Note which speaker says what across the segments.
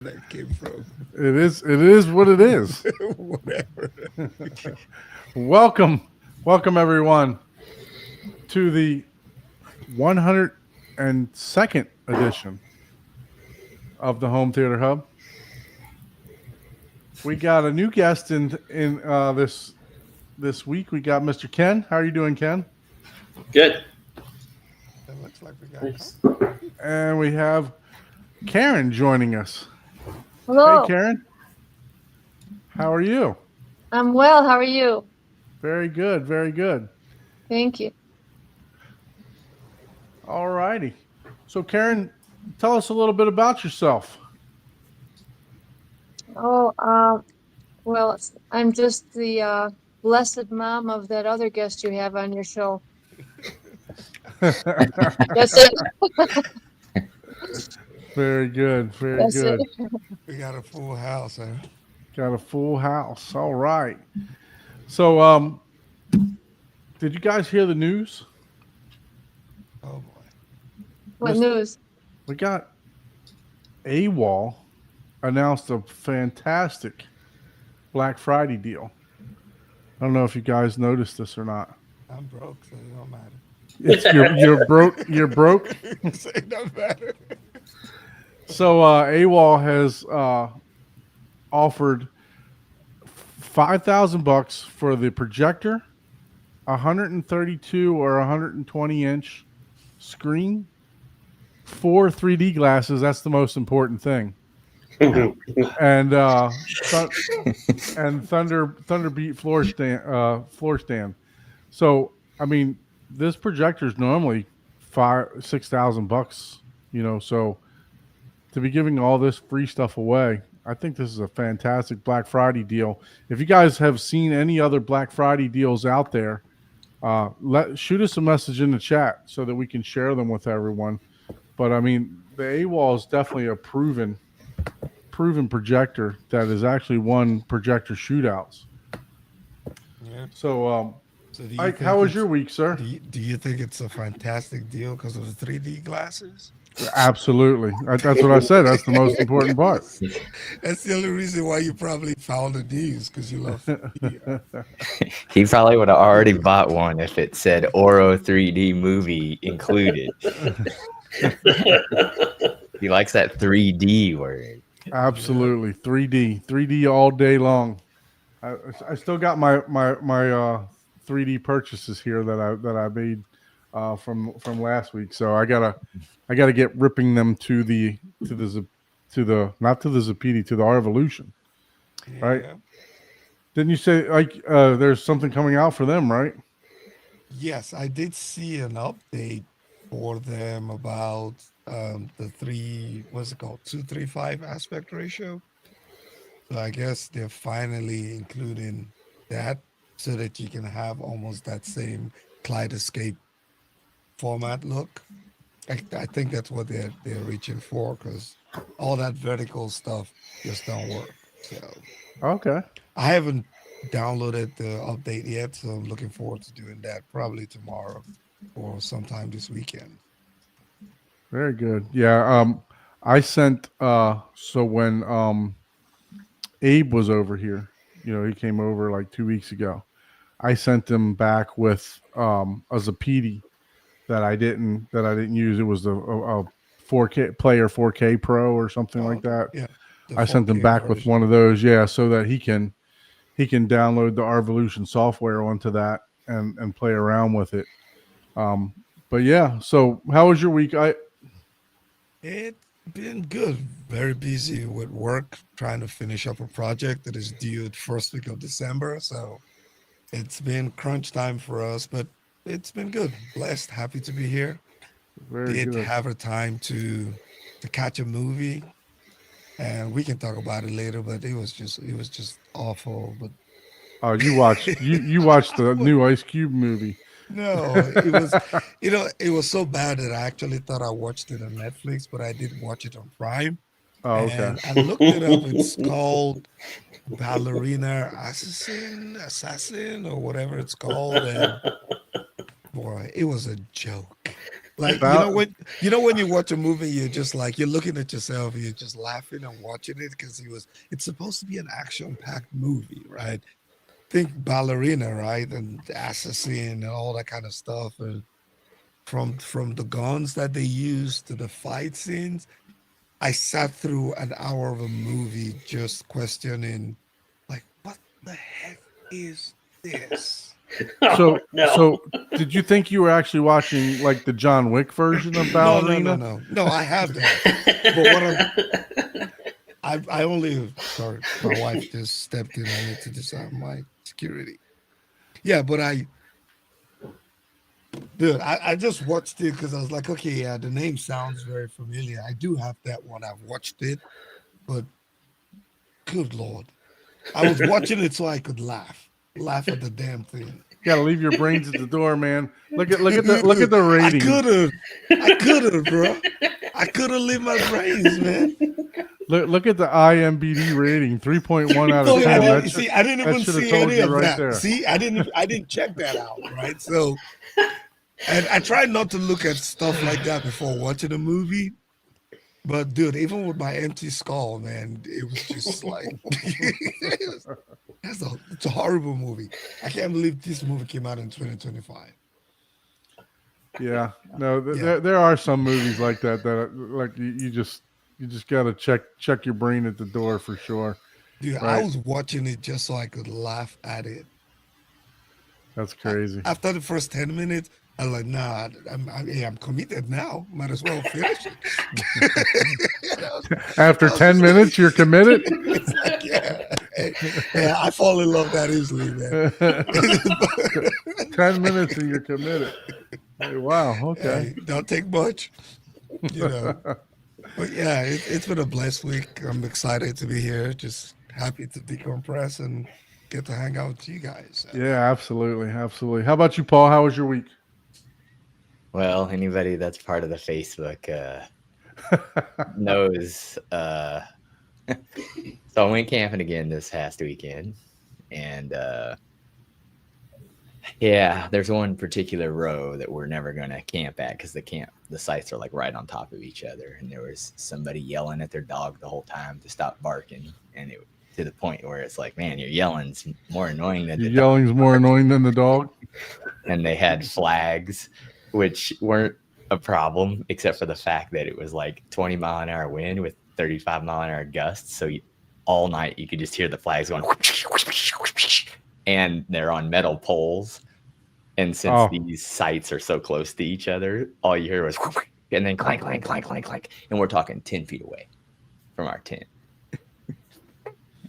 Speaker 1: that came from.
Speaker 2: It is what it is.
Speaker 1: Whatever.
Speaker 2: Welcome, welcome everyone to the 102nd edition of the Home Theater Hub. We got a new guest in this week. We got Mr. Ken. How are you doing, Ken?
Speaker 3: Good.
Speaker 1: It looks like we got
Speaker 3: Thanks.
Speaker 1: company.
Speaker 2: And we have Karen joining us. Hey,
Speaker 4: Hello,
Speaker 2: Karen. How are you?
Speaker 4: I'm well. How are you?
Speaker 2: Very good. Very good.
Speaker 4: Thank you.
Speaker 2: All righty. So, Karen, tell us a little bit about yourself.
Speaker 4: Oh, well, I'm just the blessed mom of that other guest you have on your show. That's it.
Speaker 2: Very good. Very
Speaker 4: That's it.
Speaker 2: good.
Speaker 1: We got a full house, huh?
Speaker 2: Got a full house. All right. So, did you guys hear the news?
Speaker 1: Oh boy.
Speaker 4: What
Speaker 2: Miss-
Speaker 4: news?
Speaker 2: We got AWOL announced a fantastic Black Friday deal. I don't know if you guys noticed this or not.
Speaker 1: I'm broke, so it don't matter.
Speaker 2: It's you're broke. You're broke.
Speaker 1: So it don't matter.
Speaker 2: So AWOL has offered $5,000 for the projector, 132 or 120-inch screen, 4 3D glasses. That's the most important thing. And and Thunderbeat floor stand. So I mean, this projector is normally $6,000. So to be giving all this free stuff away, I think this is a fantastic Black Friday deal. If you guys have seen any other Black Friday deals out there, shoot us a message in the chat so that we can share them with everyone. But I mean, the AWOL is definitely a proven projector that has actually won projector shootouts.
Speaker 1: Yeah.
Speaker 2: So,
Speaker 1: So do you
Speaker 2: Ike,
Speaker 1: think
Speaker 2: how was
Speaker 1: it's-
Speaker 2: your week, sir?
Speaker 1: do you think it's a fantastic deal because of the 3D glasses?
Speaker 2: Absolutely. That's what I said. That's the most important part.
Speaker 1: That's the only reason why you probably found the news because you love 3D.
Speaker 5: He probably would have already bought one if it said Oro 3D movie included. He likes that 3D word.
Speaker 2: Absolutely. 3D all day long. I still got my 3D purchases here that I made from last week. So I gotta get ripping them to the not to the Zapiti, to the Revolution. Right.
Speaker 1: Yeah.
Speaker 2: Didn't you say like there's something coming out for them, right?
Speaker 1: Yes, I did see an update for them about what's it called, 235 aspect ratio. So I guess they're finally including that so that you can have almost that same Kaleidoscape format look. I think that's what they're reaching for because all that vertical stuff just don't work. So
Speaker 2: Okay.
Speaker 1: I haven't downloaded the update yet, so I'm looking forward to doing that probably tomorrow or sometime this weekend.
Speaker 2: Very good. Yeah. I sent so when Abe was over here, he came over like 2 weeks ago. I sent him back with a Zapiti that I didn't use. It was a 4K Player 4K Pro or something like that.
Speaker 1: Yeah, the
Speaker 2: I sent him
Speaker 1: 4K
Speaker 2: back with
Speaker 1: version.
Speaker 2: one of those, yeah, so that he can download the Arvolution software onto that and play around with it. Um, but yeah, so how was your week?
Speaker 1: It's been good. Very busy with work, trying to finish up a project that is due at first week of December. So it's been crunch time for us, but it's been good. Blessed, happy to be here.
Speaker 2: Very
Speaker 1: Did
Speaker 2: good.
Speaker 1: have a time to catch a movie, and we can talk about it later. But it was just awful. But
Speaker 2: Oh, you watched the new Ice Cube movie.
Speaker 1: no, it was it was so bad that I actually thought I watched it on Netflix, but I did watch it on Prime.
Speaker 2: Oh, okay.
Speaker 1: And I looked it up. It's called Ballerina Assassin, or whatever it's called. And boy, it was a joke. Like when you watch a movie, you're just like you're looking at yourself, and you're just laughing and watching it because it's supposed to be an action-packed movie, right? Think ballerina, right? And the assassin and all that kind of stuff. And from the guns that they use to the fight scenes, I sat through an hour of a movie just questioning, like, what the heck is this?
Speaker 2: So,
Speaker 3: no.
Speaker 2: so did you think you were actually watching like the John Wick version of Ballerina?
Speaker 1: No, I have that. But what I only sorry, my wife just stepped in. I need to disarm my security. Yeah, but I just watched it because I was like, okay, yeah, the name sounds very familiar. I do have that one. I've watched it, but good Lord. I was watching it so I could laugh at the damn thing.
Speaker 2: You gotta leave your brains at the door, man. Look at the rating.
Speaker 1: I could have, bro. I could have leave my brains, man.
Speaker 2: Look at the IMDb rating, 3.1 out of 10.
Speaker 1: I didn't even
Speaker 2: should have
Speaker 1: see
Speaker 2: told
Speaker 1: any
Speaker 2: you
Speaker 1: of
Speaker 2: right
Speaker 1: that.
Speaker 2: there.
Speaker 1: See, I didn't check that out, right? So, and I try not to look at stuff like that before watching a movie. But dude, even with my empty skull, man, it was just like it's a horrible movie. I can't believe this movie came out in 2025.
Speaker 2: Yeah, no,
Speaker 1: Yeah.
Speaker 2: there are some movies like that like you just gotta check your brain at the door for sure.
Speaker 1: Dude, I
Speaker 2: Right.
Speaker 1: was watching it just so I could laugh at it.
Speaker 2: That's crazy.
Speaker 1: After the first 10 minutes, I was like, nah, I'm committed now. Might as well finish it.
Speaker 2: After 10 minutes, you're committed.
Speaker 1: It's like, yeah, I fall in love that easily, man.
Speaker 2: 10 minutes and you're committed. Hey, wow. Okay.
Speaker 1: Hey, don't take much, you know. But yeah, it's been a blessed week. I'm excited to be here. Just happy to decompress and get to hang out with you guys.
Speaker 2: Yeah, absolutely. Absolutely. How about you, Paul? How was your week?
Speaker 5: Well, anybody that's part of the Facebook knows. So I went camping again this past weekend, and yeah, there's one particular row that we're never gonna camp at because the sites are like right on top of each other, and there was somebody yelling at their dog the whole time to stop barking, and it to the point where it's like, man, your yelling's more annoying than
Speaker 2: Your
Speaker 5: the
Speaker 2: yelling's more annoying than the dog.
Speaker 5: and they had flags which weren't a problem except for the fact that it was like 20-mile-an-hour wind with 35-mile-an-hour gusts, so all night you could just hear the flags going and they're on metal poles, and since these sites are so close to each other, all you hear was and then clank clank clank clank clank, and we're talking 10 feet away from our tent.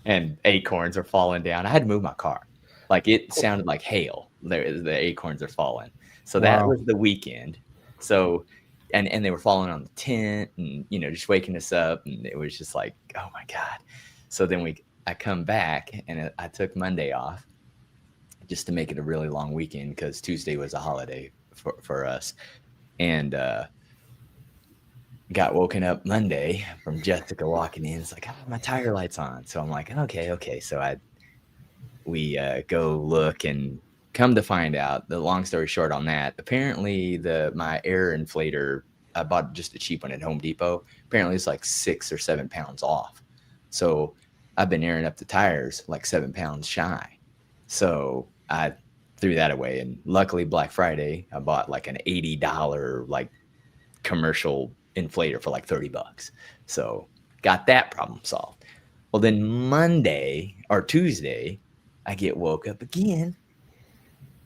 Speaker 5: And acorns are falling down. I had to move my car. Like it sounded like hail. The acorns are falling. So that was the weekend. So, and they were falling on the tent and, you know, just waking us up. And it was just like, oh my God. So then I come back and I took Monday off just to make it a really long weekend because Tuesday was a holiday for us. And, got woken up Monday from Jessica walking in. It's like, oh, my tire light's on. So I'm like, okay. So we go look, and come to find out, the long story short on that, apparently my air inflator, I bought just a cheap one at Home Depot. Apparently it's like 6 or 7 pounds off. So I've been airing up the tires like 7 pounds shy. So I threw that away. And luckily Black Friday, I bought like an $80 like commercial inflator for like $30. So got that problem solved. Well, then Monday or Tuesday, I get woke up again,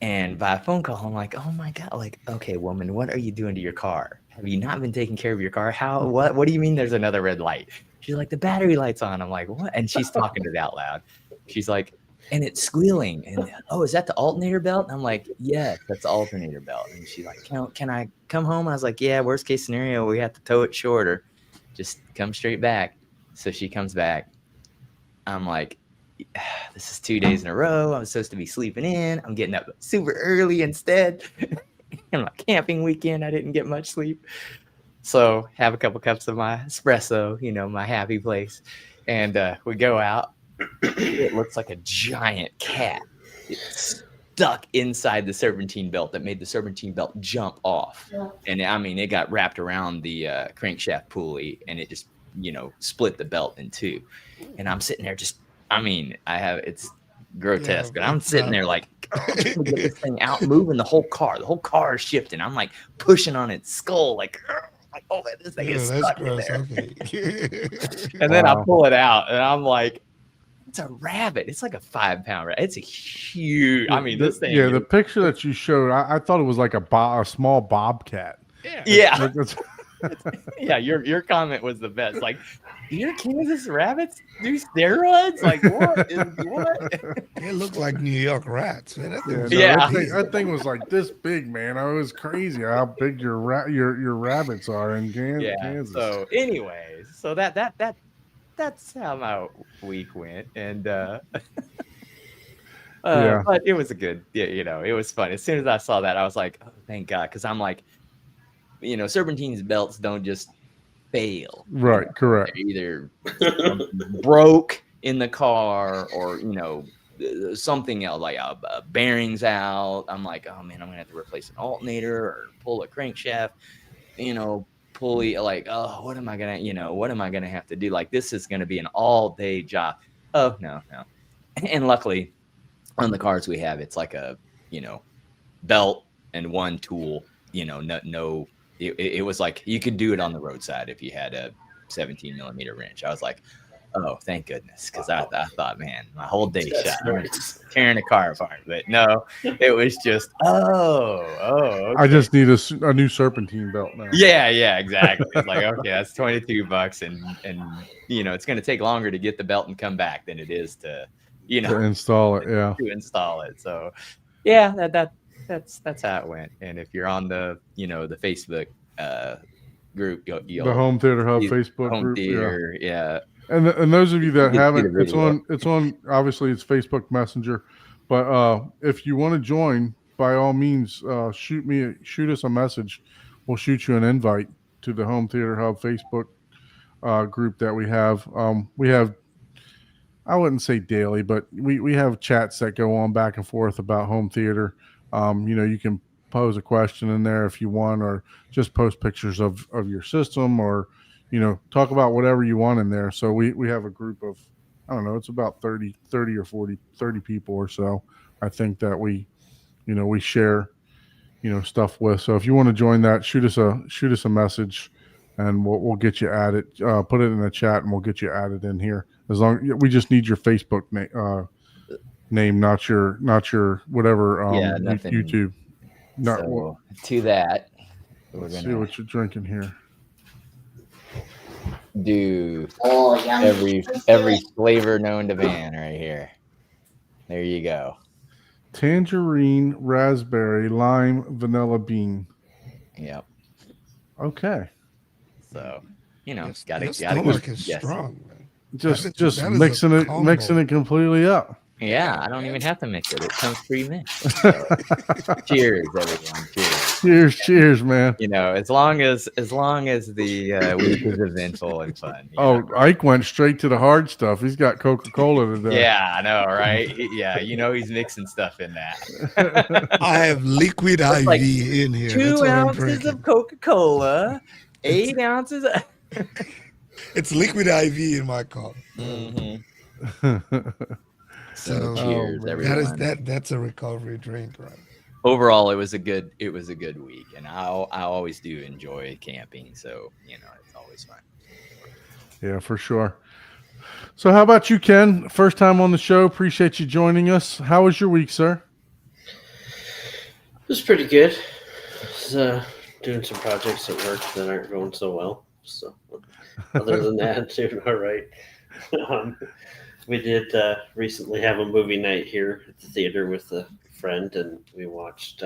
Speaker 5: and by a phone call, I'm like, oh my God, like, okay, woman, what are you doing to your car? Have you not been taking care of your car? What do you mean there's another red light? She's like, the battery light's on. I'm like, what? And she's talking it out loud. She's like, and it's squealing. And oh, is that the alternator belt? And I'm like, yeah, that's the alternator belt. And she's like, can I come home? I was like, yeah, worst case scenario, we have to tow it shorter. Just come straight back. So she comes back. I'm like, this is 2 days in a row. I'm supposed to be sleeping in. I'm getting up super early instead. On my camping weekend, I didn't get much sleep. So have a couple cups of my espresso, you know, my happy place. And we go out. It looks like a giant cat. It's stuck inside the serpentine belt that made the serpentine belt jump off. And I mean, it got wrapped around the crankshaft pulley, and it just, split the belt in two. And I'm sitting there it's grotesque, but I'm sitting there like, trying to get this thing out, moving the whole car. The whole car is shifting. I'm like pushing on its skull, like oh, this thing is stuck in there.
Speaker 1: Okay.
Speaker 5: And then I pull it out, and I'm like, it's a rabbit. It's like a 5-pound rabbit. It's a huge. I mean, this thing.
Speaker 2: Yeah, the picture that you showed, I thought it was like a small bobcat.
Speaker 5: Yeah. Yeah, your comment was the best. Like, do your Kansas rabbits do steroids? Like, what?
Speaker 1: They look like New York rats, man.
Speaker 2: That thing was like this big, man. It was crazy how big your rabbits are in Kansas.
Speaker 5: So, anyways, that's how my week went, and but it was a good. It was fun. As soon as I saw that, I was like, oh, thank God, because I'm like, serpentine's belts don't just fail.
Speaker 2: Right, correct.
Speaker 5: They're either broke in the car or, something else, like bearings out. I'm like, oh man, I'm gonna have to replace an alternator or pull a crankshaft, pulley. Like, oh, what am I gonna have to do? Like, this is gonna be an all-day job. Oh no. And luckily on the cars we have, it's like a, belt and one tool, no. It was like you could do it on the roadside if you had a 17 millimeter wrench. I was like, oh, thank goodness, because I thought, man, my whole day shot. I'm just tearing the car apart. But no, it was just okay.
Speaker 2: I just need a new serpentine belt now.
Speaker 5: Yeah, exactly. It's like, okay, that's $22, and it's going to take longer to get the belt and come back than it is to
Speaker 2: install it. Yeah,
Speaker 5: to install it. So yeah, that's how it went. And if you're on the the Facebook group, the
Speaker 2: Home Theater Hub Facebook
Speaker 5: Home
Speaker 2: group,
Speaker 5: Theater, yeah.
Speaker 2: And those of you that haven't, it's on obviously it's Facebook Messenger, but if you want to join, by all means, shoot us a message. We'll shoot you an invite to the Home Theater Hub Facebook group that we have. We have, I wouldn't say daily, but we have chats that go on back and forth about home theater. You can pose a question in there if you want, or just post pictures of your system, or talk about whatever you want in there. So we have a group of, I don't know, it's about 30 or 30 people or so, I think, that we share stuff with. So if you want to join that, shoot us a message, and we'll get you added. Put it in the chat, and we'll get you added in here. As long we just need your Facebook name, not your whatever YouTube.
Speaker 5: So, to that,
Speaker 2: let's see what you're drinking here.
Speaker 5: Do every flavor known to man right here. There you go.
Speaker 2: Tangerine, raspberry, lime, vanilla bean.
Speaker 5: Yep.
Speaker 2: Okay.
Speaker 5: So,
Speaker 1: gotta stomach is strong, man.
Speaker 2: Just mixing it completely up.
Speaker 5: Yeah, I don't even have to mix it. It comes pre-mixed. So, cheers, everyone.
Speaker 2: Cheers, man.
Speaker 5: As long as the week is eventful and fun.
Speaker 2: Ike went straight to the hard stuff. He's got Coca-Cola today.
Speaker 5: Yeah, I know, right? Yeah, he's mixing stuff in that.
Speaker 1: I have liquid IV in here.
Speaker 5: 2 ounces of Coca-Cola, 8 ounces of...
Speaker 1: It's liquid IV in my car.
Speaker 5: Mm-hmm. So cheers, everyone.
Speaker 1: That's a recovery drink, right?
Speaker 5: Overall, it was a good week, and I always do enjoy camping, so it's always fun.
Speaker 2: Yeah, for sure. So how about you, Ken? First time on the show. Appreciate you joining us. How was your week, sir?
Speaker 3: It was pretty good. I was doing some projects at work that aren't going so well. So other than that, doing all right. We did recently have a movie night here at the theater with a friend, and we watched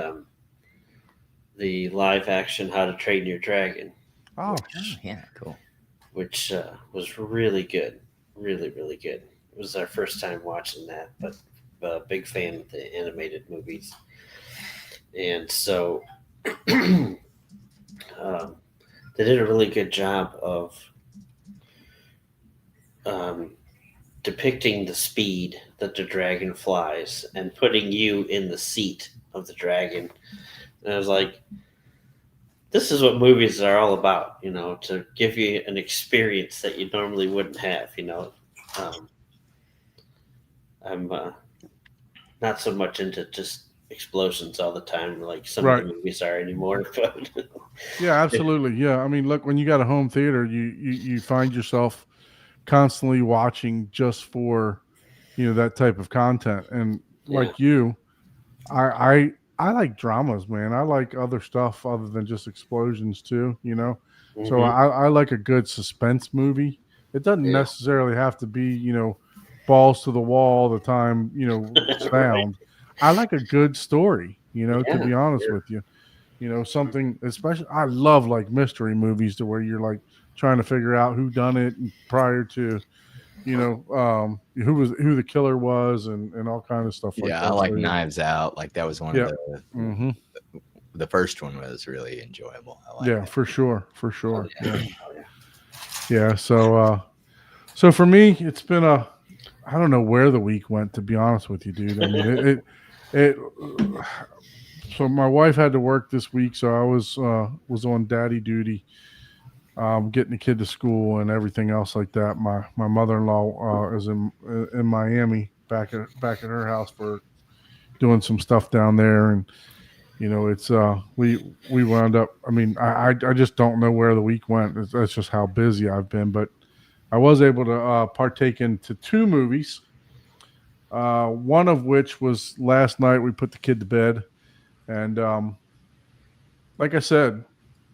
Speaker 3: the live action How to Train Your Dragon.
Speaker 2: Oh,
Speaker 5: yeah, cool.
Speaker 3: Which was really good. Really, really good. It was our first time watching that, but a big fan of the animated movies. And so they did a really good job of depicting the speed that the dragon flies and putting you in the seat of the dragon. And I was like, this is what movies are all about, you know, to give you an experience that you normally wouldn't have, you know. I'm not so much into just explosions all the time like some of
Speaker 2: Right.
Speaker 3: the movies are anymore. But
Speaker 2: Yeah, absolutely. Yeah, I mean, look, when you got a home theater, you find yourself constantly watching just for, that type of content. And like you, I like dramas, man. I like other stuff other than just explosions too. So
Speaker 3: Mhm.
Speaker 2: I like a good suspense movie. It doesn't
Speaker 3: Yeah.
Speaker 2: necessarily have to be, balls to the wall all the time, sound. I like a good story, to
Speaker 3: Yeah,
Speaker 2: be honest
Speaker 3: yeah.
Speaker 2: with you. Something, especially I love like mystery movies to where you're like trying to figure out who done it prior to, who the killer was and all kind of stuff like
Speaker 5: Yeah, I
Speaker 2: that.
Speaker 5: like
Speaker 2: So,
Speaker 5: Knives Out. Like that was one
Speaker 2: yeah.
Speaker 5: of
Speaker 2: Hmm.
Speaker 5: the first one was really enjoyable. I like
Speaker 2: Yeah,
Speaker 5: that.
Speaker 2: for sure. For
Speaker 3: Oh,
Speaker 2: sure.
Speaker 3: yeah.
Speaker 2: Yeah.
Speaker 3: Oh, yeah.
Speaker 2: Yeah. So for me, it's been I don't know where the week went, to be honest with you, dude. I mean, it so my wife had to work this week, so I was on daddy duty, getting the kid to school and everything else like that. My mother-in-law is in Miami, back at her house for doing some stuff down there, and it's we wound up. I mean, I just don't know where the week went. That's just how busy I've been, but I was able to partake into two movies. One of which was last night. We put the kid to bed, and like I said,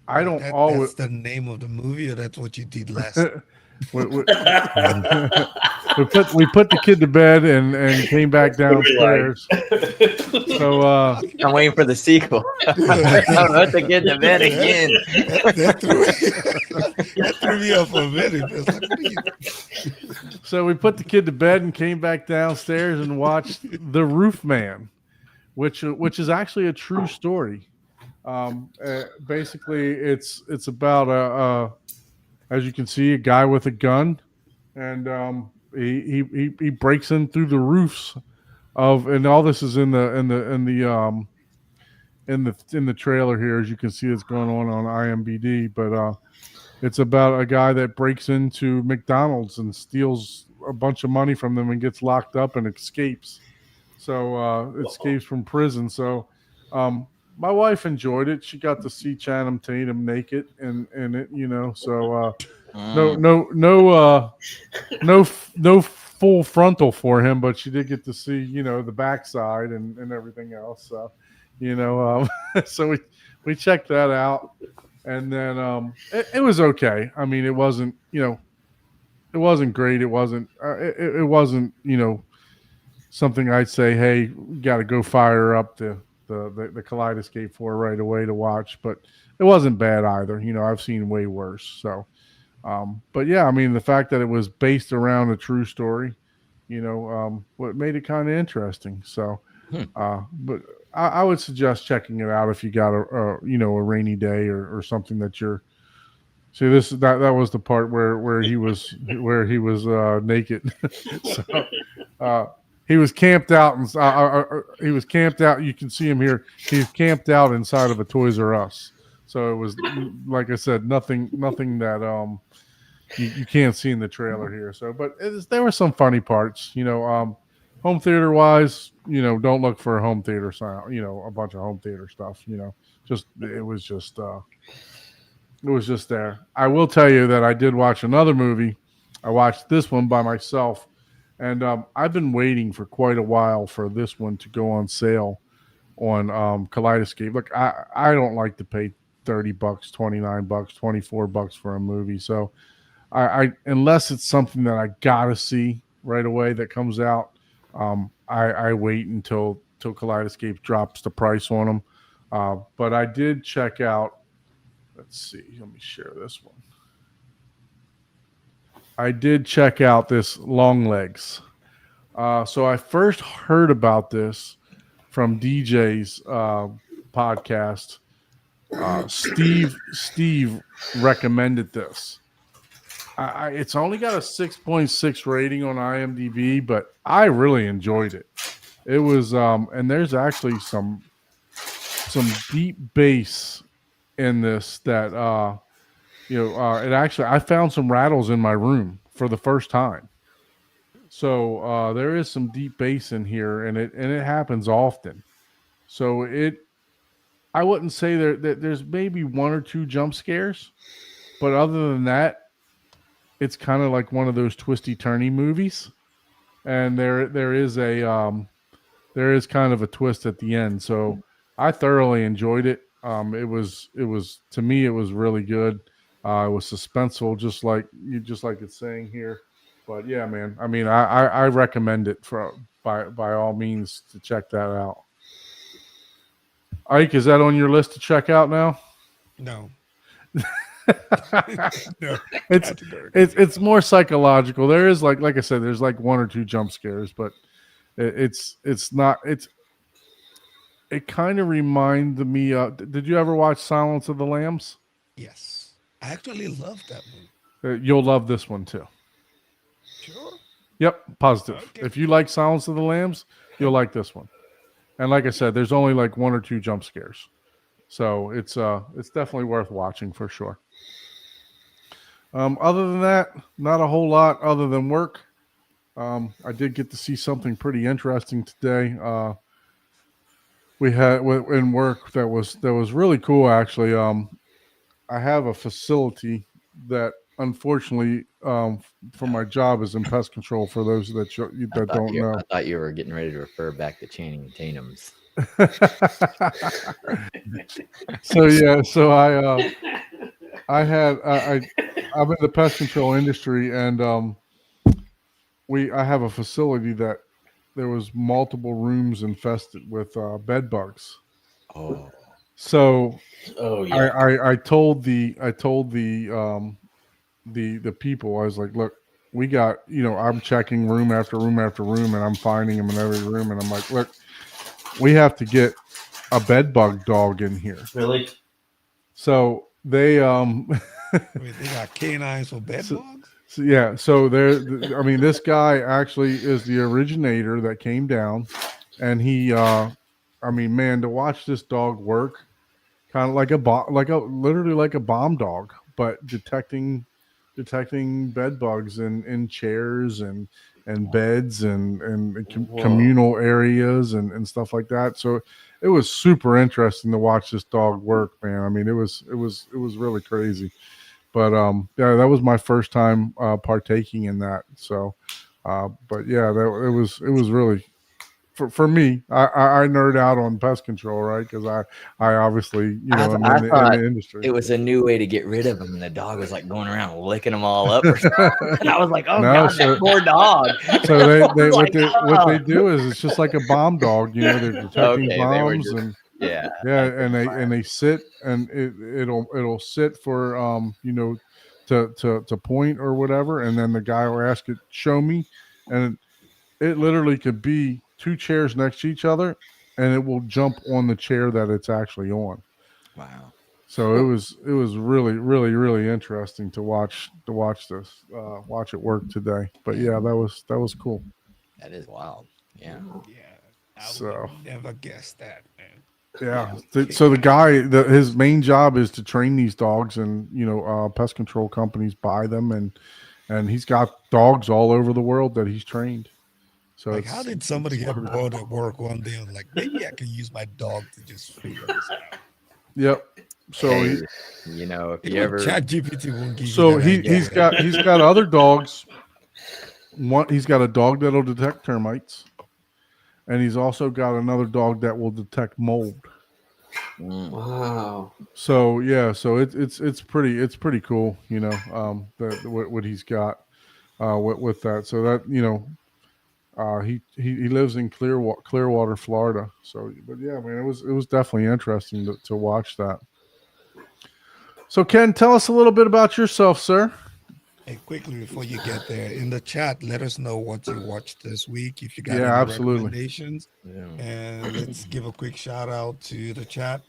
Speaker 2: I don't always.
Speaker 1: That's the name of the movie, or that's what you did last.
Speaker 2: we, we, we put the kid to bed and came back downstairs. So
Speaker 5: I'm waiting for the sequel. I'm about to get to bed again.
Speaker 1: That threw me off a minute. It's like, what are you?
Speaker 2: So we put the kid to bed and came back downstairs and watched The Roof Man, which is actually a true story. Basically, it's about as you can see, a guy with a gun, and he breaks in through the roofs and all this is in the trailer here, as you can see, it's going on IMDb, but it's about a guy that breaks into McDonald's and steals a bunch of money from them and gets locked up and escapes. So escapes from prison. So my wife enjoyed it. She got to see Channing Tatum naked in it, So no full frontal for him, but she did get to see, the backside and everything else. So, so we checked that out, and then it was okay. I mean, it wasn't, it wasn't great. It wasn't it wasn't, something I'd say, hey, you got to go fire up the Kaleidoscape for right away to watch, but it wasn't bad either. I've seen way worse. So, but yeah, I mean, the fact that it was based around a true story, what made it kind of interesting. So, but I would suggest checking it out if you got a rainy day or something that you're. See, that was the part where he was naked. So, he was camped out, and he was camped out. You can see him here. He's camped out inside of a Toys R Us. So it was, like I said, nothing that you can't see in the trailer here. So, but there were some funny parts. Home theater wise, don't look for a home theater sound. A bunch of home theater stuff. It was just there. I will tell you that I did watch another movie. I watched this one by myself. And I've been waiting for quite a while for this one to go on sale on Kaleidoscape. Look, I don't like to pay $30, $29, $24 for a movie. So I unless it's something that I gotta see right away that comes out, I wait until Kaleidoscape drops the price on them. But I did check out. Let's see. Let me share this one. I did check out this Longlegs. So I first heard about this from DJ's podcast. Steve recommended this. It's only got a 6.6 rating on IMDb, but I really enjoyed it. It was, and there's actually some deep bass in this that, it actually, I found some rattles in my room for the first time. So there is some deep bass in here, and it happens often. So I wouldn't say that there's maybe one or two jump scares, but other than that, it's kind of like one of those twisty turny movies, and there is there is kind of a twist at the end. So I thoroughly enjoyed it. It was to me it was really good. It was suspenseful, just like it's saying here. But yeah, man. I mean, I recommend it by all means to check that out. Ike, is that on your list to check out now?
Speaker 1: No. No.
Speaker 2: It's more psychological. There is like I said, there's like one or two jump scares, but it's not. It kind of reminded me. Did you ever watch Silence of the Lambs?
Speaker 1: Yes. I actually love that movie.
Speaker 2: You'll love this one too.
Speaker 1: Sure.
Speaker 2: Yep, positive.
Speaker 1: Okay.
Speaker 2: If you like Silence of the Lambs, you'll like this one. And like I said, there's only like one or two jump scares, so it's definitely worth watching for sure. Other than that, not a whole lot other than work. I did get to see something pretty interesting today. We had in work that was really cool actually. I have a facility that unfortunately for my job is in pest control. For those that don't know,
Speaker 5: I thought you were getting ready to refer back to Channing Tatum's.
Speaker 2: So I'm in the pest control industry, and I have a facility that there was multiple rooms infested with bed bugs.
Speaker 5: Oh,
Speaker 2: So
Speaker 3: yeah.
Speaker 2: I told the people, I was like, look, we got, I'm checking room after room after room, and I'm finding them in every room, and I'm like, look, we have to get a bed bug dog in here.
Speaker 3: Really?
Speaker 2: So they
Speaker 1: Wait, they got canines for bed bugs?
Speaker 2: So, yeah, so this guy actually is the originator that came down, and he, man, to watch this dog work, kind of literally like a bomb dog, but detecting bed bugs in chairs and beds and communal areas and stuff like that. So it was super interesting to watch this dog work, man. I mean, it was really crazy. But yeah, that was my first time partaking in that. So, but yeah, it was really for me. I nerd out on pest control, right? Because I obviously am in the industry.
Speaker 5: It was a new way to get rid of them, and the dog was like going around licking them all up. And I was like, "Oh no, God, that poor dog!"
Speaker 2: So what they do is it's just like a bomb dog. They're detecting bombs and they sit, and it'll sit for to point or whatever, and then the guy will ask it, show me, and it literally could be two chairs next to each other, and it will jump on the chair that it's actually on.
Speaker 5: Wow.
Speaker 2: So it was really, really, really interesting to watch watch it work today. But yeah, that was cool.
Speaker 5: That is wild. Yeah.
Speaker 1: Yeah. I
Speaker 2: So
Speaker 1: would never guess that, man.
Speaker 2: yeah. So the guy, his main job is to train these dogs, and pest control companies buy them, and he's got dogs all over the world that he's trained. So
Speaker 1: Like, how did somebody get bored at work one day and like, maybe I can use my dog to just figure this out?
Speaker 2: Yep. So
Speaker 5: Hey, if you ever
Speaker 1: ChatGPT won't give
Speaker 2: so
Speaker 1: you that idea.
Speaker 2: he's got other dogs. He's got a dog that'll detect termites, and he's also got another dog that will detect mold.
Speaker 3: Wow.
Speaker 2: So yeah, so it's pretty cool, what he's got with that. So that he lives in Clearwater, Florida. So, but yeah, man, it was definitely interesting to watch that. So Ken, tell us a little bit about yourself, sir.
Speaker 1: Hey, quickly before you get there, in the chat, let us know what you watched this week. If you got any
Speaker 2: absolutely.
Speaker 1: recommendations,
Speaker 5: Yeah.
Speaker 1: and let's give a quick shout out to the chat.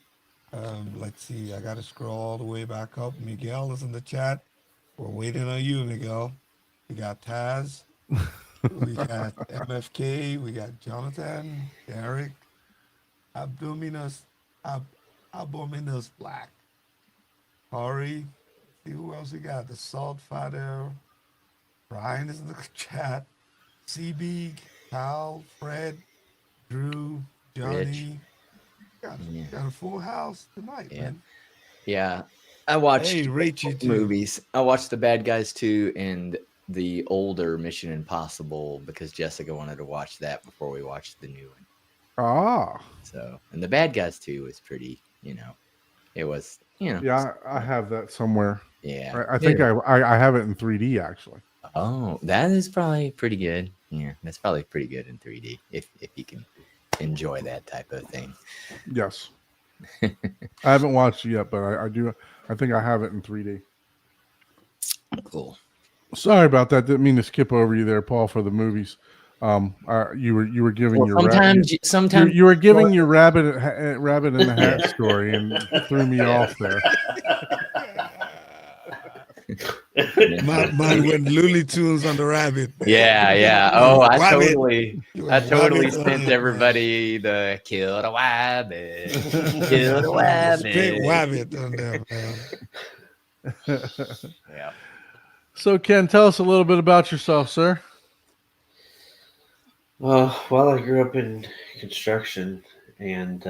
Speaker 1: Let's see, I got to scroll all the way back up. Miguel is in the chat. We're waiting on you, Miguel. We got Taz. We got MFK. We got Jonathan, Derek, Abdominus, Abominus Black, Corey. See who else we got? The Salt Fighter. Brian is in the chat. CB, Kyle, Fred, Drew, Johnny.
Speaker 5: Yeah.
Speaker 1: Got a full house tonight,
Speaker 5: Yeah.
Speaker 1: man.
Speaker 5: Yeah. I watched
Speaker 1: Hey, Rachie too.
Speaker 5: movies. I watched The Bad Guys 2 and the older Mission Impossible because Jessica wanted to watch that before we watched the new one.
Speaker 2: Ah,
Speaker 5: So, and The Bad Guys 2 was pretty, it was,
Speaker 2: yeah, I have that somewhere.
Speaker 5: yeah.
Speaker 2: I think I have it in 3D actually.
Speaker 5: Oh, that is probably pretty good. Yeah, that's probably pretty good in 3D if you can enjoy that type of thing.
Speaker 2: Yes. I haven't watched it yet, but I do. I think I have it in 3D.
Speaker 5: Cool.
Speaker 2: Sorry about that. Didn't mean to skip over you there, Paul, for the movies. You were giving
Speaker 5: Well,
Speaker 2: your
Speaker 5: sometimes
Speaker 2: you were giving your rabbit in the hat story and threw me off there.
Speaker 1: Mine went Looney Tunes on the rabbit.
Speaker 5: Yeah. Oh, I
Speaker 1: Wabbit.
Speaker 5: totally
Speaker 1: You
Speaker 5: I
Speaker 1: went
Speaker 5: totally
Speaker 1: wabbit on
Speaker 5: sent
Speaker 1: it,
Speaker 5: everybody the kill the wabbit.
Speaker 1: man.
Speaker 5: Kill the
Speaker 1: Straight
Speaker 5: wabbit.
Speaker 1: wabbit on there, man.
Speaker 5: Yeah.
Speaker 2: So, Ken, tell us a little bit about yourself, sir.
Speaker 3: Well, I grew up in construction and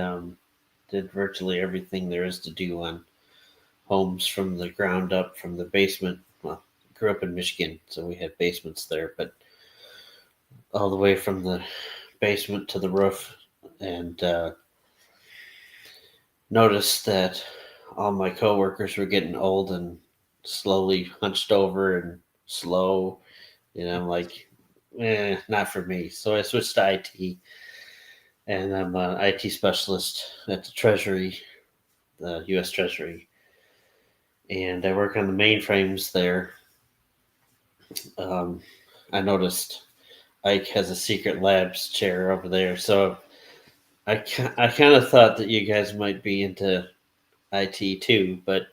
Speaker 3: did virtually everything there is to do on homes from the ground up, from the basement. Well, grew up in Michigan, so we had basements there, but all the way from the basement to the roof, and noticed that all my coworkers were getting old and slowly hunched over and slow. I'm like, not for me. So I switched to IT, and I'm an IT specialist at the Treasury, the U.S. Treasury, and I work on the mainframes there. I noticed Ike has a secret labs chair over there, so I kind of thought that you guys might be into IT too, but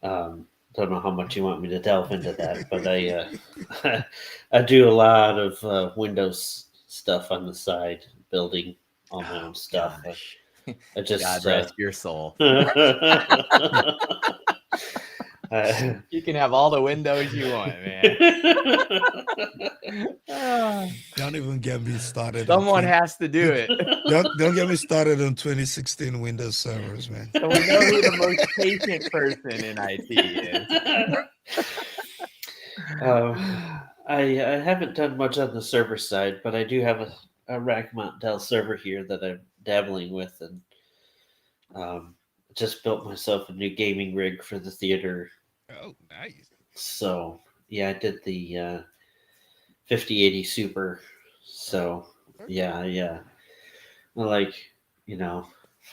Speaker 3: don't know how much you want me to delve into that. But I do a lot of Windows stuff on the side, building all my own stuff.
Speaker 5: Gosh.
Speaker 3: I just
Speaker 5: God rest your soul. You can have all the windows you want, man.
Speaker 1: Don't even get me started.
Speaker 5: Someone has to do it.
Speaker 1: Don't get me started on 2016 Windows servers, man.
Speaker 5: So we know who the most patient person in IT is.
Speaker 3: I haven't done much on the server side, but I do have a rack mount Dell server here that I'm dabbling with, and just built myself a new gaming rig for the theater.
Speaker 1: Oh, nice.
Speaker 3: So yeah, I did the 5080 Super. So yeah. Like,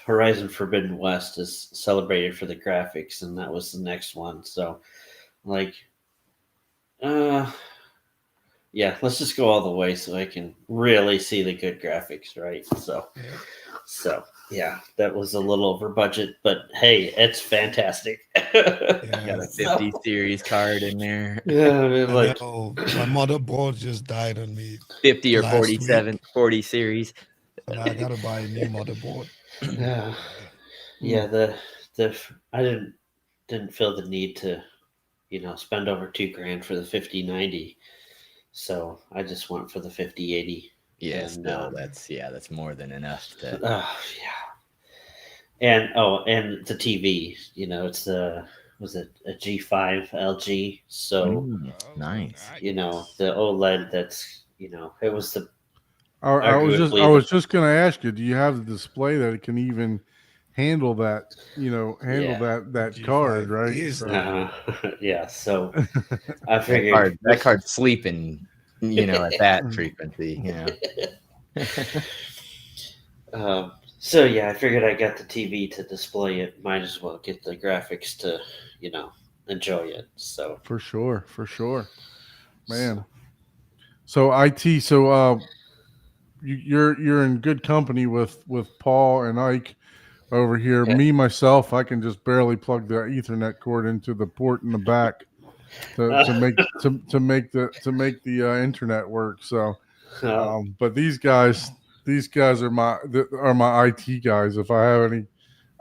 Speaker 3: Horizon Forbidden West is celebrated for the graphics, and that was the next one. So like, yeah, let's just go all the way so I can really see the good graphics, right? So yeah, that was a little over budget, but hey, it's fantastic.
Speaker 5: Got a 50 series card in there.
Speaker 3: Yeah, I mean,
Speaker 1: I
Speaker 3: like,
Speaker 1: know, my motherboard just died on me,
Speaker 5: 50 or
Speaker 1: Last
Speaker 5: 47,
Speaker 1: week.
Speaker 5: 40 series.
Speaker 1: and I gotta buy a new motherboard.
Speaker 3: yeah, the I didn't feel the need to, spend over $2,000 for the 5090. So I just went for the 5080.
Speaker 5: Yes,
Speaker 3: And,
Speaker 5: no, that's more than enough to.
Speaker 3: Yeah. And the TV, it's was it a G5 LG? So,
Speaker 5: Nice.
Speaker 3: the OLED that's, it was the
Speaker 2: I was
Speaker 3: arguably
Speaker 2: just going to ask you, do you have the display that it can even handle that? That
Speaker 1: G5
Speaker 2: card, right?
Speaker 1: is
Speaker 2: So-
Speaker 3: yeah. So I figured
Speaker 5: That card's sleeping, at that frequency,
Speaker 3: So yeah, I figured I got the TV to display it. Might as well get the graphics to, enjoy it. So
Speaker 2: For sure, man. So IT, so you're in good company with Paul and Ike over here.
Speaker 3: Okay.
Speaker 2: Me myself, I can just barely plug the Ethernet cord into the port in the back. to make the internet work. So, but these guys are my IT guys. If I have any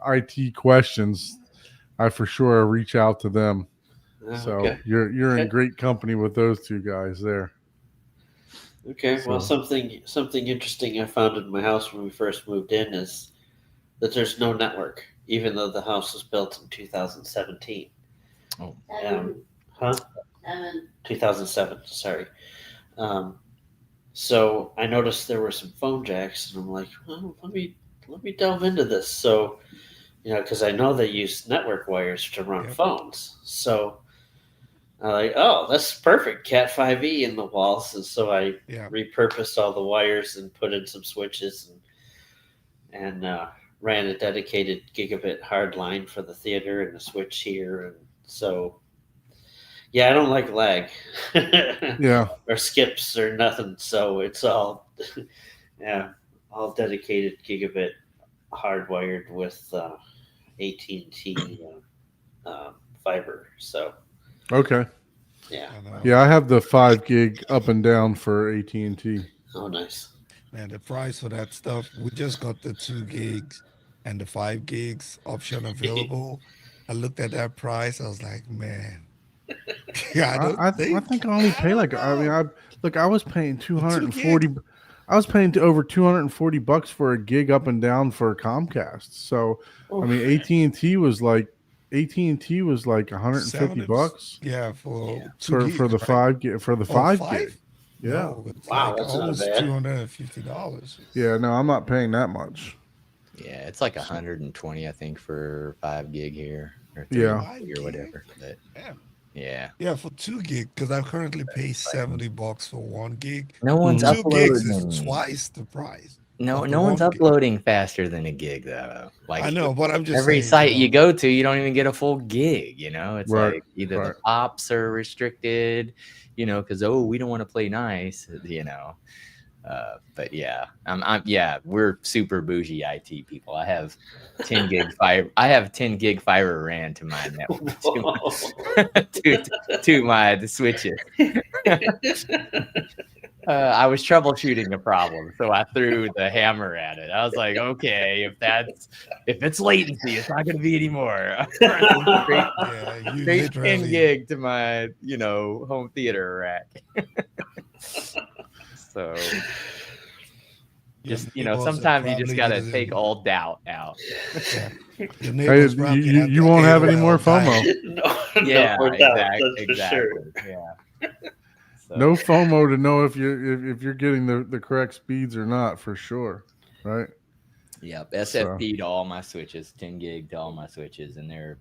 Speaker 2: IT questions, I for sure reach out to them. So
Speaker 3: Okay.
Speaker 2: you're in great company with those two guys there.
Speaker 3: Okay. Well,
Speaker 2: So-
Speaker 3: something interesting I found in my house when we first moved in is that there's no network, even though the house was built in 2017. Huh? 2007. Sorry. So I noticed there were some phone jacks, and I'm like, well, let me delve into this. So, because I know they use network wires to run
Speaker 1: Yep.
Speaker 3: phones. So I'm like, oh, that's perfect. Cat 5e in the walls. And so I
Speaker 1: Yeah.
Speaker 3: repurposed all the wires and put in some switches and ran a dedicated gigabit hard line for the theater and a switch here. And so, yeah, I don't like lag.
Speaker 2: Yeah.
Speaker 3: Or skips or nothing. So it's all, all dedicated gigabit hardwired with AT&T fiber. So
Speaker 2: Okay.
Speaker 3: yeah.
Speaker 1: I know.
Speaker 2: Yeah, I have the 5 gig up and down for AT&T.
Speaker 3: Oh, nice.
Speaker 1: Man, the price for that stuff, we just got the 2 gigs and the 5 gigs option available. I looked at that price. I was like, man.
Speaker 2: I think I only pay like I mean I was paying 240.
Speaker 1: gig?
Speaker 2: I was paying over $240 for a gig up and down for Comcast. So I mean AT&T was like $150
Speaker 1: Yeah, for
Speaker 3: Yeah.
Speaker 1: 2
Speaker 2: for the
Speaker 1: gigs, right?
Speaker 2: 5 gig for the
Speaker 1: Oh,
Speaker 2: 5
Speaker 1: 5?
Speaker 2: gig. Yeah.
Speaker 1: No, it's
Speaker 3: Wow,
Speaker 1: like
Speaker 3: that's not
Speaker 1: almost
Speaker 3: bad.
Speaker 1: $250.
Speaker 2: Yeah, no, I'm not paying that much.
Speaker 5: Yeah, it's like 120, I think, for 5 gig here, or 3
Speaker 2: Yeah.
Speaker 5: gig or whatever. But
Speaker 1: Yeah.
Speaker 5: yeah,
Speaker 1: Yeah, for 2 gig, because I currently pay $70 for 1 gig.
Speaker 5: no one's
Speaker 1: 2 gigs
Speaker 5: uploading.
Speaker 1: is twice the price.
Speaker 5: No,
Speaker 1: of the
Speaker 5: no one's
Speaker 1: 1 gig.
Speaker 5: uploading faster than a gig though. Like
Speaker 1: I know, but I'm just
Speaker 5: every
Speaker 1: saying,
Speaker 5: site you go to, you don't even get a full gig. It's
Speaker 2: Right,
Speaker 5: like either the
Speaker 2: right.
Speaker 5: pops are restricted, because we don't want to play nice, But yeah, we're super bougie IT people. I have 10 gig fiber. I have 10 gig fiber ran to my network to my switches. I was troubleshooting the problem, so I threw the hammer at it. I was like, okay, if it's latency, it's not going to be anymore. I'm running
Speaker 1: Yeah, you
Speaker 5: straight 10
Speaker 1: literally.
Speaker 5: gig to my home theater rack. So
Speaker 1: your
Speaker 5: just
Speaker 1: neighbors will
Speaker 5: sometimes you just
Speaker 1: probably
Speaker 5: gotta
Speaker 1: get it
Speaker 5: take
Speaker 1: in.
Speaker 5: all doubt out.
Speaker 1: Yeah. Your
Speaker 2: Hey,
Speaker 1: neighbors probably
Speaker 2: you,
Speaker 1: have
Speaker 2: you
Speaker 1: the
Speaker 2: won't have any
Speaker 1: AOL
Speaker 2: more
Speaker 1: dial.
Speaker 2: FOMO.
Speaker 5: Yeah,
Speaker 3: no doubt,
Speaker 5: exactly.
Speaker 3: that's for sure.
Speaker 5: Yeah. So,
Speaker 2: No FOMO to know if you're getting the correct speeds or not, for sure. Right?
Speaker 5: Yep. SFP to all my switches, 10 gig to all my switches, and they're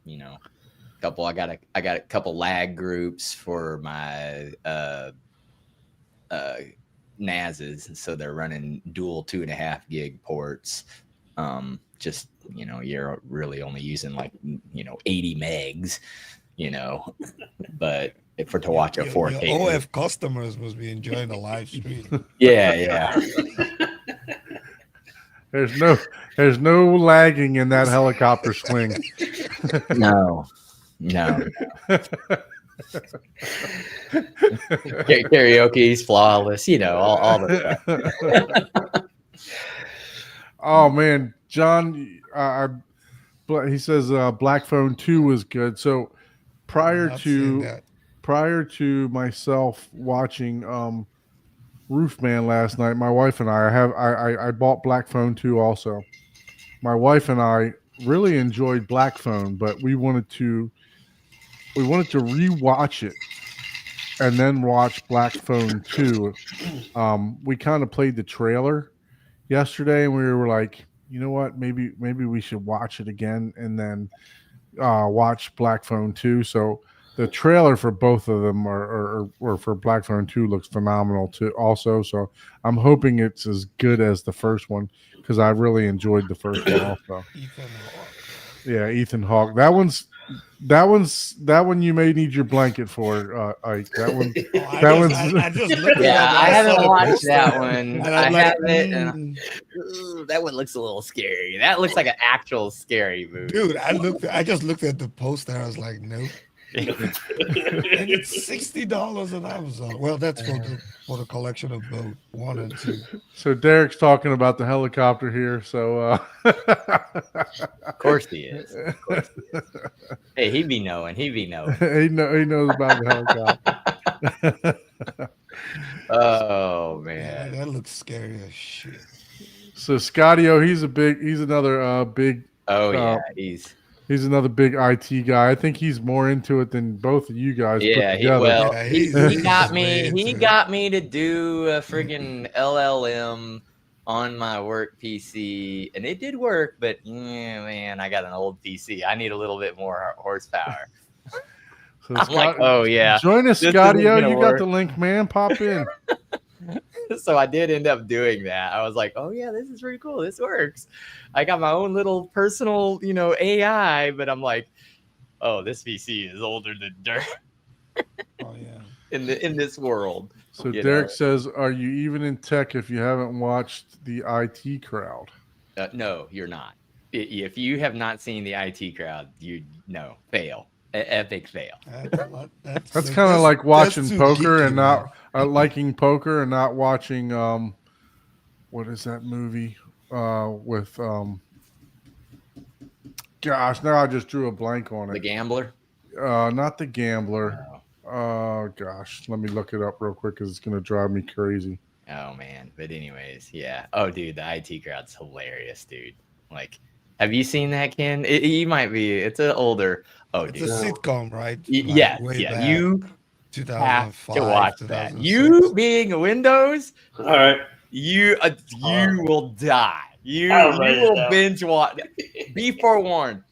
Speaker 5: couple. I got a couple lag groups for my NASs, so they're running dual 2.5 gig ports. Just you're really only using like 80 megs, but to watch a 4K.
Speaker 1: Your OF customers must be enjoying the live stream.
Speaker 5: Yeah.
Speaker 2: There's no lagging in that helicopter swing.
Speaker 5: No. Karaoke's flawless, all the stuff.
Speaker 2: Oh man, John, he says Black Phone 2 was good. So prior
Speaker 1: I've seen
Speaker 2: to
Speaker 1: that.
Speaker 2: myself watching Roofman last night, my wife and I bought Black Phone 2 also. My wife and I really enjoyed Black Phone, but we wanted to rewatch it and then watch Black Phone 2. We kind of played the trailer yesterday and we were like, you know what, maybe we should watch it again and then watch Black Phone 2. So the trailer for both of them or for Black Phone 2 looks phenomenal too also. So I'm hoping it's as good as the first one because I really enjoyed the first one also.
Speaker 1: Ethan Hawke.
Speaker 2: Yeah, Ethan Hawke. That one you may need your blanket for, Ike. That one.
Speaker 1: I just looked at
Speaker 5: Yeah,
Speaker 1: it.
Speaker 5: I
Speaker 1: saw
Speaker 5: haven't
Speaker 1: the
Speaker 5: watched
Speaker 1: poster,
Speaker 5: that one.
Speaker 1: and
Speaker 5: I
Speaker 1: I'm like,
Speaker 5: haven't. And that one looks a little scary. That looks like an actual scary movie.
Speaker 1: dude, I just looked at the poster. I was like, nope. and it's $60 on Amazon. Well, that's for the collection of both 1 and 2.
Speaker 2: So Derek's talking about the helicopter here. So
Speaker 5: Of course he is. Of course he is. Hey, he be knowing.
Speaker 2: he knows about the helicopter.
Speaker 5: Oh
Speaker 1: Yeah,
Speaker 5: man.
Speaker 1: that looks scary as shit.
Speaker 2: So Scottio, he's another big
Speaker 5: Oh
Speaker 2: Uh,
Speaker 5: yeah.
Speaker 2: he's another big IT guy. I think he's more into it than both of you guys
Speaker 5: Yeah,
Speaker 2: put together.
Speaker 1: Yeah,
Speaker 5: he
Speaker 1: he's
Speaker 5: got
Speaker 1: way
Speaker 5: me. He
Speaker 1: into it.
Speaker 5: got me to do a friggin' LLM on my work PC, and it did work. But man, I got an old PC. I need a little bit more horsepower.
Speaker 2: So
Speaker 5: I'm like, oh yeah.
Speaker 2: join us,
Speaker 5: this isn't
Speaker 2: Scottio.
Speaker 5: gonna
Speaker 2: You
Speaker 5: work.
Speaker 2: got the link, man. Pop in.
Speaker 5: So I did end up doing that. I was like, oh yeah, this is pretty cool. This works. I got my own little personal, AI, but I'm like, oh, this PC is older than dirt
Speaker 1: Oh yeah.
Speaker 2: Mm.
Speaker 5: in this world.
Speaker 2: So
Speaker 5: You
Speaker 2: Derek
Speaker 5: know.
Speaker 2: says, "Are you even in tech if you haven't watched the IT crowd?"
Speaker 5: No, you're not. If you have not seen the IT crowd, fail. Epic fail.
Speaker 2: That's kind of like watching
Speaker 1: too
Speaker 2: poker
Speaker 1: geeky,
Speaker 2: and not liking poker and not watching what is that movie with gosh, now I just drew a blank on
Speaker 5: The
Speaker 2: it.
Speaker 5: Gambler.
Speaker 2: Not The Gambler.
Speaker 5: Oh,
Speaker 2: Gosh, let me look it up real quick because it's gonna drive me crazy.
Speaker 5: oh man. But anyways, yeah. Oh dude, the IT crowd's hilarious, dude. Like, have you seen that, Ken? You might be. It's an older. Oh,
Speaker 1: It's
Speaker 5: dude.
Speaker 1: a sitcom, right?
Speaker 5: Yeah,
Speaker 1: way
Speaker 5: yeah.
Speaker 1: back,
Speaker 5: You have
Speaker 1: 2005,
Speaker 5: to watch that.
Speaker 1: 2006.
Speaker 5: You being a Windows,
Speaker 3: All right.
Speaker 5: you will die. You
Speaker 3: I'll write it
Speaker 5: will
Speaker 3: down.
Speaker 5: binge watch. Be forewarned.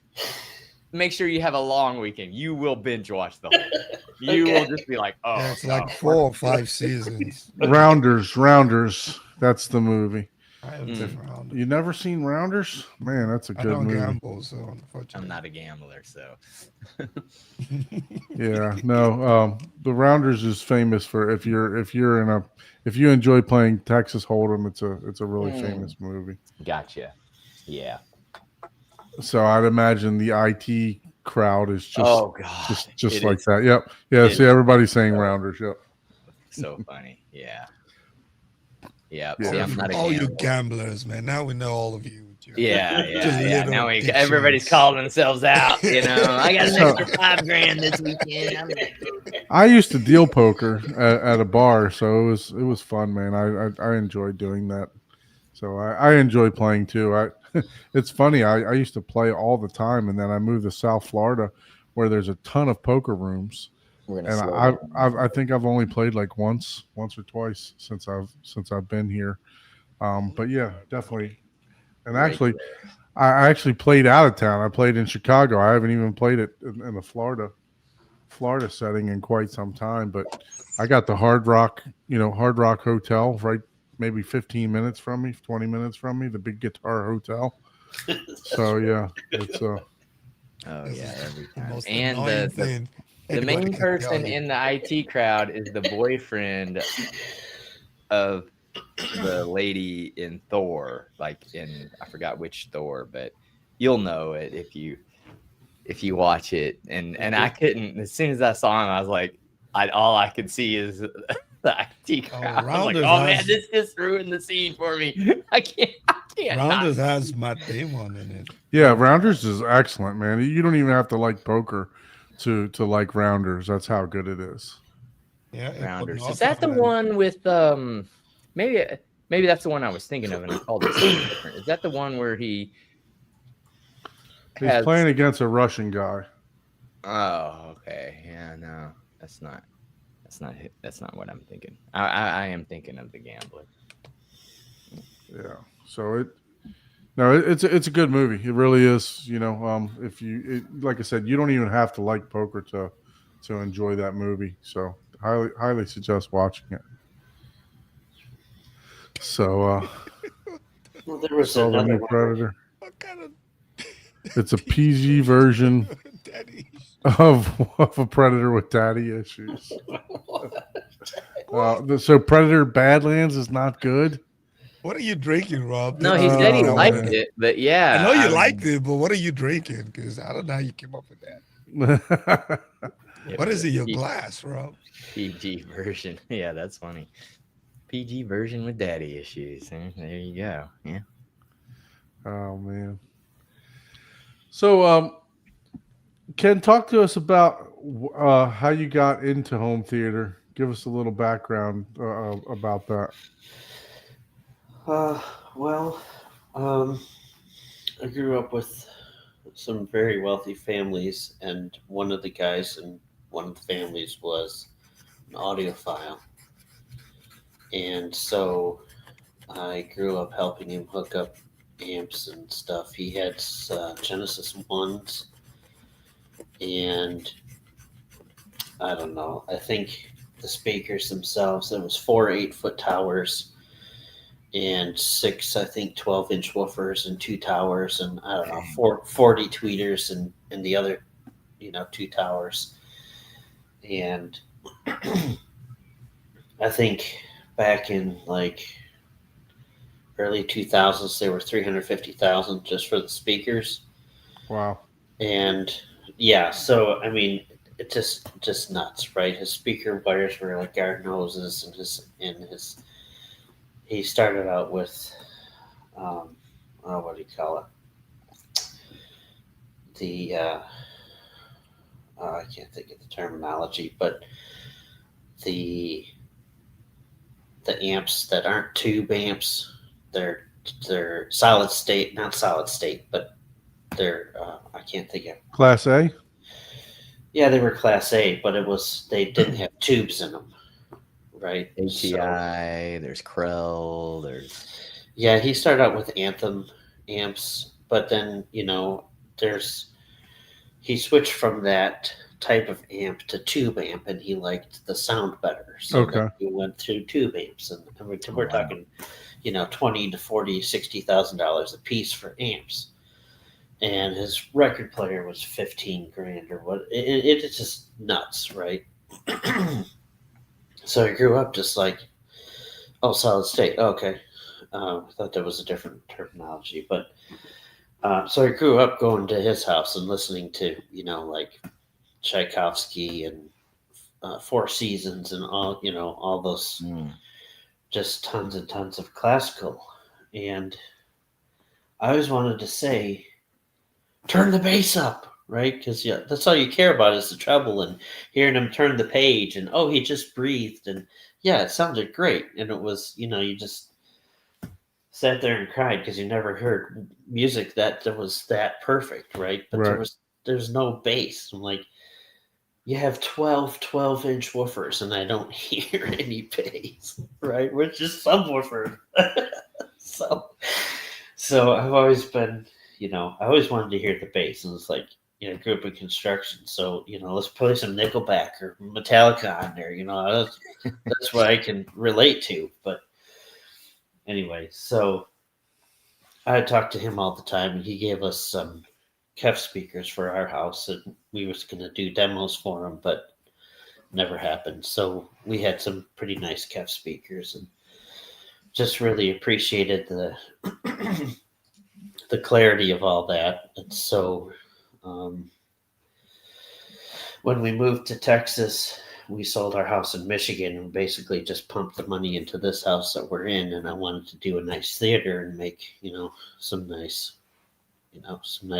Speaker 5: Make sure you have a long weekend. You will binge watch the whole thing. You
Speaker 3: Okay.
Speaker 5: will just be like, oh,
Speaker 1: Yeah, it's like
Speaker 5: no.
Speaker 1: 4 or 5 seasons.
Speaker 2: Rounders. That's the movie.
Speaker 1: I have
Speaker 5: Mm.
Speaker 1: different round.
Speaker 2: You never seen Rounders? Man, that's a
Speaker 1: I
Speaker 2: good
Speaker 1: don't
Speaker 2: movie.
Speaker 1: gamble, so unfortunately.
Speaker 5: I'm not a gambler, so
Speaker 2: Yeah, no. The Rounders is famous for if you enjoy playing Texas Hold'em, it's a really famous movie.
Speaker 5: gotcha. Yeah.
Speaker 2: So I'd imagine the IT crowd is just
Speaker 5: Oh god.
Speaker 2: just
Speaker 5: It
Speaker 2: like
Speaker 5: is
Speaker 2: that. Yep. Yeah.
Speaker 5: It
Speaker 2: See, everybody's saying Rounders. Yep.
Speaker 5: so funny. Yeah. Yeah.
Speaker 2: Yeah.
Speaker 5: See, I'm not a
Speaker 1: all you
Speaker 5: gambler.
Speaker 1: gamblers, man. Now we know all of you.
Speaker 5: Yeah,
Speaker 1: Just
Speaker 5: yeah.
Speaker 1: little
Speaker 5: Now
Speaker 1: dictions.
Speaker 5: everybody's calling themselves out. I got an
Speaker 2: So-
Speaker 5: extra $5,000 this weekend. I'm like,
Speaker 2: I used to deal poker at a bar, so it was fun, man. I enjoyed doing that. So I enjoy playing too. It's funny. I used to play all the time, and then I moved to South Florida, where there's a ton of poker rooms.
Speaker 5: we're gonna
Speaker 2: And
Speaker 5: slow down.
Speaker 2: I think I've only played like once or twice since I've been here. But yeah, definitely. And
Speaker 5: Right
Speaker 2: actually, I actually played out of town. I played in Chicago. I haven't even played it in the Florida setting in quite some time. But I got the Hard Rock Hotel right, maybe 15 minutes from me, 20 minutes from me, the Big Guitar Hotel. So yeah, it's
Speaker 5: Oh
Speaker 1: This
Speaker 5: yeah,
Speaker 1: is
Speaker 5: every
Speaker 1: the
Speaker 5: time.
Speaker 1: most
Speaker 5: And
Speaker 1: annoying
Speaker 5: the
Speaker 1: thing
Speaker 5: the
Speaker 1: anybody
Speaker 5: main
Speaker 1: can tell
Speaker 5: person
Speaker 1: you.
Speaker 5: in the IT crowd is the boyfriend of the lady in Thor, like in I forgot which Thor, but you'll know it if you watch it. And I couldn't. As soon as I saw him, I was like, all I could see is the IT crowd. I was like,
Speaker 1: Rounders
Speaker 5: oh man,
Speaker 1: has-
Speaker 5: this just ruined the scene for me. I can't. not
Speaker 1: Rounders has Matt Damon in it.
Speaker 2: yeah, Rounders is excellent, man. You don't even have to like poker to like Rounders. That's how good it is.
Speaker 1: Yeah, it
Speaker 5: Rounders.
Speaker 1: put
Speaker 5: Is that the
Speaker 1: Northland.
Speaker 5: one with maybe that's the one I was thinking of and I called it something different. Is that the one where he
Speaker 2: He's
Speaker 5: has
Speaker 2: playing against a Russian guy.
Speaker 5: Oh, okay. Yeah, no. That's not what I'm thinking. I am thinking of The Gambler.
Speaker 2: Yeah. So it's a good movie. It really is. Like I said, you don't even have to like poker to enjoy that movie. So highly suggest watching it. So
Speaker 3: Well, there was
Speaker 2: saw the
Speaker 3: another
Speaker 2: new
Speaker 3: one.
Speaker 2: Predator.
Speaker 1: What kind of
Speaker 2: It's a PG version
Speaker 1: daddy?
Speaker 2: of a Predator with daddy issues. So Predator Badlands is not good.
Speaker 1: What are you drinking, Rob?
Speaker 5: No, he said he
Speaker 2: Oh,
Speaker 5: liked
Speaker 2: man.
Speaker 5: it, but yeah.
Speaker 1: I know you
Speaker 5: I'm-
Speaker 1: liked it, but what are you drinking? Because I don't know how you came up with that.
Speaker 5: It
Speaker 1: What
Speaker 5: was
Speaker 1: is
Speaker 5: a
Speaker 1: it? Your
Speaker 5: P-
Speaker 1: glass, Rob?
Speaker 5: PG version. Yeah, that's funny. PG version with daddy issues. Huh? There you go. Yeah.
Speaker 2: Oh man. So, Ken, talk to us about how you got into home theater. Give us a little background about that.
Speaker 3: Uh, well, um, I grew up with some very wealthy families, and one of the guys in one of the families was an audiophile. And so I grew up helping him hook up amps and stuff. He had Genesis 1s, and I don't know, I think the speakers themselves, it was 4 8-foot towers and six, I think, 12-inch woofers and two towers, and I don't know,
Speaker 5: Dang.
Speaker 3: 40 tweeters and the other, two towers. And I think back in like early 2000s, they were 350,000 just for the speakers.
Speaker 2: Wow.
Speaker 3: And yeah, so I mean, it just nuts, right? His speaker wires were like garden hoses, and his he started out with what do you call it? The I can't think of the terminology, but the the amps that aren't tube amps, they're solid state, not solid state, but they're I can't think of.
Speaker 2: Class A.
Speaker 3: Yeah, they were Class A, but they didn't have tubes in them, right? So
Speaker 5: ATI, there's Krell, there's
Speaker 3: yeah, he started out with Anthem amps, but then there's he switched from that type of amp to tube amp, and he liked the sound better, so
Speaker 2: Okay.
Speaker 3: then he went to tube amps, and we're
Speaker 5: wow.
Speaker 3: talking 20 to 40, $60,000 a piece for amps. And his record player was 15 grand or what. It's just nuts, right? So I grew up just like, oh, solid state. Okay. I thought that was a different terminology. But so I grew up going to his house and listening to, like Tchaikovsky and Four Seasons and all those,
Speaker 5: Mm.
Speaker 3: just tons and tons of classical. And I always wanted to say, turn the bass up, right? Because that's all you care about is the treble and hearing him turn the page, and oh, he just breathed, and yeah, it sounded great, and it was, you just sat there and cried because you never heard music that was that perfect, right? But
Speaker 2: Right.
Speaker 3: there's no bass. I'm like, you have 12-inch woofers, and I don't hear any bass, right? We're just subwoofer. So I've always been, I always wanted to hear the bass, and it's like, grew up in construction, so let's play some Nickelback or Metallica on there. That's what I can relate to. But anyway, so I talked to him all the time, and he gave us some Kef speakers for our house, and we was going to do demos for him, but never happened. So we had some pretty nice Kef speakers, and just really appreciated the the clarity of all that. And so when we moved to Texas, we sold our house in Michigan and basically just pumped the money into this house that we're in. And I wanted to do a nice theater and make, some nice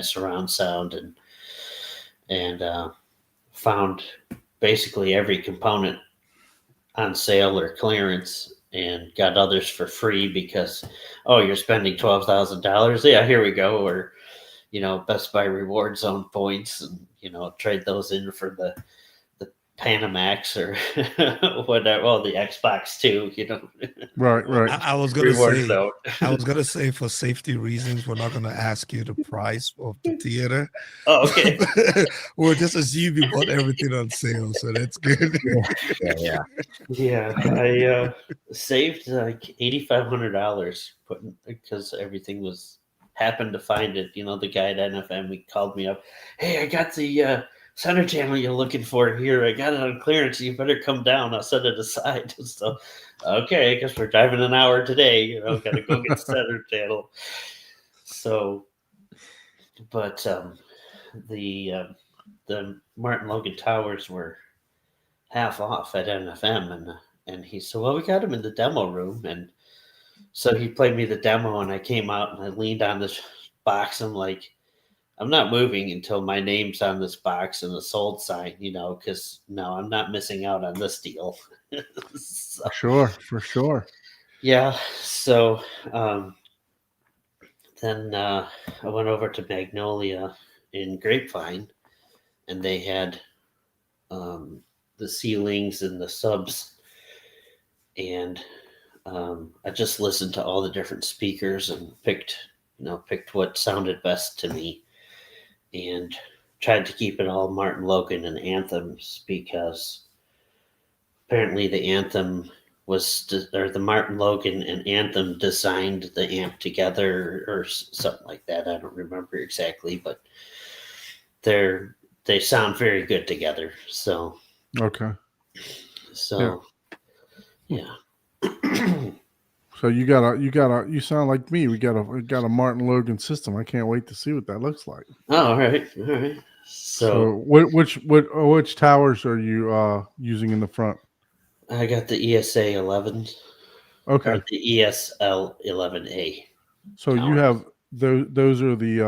Speaker 3: surround sound, and found basically every component on sale or clearance, and got others for free because, oh, you're spending $12,000. Yeah, here we go. Or, Best Buy Reward Zone points, and, trade those in for the Panamax or whatever. Well, the Xbox too,
Speaker 2: Right. Right.
Speaker 1: I was gonna
Speaker 3: Reward
Speaker 1: say,
Speaker 3: Zone.
Speaker 1: for safety reasons, we're not gonna ask you the price of the theater.
Speaker 3: Oh, okay.
Speaker 1: We'll just assume you bought everything on sale, so that's good.
Speaker 5: Yeah.
Speaker 3: Yeah, I saved like $8,500 because everything was happened to find it. The guy at NFM, he called me up. Hey, I got the center channel you're looking for here. I got it on clearance. You better come down. I'll set it aside. So, okay, I guess we're driving an hour today. Got to go get center channel. So, but the the Martin Logan towers were half off at NFM, and he said, "Well, we got him in the demo room," and so he played me the demo, and I came out and I leaned on this box. I'm like, I'm not moving until my name's on this box and the sold sign, because no, I'm not missing out on this deal. So,
Speaker 2: For sure.
Speaker 3: yeah. So then I went over to Magnolia in Grapevine, and they had the ceilings and the subs, and I just listened to all the different speakers and picked what sounded best to me, and tried to keep it all Martin Logan and Anthems, because apparently the Anthem or the Martin Logan and Anthem designed the amp together or something like that. I don't remember exactly, but they sound very good together. So
Speaker 2: Okay.
Speaker 3: Yeah.
Speaker 2: So you sound like me. We got a Martin Logan system. I can't wait to see what that looks like.
Speaker 3: Oh, all right. So
Speaker 2: which towers are you using in the front?
Speaker 3: I got the ESA 11,
Speaker 2: Okay.
Speaker 3: or the ESL 11A.
Speaker 2: So you
Speaker 3: towers.
Speaker 2: have those are the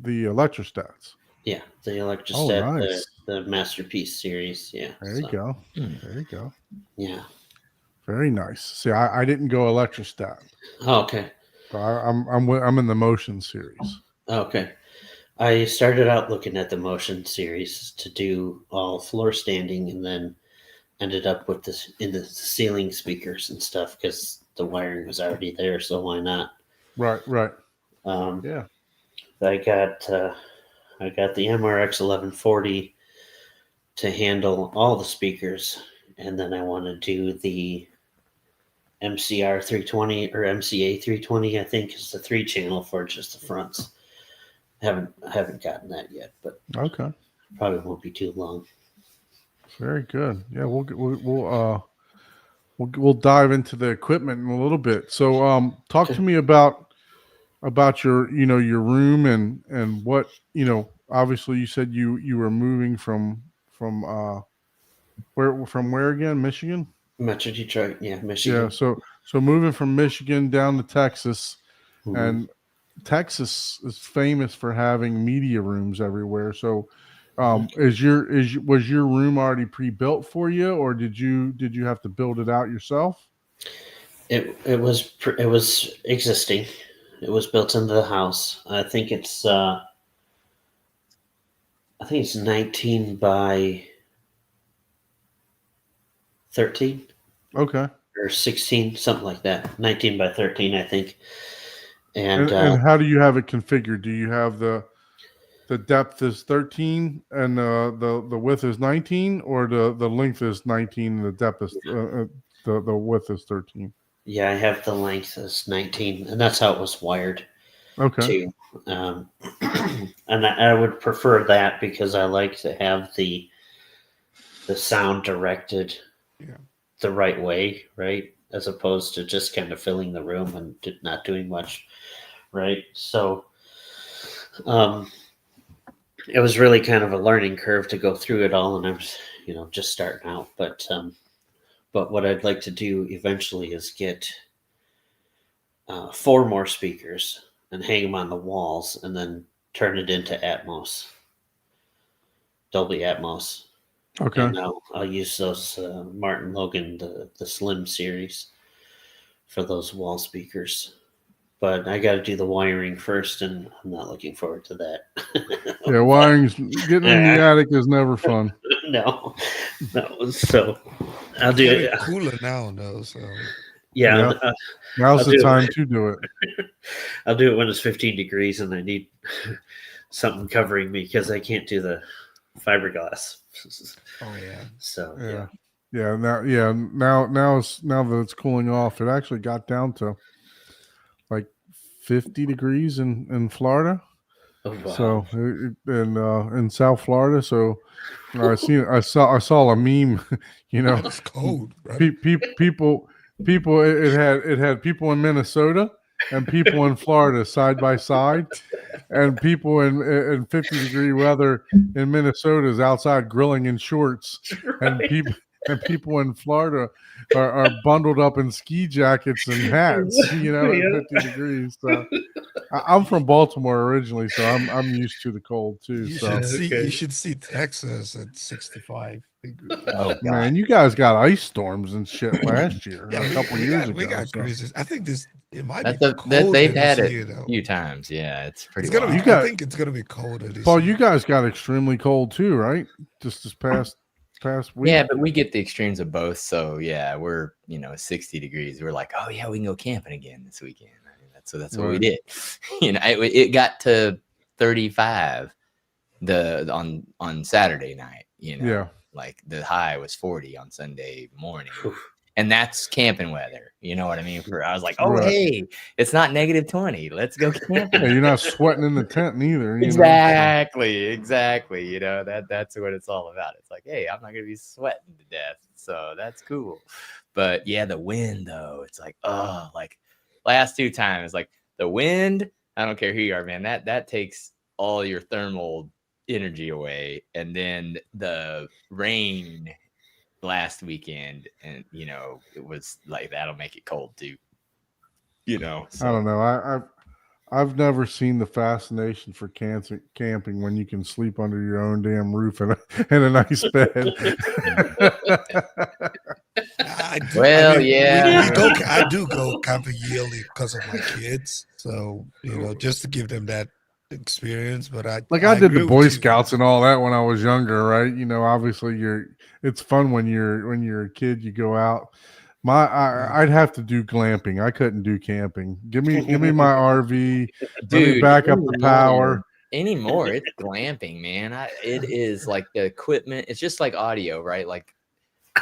Speaker 2: electrostats.
Speaker 3: Yeah, the Electrostat,
Speaker 2: nice.
Speaker 3: the Masterpiece series. Yeah.
Speaker 2: There you go. There you go.
Speaker 3: Yeah.
Speaker 2: Very nice. See, I didn't go electrostat.
Speaker 3: Oh, okay.
Speaker 2: So I'm in the motion series.
Speaker 3: Okay. I started out looking at the Motion series to do all floor standing, and then ended up with this in the ceiling speakers and stuff because the wiring was already there. So why not?
Speaker 2: Right.
Speaker 3: Yeah.
Speaker 2: Yeah.
Speaker 3: I got the MRX 1140 to handle all the speakers, and then I want to do the MCR 320 or MCA 320. I think is the 3-channel for just the fronts. I haven't gotten that yet, but
Speaker 2: Okay.
Speaker 3: probably won't be too long.
Speaker 2: Very good. Yeah, we'll dive into the equipment in a little bit. So, talk to me about your your room and what Obviously, you said you were moving from where again? Michigan.
Speaker 3: Metro Detroit, yeah, Michigan.
Speaker 2: Yeah. So moving from Michigan down to Texas,
Speaker 3: Mhm.
Speaker 2: and Texas is famous for having media rooms everywhere. So, was your room already pre-built for you, or did you have to build it out yourself?
Speaker 3: It was existing. It was built into the house. I think it's 19 by 13.
Speaker 2: Okay.
Speaker 3: Or 16, something like that. 19 by 13, I think. And
Speaker 2: how do you have it configured? Do you have the depth is 13 and the width is 19, or the length is 19 and the depth is the width is 13?
Speaker 3: yeah, I have the length as 19, and that's how it was wired
Speaker 2: Okay.
Speaker 3: too. And I would prefer that because I like to have the sound directed the right way, right? As opposed to just kind of filling the room and not doing much, right? So it was really kind of a learning curve to go through it all, and I'm just starting out. But what I'd like to do eventually is get 4 more speakers and hang them on the walls, and then turn it into Atmos, Dolby Atmos.
Speaker 2: Okay.
Speaker 3: And I'll use those Martin Logan, the Slim series, for those wall speakers. But I got to do the wiring first, and I'm not looking forward to that.
Speaker 2: Yeah, wiring's getting in the attic is never fun.
Speaker 3: No. So I'll do
Speaker 1: It's
Speaker 3: it.
Speaker 1: getting cooler now, though. So
Speaker 3: Yeah,
Speaker 2: Now's
Speaker 3: I'll
Speaker 2: the
Speaker 3: do
Speaker 2: time
Speaker 3: it.
Speaker 2: to do it.
Speaker 3: I'll do it when it's 15 degrees and I need something covering me because I can't do the fiberglass.
Speaker 1: oh yeah.
Speaker 3: So
Speaker 2: Yeah. Now that it's cooling off, it actually got down to like 50 degrees in Florida.
Speaker 3: Oh, wow.
Speaker 2: So in South Florida. So I saw a meme.
Speaker 1: It's cold, bro.
Speaker 2: People. It had people in Minnesota, and people in Florida side by side, and people in 50-degree weather in Minnesota is outside grilling in shorts, and people in Florida are bundled up in ski jackets and hats, at
Speaker 3: Yeah.
Speaker 2: 50 degrees. So I'm from Baltimore originally, so I'm used to the cold too.
Speaker 1: You
Speaker 2: So
Speaker 1: you should see Texas at 65 degrees.
Speaker 5: Oh God.
Speaker 2: man, you guys got ice storms and shit last year,
Speaker 1: Yeah,
Speaker 2: a couple years
Speaker 1: we
Speaker 2: ago.
Speaker 1: got
Speaker 2: so.
Speaker 1: crazy. I think it might
Speaker 5: That's
Speaker 1: be
Speaker 5: a,
Speaker 1: colder
Speaker 5: they've
Speaker 1: this
Speaker 5: had it
Speaker 1: year,
Speaker 5: a
Speaker 1: though.
Speaker 5: few times. Yeah, it's pretty
Speaker 1: It's gonna
Speaker 5: wild.
Speaker 1: be.
Speaker 2: You
Speaker 1: I
Speaker 2: got-
Speaker 1: think it's gonna be colder this
Speaker 2: Paul,
Speaker 1: year.
Speaker 2: you guys got extremely cold too, right? Just this past week.
Speaker 5: Yeah, but we get the extremes of both. So yeah, we're 60 degrees. We're like, oh yeah, we can go camping again this weekend. I mean, that's what we
Speaker 2: Right.
Speaker 5: did. It got to 35 on Saturday night.
Speaker 2: Yeah.
Speaker 5: like the high was 40 on Sunday morning. And that's camping weather. You know what I mean? I was like, oh,
Speaker 2: Right.
Speaker 5: hey, it's not negative 20. Let's go camping.
Speaker 2: Yeah, you're not sweating in the tent neither.
Speaker 5: Exactly. That's what it's all about. It's like, hey, I'm not gonna be sweating to death, so that's cool. But yeah, the wind though, it's like, oh, like last two times, like the wind. I don't care who you are, man. That takes all your thermal energy away, and then the rain last weekend, and it was like that'll make it cold too. So.
Speaker 2: I don't know. I've never seen the fascination for camping when you can sleep under your own damn roof in a nice bed.
Speaker 1: I do go camping yearly because of my kids. So just to give them that experience. But I
Speaker 2: did
Speaker 1: agree
Speaker 2: the
Speaker 1: with
Speaker 2: Boy
Speaker 1: you.
Speaker 2: Scouts and all that when I was younger, right? Obviously it's fun when you're a kid. You go out. I'd have to do glamping. I couldn't do camping. Give me my RV. Let me back up the power.
Speaker 5: Anymore, it's glamping, man. It is like the equipment. It's just like audio, right? Like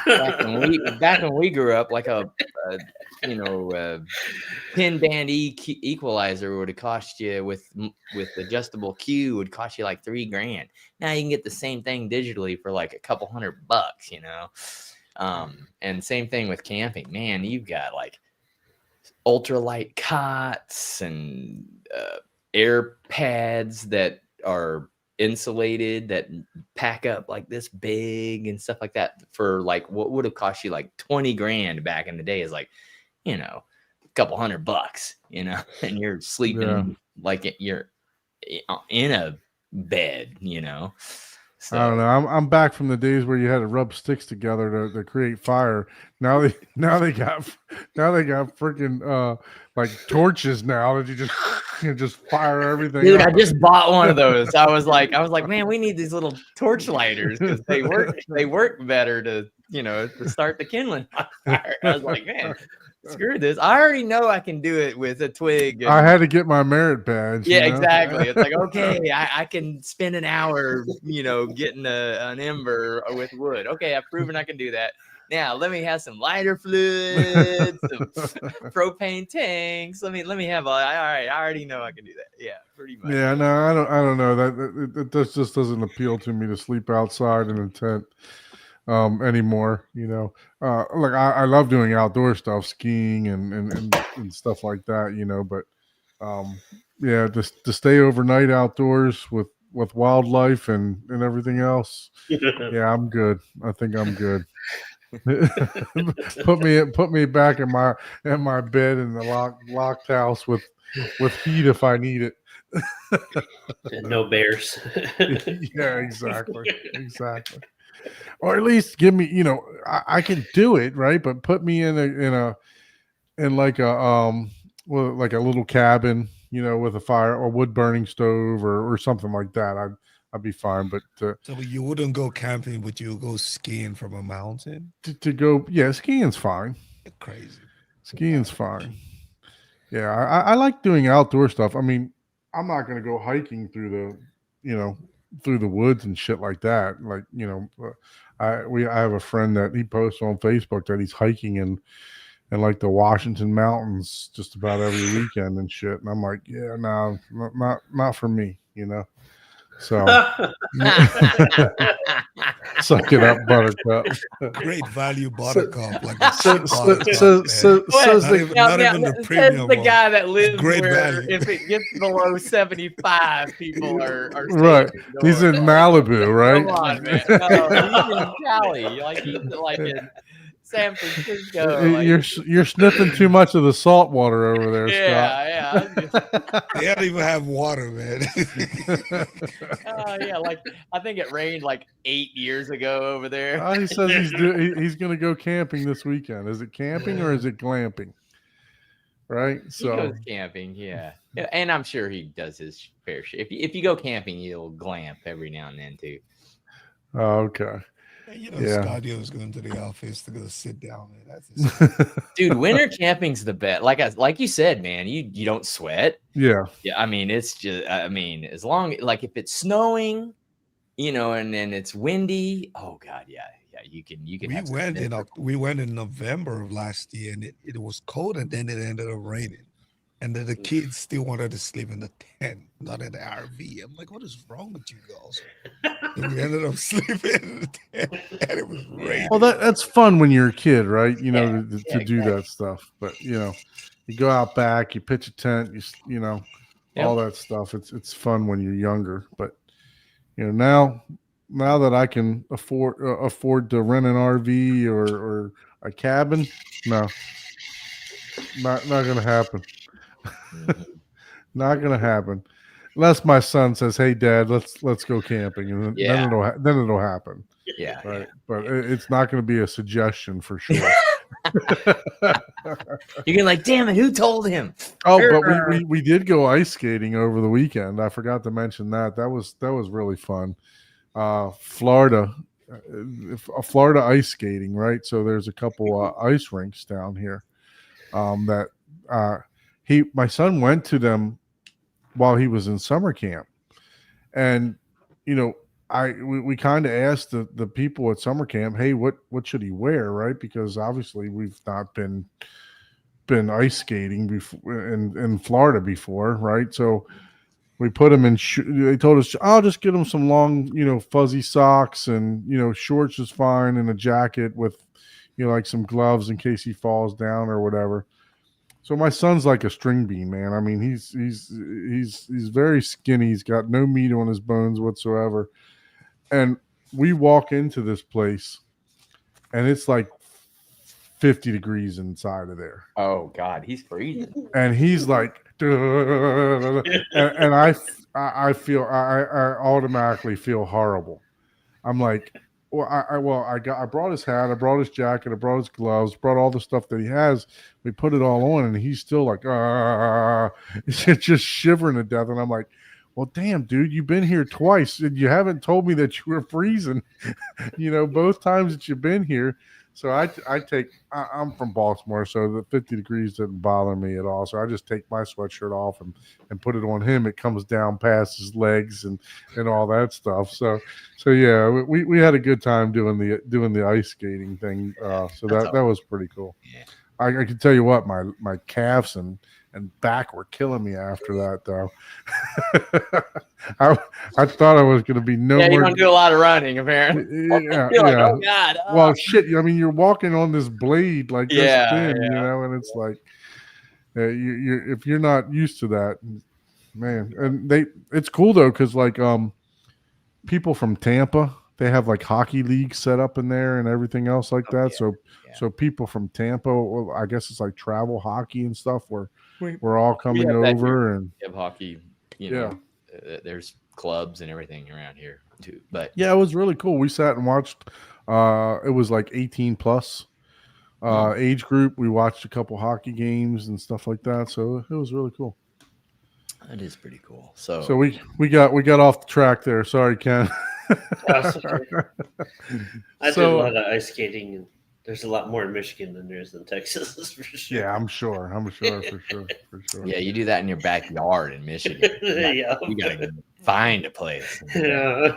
Speaker 5: back when we grew up, like a 10-band equalizer would have cost you with adjustable Q would cost you like $3,000. Now you can get the same thing digitally for like a couple $100, and same thing with camping, man. You've got like ultralight cots and air pads that are insulated that pack up like this big and stuff like that for like what would have cost you like $20,000 back in the day is like a couple $100, and you're sleeping like you're in a bed, So,
Speaker 2: I don't know. I'm back from the days where you had to rub sticks together to create fire. Now they got freaking like torches now that you just fire everything.
Speaker 5: dude,
Speaker 2: up.
Speaker 5: I just bought one of those. I was like, man, we need these little torch lighters because they work better to start the kindling fire. I was like, man, screw this. I already know I can do it with a twig.
Speaker 2: I had to get my merit badge.
Speaker 5: Yeah, exactly. It's like, okay, I can spend an hour, getting an ember with wood. Okay, I've proven I can do that. Now let me have some lighter fluids, some propane tanks. Let me have all right. I already know I can do that. Yeah, pretty much.
Speaker 2: Yeah, no, I don't know that just doesn't appeal to me to sleep outside in a tent anymore. Like I love doing outdoor stuff, skiing and stuff like that. But yeah, just to stay overnight outdoors with wildlife and everything else. Yeah, I'm good. I think I'm good. put me back in my bed in the locked house with heat if I need it.
Speaker 3: No bears.
Speaker 2: Yeah, exactly. Or at least give me, I can do it, right? But put me in like a like a little cabin, with a fire or wood burning stove or something like that. I'd be fine. But
Speaker 1: so you wouldn't go camping, but you go skiing from a mountain.
Speaker 2: To go, yeah, skiing's fine.
Speaker 1: You're crazy.
Speaker 2: Skiing's fine. Yeah, I like doing outdoor stuff. I mean, I'm not going to go hiking through the woods and shit like that. Like, I have a friend that he posts on Facebook that he's hiking in like the Washington mountains just about every weekend and shit. And I'm like, yeah, no, not for me, So suck it up, Buttercup.
Speaker 1: Great value buttercup, like a
Speaker 2: So,
Speaker 1: cheap
Speaker 2: so,
Speaker 1: buttercup,
Speaker 2: so,
Speaker 1: man.
Speaker 2: so, says
Speaker 1: Not
Speaker 2: the,
Speaker 1: even, not even the
Speaker 5: says
Speaker 1: premium
Speaker 5: the
Speaker 1: one.
Speaker 5: guy that lives
Speaker 1: great
Speaker 5: where
Speaker 1: value.
Speaker 5: if it gets below 75, people are
Speaker 2: right.
Speaker 5: saying
Speaker 2: He's in Malibu,
Speaker 5: Come
Speaker 2: right?
Speaker 5: on, man. No, he's in Cali. Like he's like in San Francisco. Like,
Speaker 2: You're sniffing too much of the salt water over there,
Speaker 5: yeah.
Speaker 1: They don't even have water, man.
Speaker 5: Yeah, like I think it rained like 8 years ago over there.
Speaker 2: He says he's going to go camping this weekend. Is it camping or is it glamping? Right.
Speaker 5: He
Speaker 2: So
Speaker 5: goes camping, yeah. And I'm sure he does his fair share. If you go camping, you'll glamp every now and then too.
Speaker 2: okay.
Speaker 1: You know,
Speaker 2: Yeah.
Speaker 1: Stadio is going to the office to go sit down, man. That's his
Speaker 5: Dude, winter camping's the best. Like you said, man, you don't sweat.
Speaker 2: Yeah.
Speaker 5: Yeah, I mean, it's just as long like if it's snowing, and then it's windy. Oh god, yeah, you can.
Speaker 1: we
Speaker 5: have some
Speaker 1: went in
Speaker 5: miserable-
Speaker 1: we went in November of last year, and it was cold, and then it ended up raining, and then the kids still wanted to sleep in the tent, not in the RV. I'm like, what is wrong with you girls? And we ended up sleeping in the tent, and it was raining.
Speaker 2: Well, that's fun when you're a kid, right? To
Speaker 5: Yeah,
Speaker 2: do that stuff. But you go out back, you pitch a tent, all that stuff. It's fun when you're younger. But now that I can afford to rent an RV or a cabin, no, not gonna happen.
Speaker 5: Mhm.
Speaker 2: Not gonna happen. Unless my son says, "Hey, Dad, let's go camping," and then,
Speaker 5: Yeah.
Speaker 2: then it'll happen.
Speaker 5: Yeah,
Speaker 2: Right, but it's not going to be a suggestion for sure.
Speaker 5: You can like, damn it, who told him?
Speaker 2: Oh, but we did go ice skating over the weekend. I forgot to mention that. That was really fun. Florida ice skating, right? So there's a couple ice rinks down here. That my son went to them while he was in summer camp, and we kind of asked the people at summer camp, hey, what should he wear, right? Because obviously we've not been ice skating before in Florida before, right? So we put him in. They told us, I'll just get him some long, fuzzy socks, and shorts is fine, and a jacket with, like some gloves in case he falls down or whatever. So my son's like a string bean, man. I mean, he's very skinny. He's got no meat on his bones whatsoever. And we walk into this place, and it's like 50 degrees inside of there.
Speaker 5: Oh God, he's freezing.
Speaker 2: And he's like, and I feel I automatically feel horrible. I'm like, I brought his hat, I brought his jacket, I brought his gloves, brought all the stuff that he has. We put it all on, and he's still like, just shivering to death. And I'm like, well, damn, dude, you've been here twice, and you haven't told me that you were freezing, both times that you've been here. So I'm from Baltimore, so the 50 degrees doesn't bother me at all. So I just take my sweatshirt off and put it on him. It comes down past his legs and all that stuff. So yeah, we had a good time doing the ice skating thing. So that was pretty cool.
Speaker 5: Yeah.
Speaker 2: I can tell you what, my calves and back were killing me after that, though. I thought I was going to be
Speaker 5: You're going to do a lot of running, apparently.
Speaker 2: Yeah,
Speaker 5: You're like,
Speaker 2: yeah.
Speaker 5: oh God. Oh.
Speaker 2: Well, shit. I mean, you're walking on this blade like this thin,
Speaker 5: yeah.
Speaker 2: and it's like, you're if you're not used to that, man. And it's cool though, because like people from Tampa, they have like hockey leagues set up in there and everything else like that.
Speaker 5: Yeah.
Speaker 2: So people from Tampa, well, I guess it's like travel hockey and stuff where
Speaker 5: We-
Speaker 2: we're all coming
Speaker 5: have that
Speaker 2: over and
Speaker 5: We have hockey, there's clubs and everything around here too. But
Speaker 2: yeah, it was really cool. We sat and watched. It was like 18 plus age group. We watched a couple hockey games and stuff like that. So it was really cool.
Speaker 5: that is pretty cool. So
Speaker 2: we got off the track there. Sorry, Ken.
Speaker 3: That's okay. I did
Speaker 2: So-
Speaker 3: a lot of ice skating, and there's a lot more in Michigan than there is in Texas, that's for sure.
Speaker 2: Yeah, I'm sure for sure.
Speaker 5: yeah, you do that in your backyard in Michigan.
Speaker 3: Yeah.
Speaker 5: You gotta find a place.
Speaker 3: Yeah.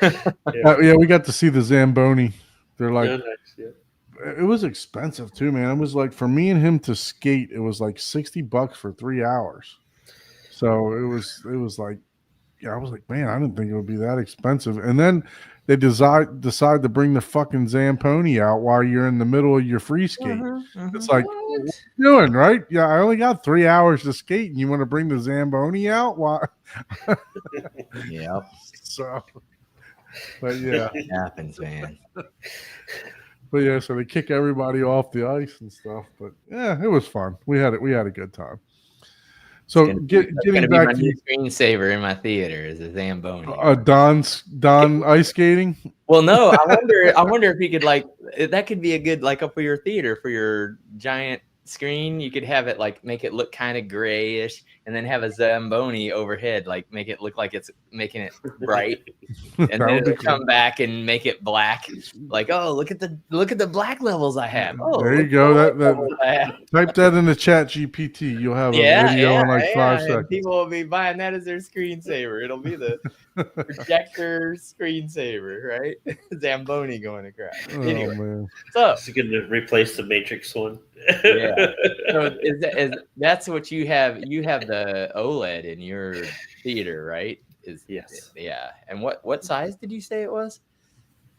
Speaker 2: Yeah, we got to see the Zamboni. They're like,
Speaker 3: Yeah, nice, yeah.
Speaker 2: it was expensive too, man. It was like for me and him to skate, it was like $60 for 3 hours. So it was like I was like, man, I didn't think it would be that expensive. And then they decide to bring the fucking Zamponi out while you're in the middle of your free skate. It's like, what
Speaker 5: What?
Speaker 2: you doing, right? Yeah, I only got 3 hours to skate, and you want to bring the Zamboni out? Why?
Speaker 5: Yep,
Speaker 2: So, but yeah,
Speaker 5: it happens, man.
Speaker 2: so they kick everybody off the ice and stuff. But yeah, it was fun. We had a good time. So
Speaker 5: That's
Speaker 2: getting
Speaker 5: gonna be
Speaker 2: back
Speaker 5: my
Speaker 2: to
Speaker 5: new screensaver in my theater is a Zamboni.
Speaker 2: Don ice skating.
Speaker 5: Well, no, I wonder if you could like that could be a good like up for your theater for your giant screen. You could have it like make it look kind of grayish, and then have a Zamboni overhead, like make it look like it's making it bright, and
Speaker 2: That
Speaker 5: then
Speaker 2: would be
Speaker 5: it'll come back and make it black. Like, oh, look at the black levels I have. Oh,
Speaker 2: There you
Speaker 5: look
Speaker 2: go.
Speaker 5: at the
Speaker 2: That
Speaker 5: levels I have.
Speaker 2: type that in the chat GPT. You'll have a video in like 5
Speaker 5: and
Speaker 2: seconds.
Speaker 5: people will be buying that as their screensaver. It'll be the projector screensaver, right? Zamboni going across.
Speaker 2: Oh
Speaker 5: Anyway,
Speaker 2: man.
Speaker 5: so
Speaker 3: It's going to replace the Matrix one.
Speaker 5: yeah, so that's what you have? You have the OLED in your theater, right?
Speaker 3: Yes.
Speaker 5: Yeah. And what size did you say it was?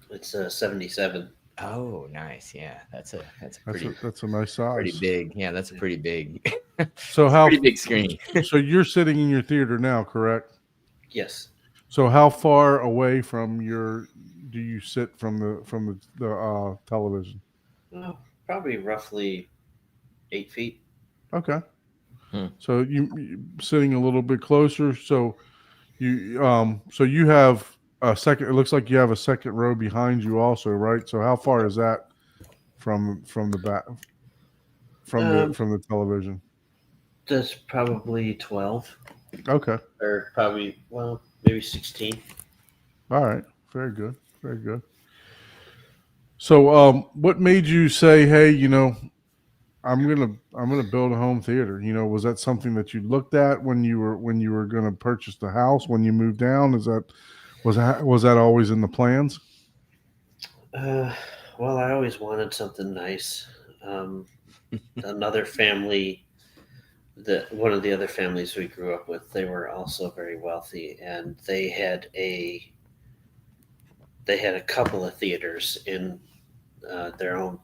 Speaker 3: It's a 77.
Speaker 5: Oh, nice. Yeah, that's a pretty
Speaker 2: That's a nice size.
Speaker 5: pretty big. Yeah, that's a pretty big,
Speaker 2: So how
Speaker 5: pretty big screen.
Speaker 2: so you're sitting in your theater now, correct?
Speaker 3: Yes.
Speaker 2: So how far away from do you sit from the television?
Speaker 3: Oh, probably roughly 8 feet.
Speaker 2: Okay.
Speaker 5: Hmm.
Speaker 2: So you sitting a little bit closer. So you have a second. It looks like you have a second row behind you also, right? So how far is that from the back from the television?
Speaker 3: That's probably 12
Speaker 2: Okay.
Speaker 3: or probably, well, maybe 16.
Speaker 2: All right. Very good. Very good. So what made you say, hey, I'm gonna build a home theater? Was that something that you looked at when you were gonna purchase the house when you moved down? Was that always in the plans?
Speaker 3: Well, I always wanted something nice. Another family, one of the other families we grew up with, they were also very wealthy, and they had a couple of theaters in their own.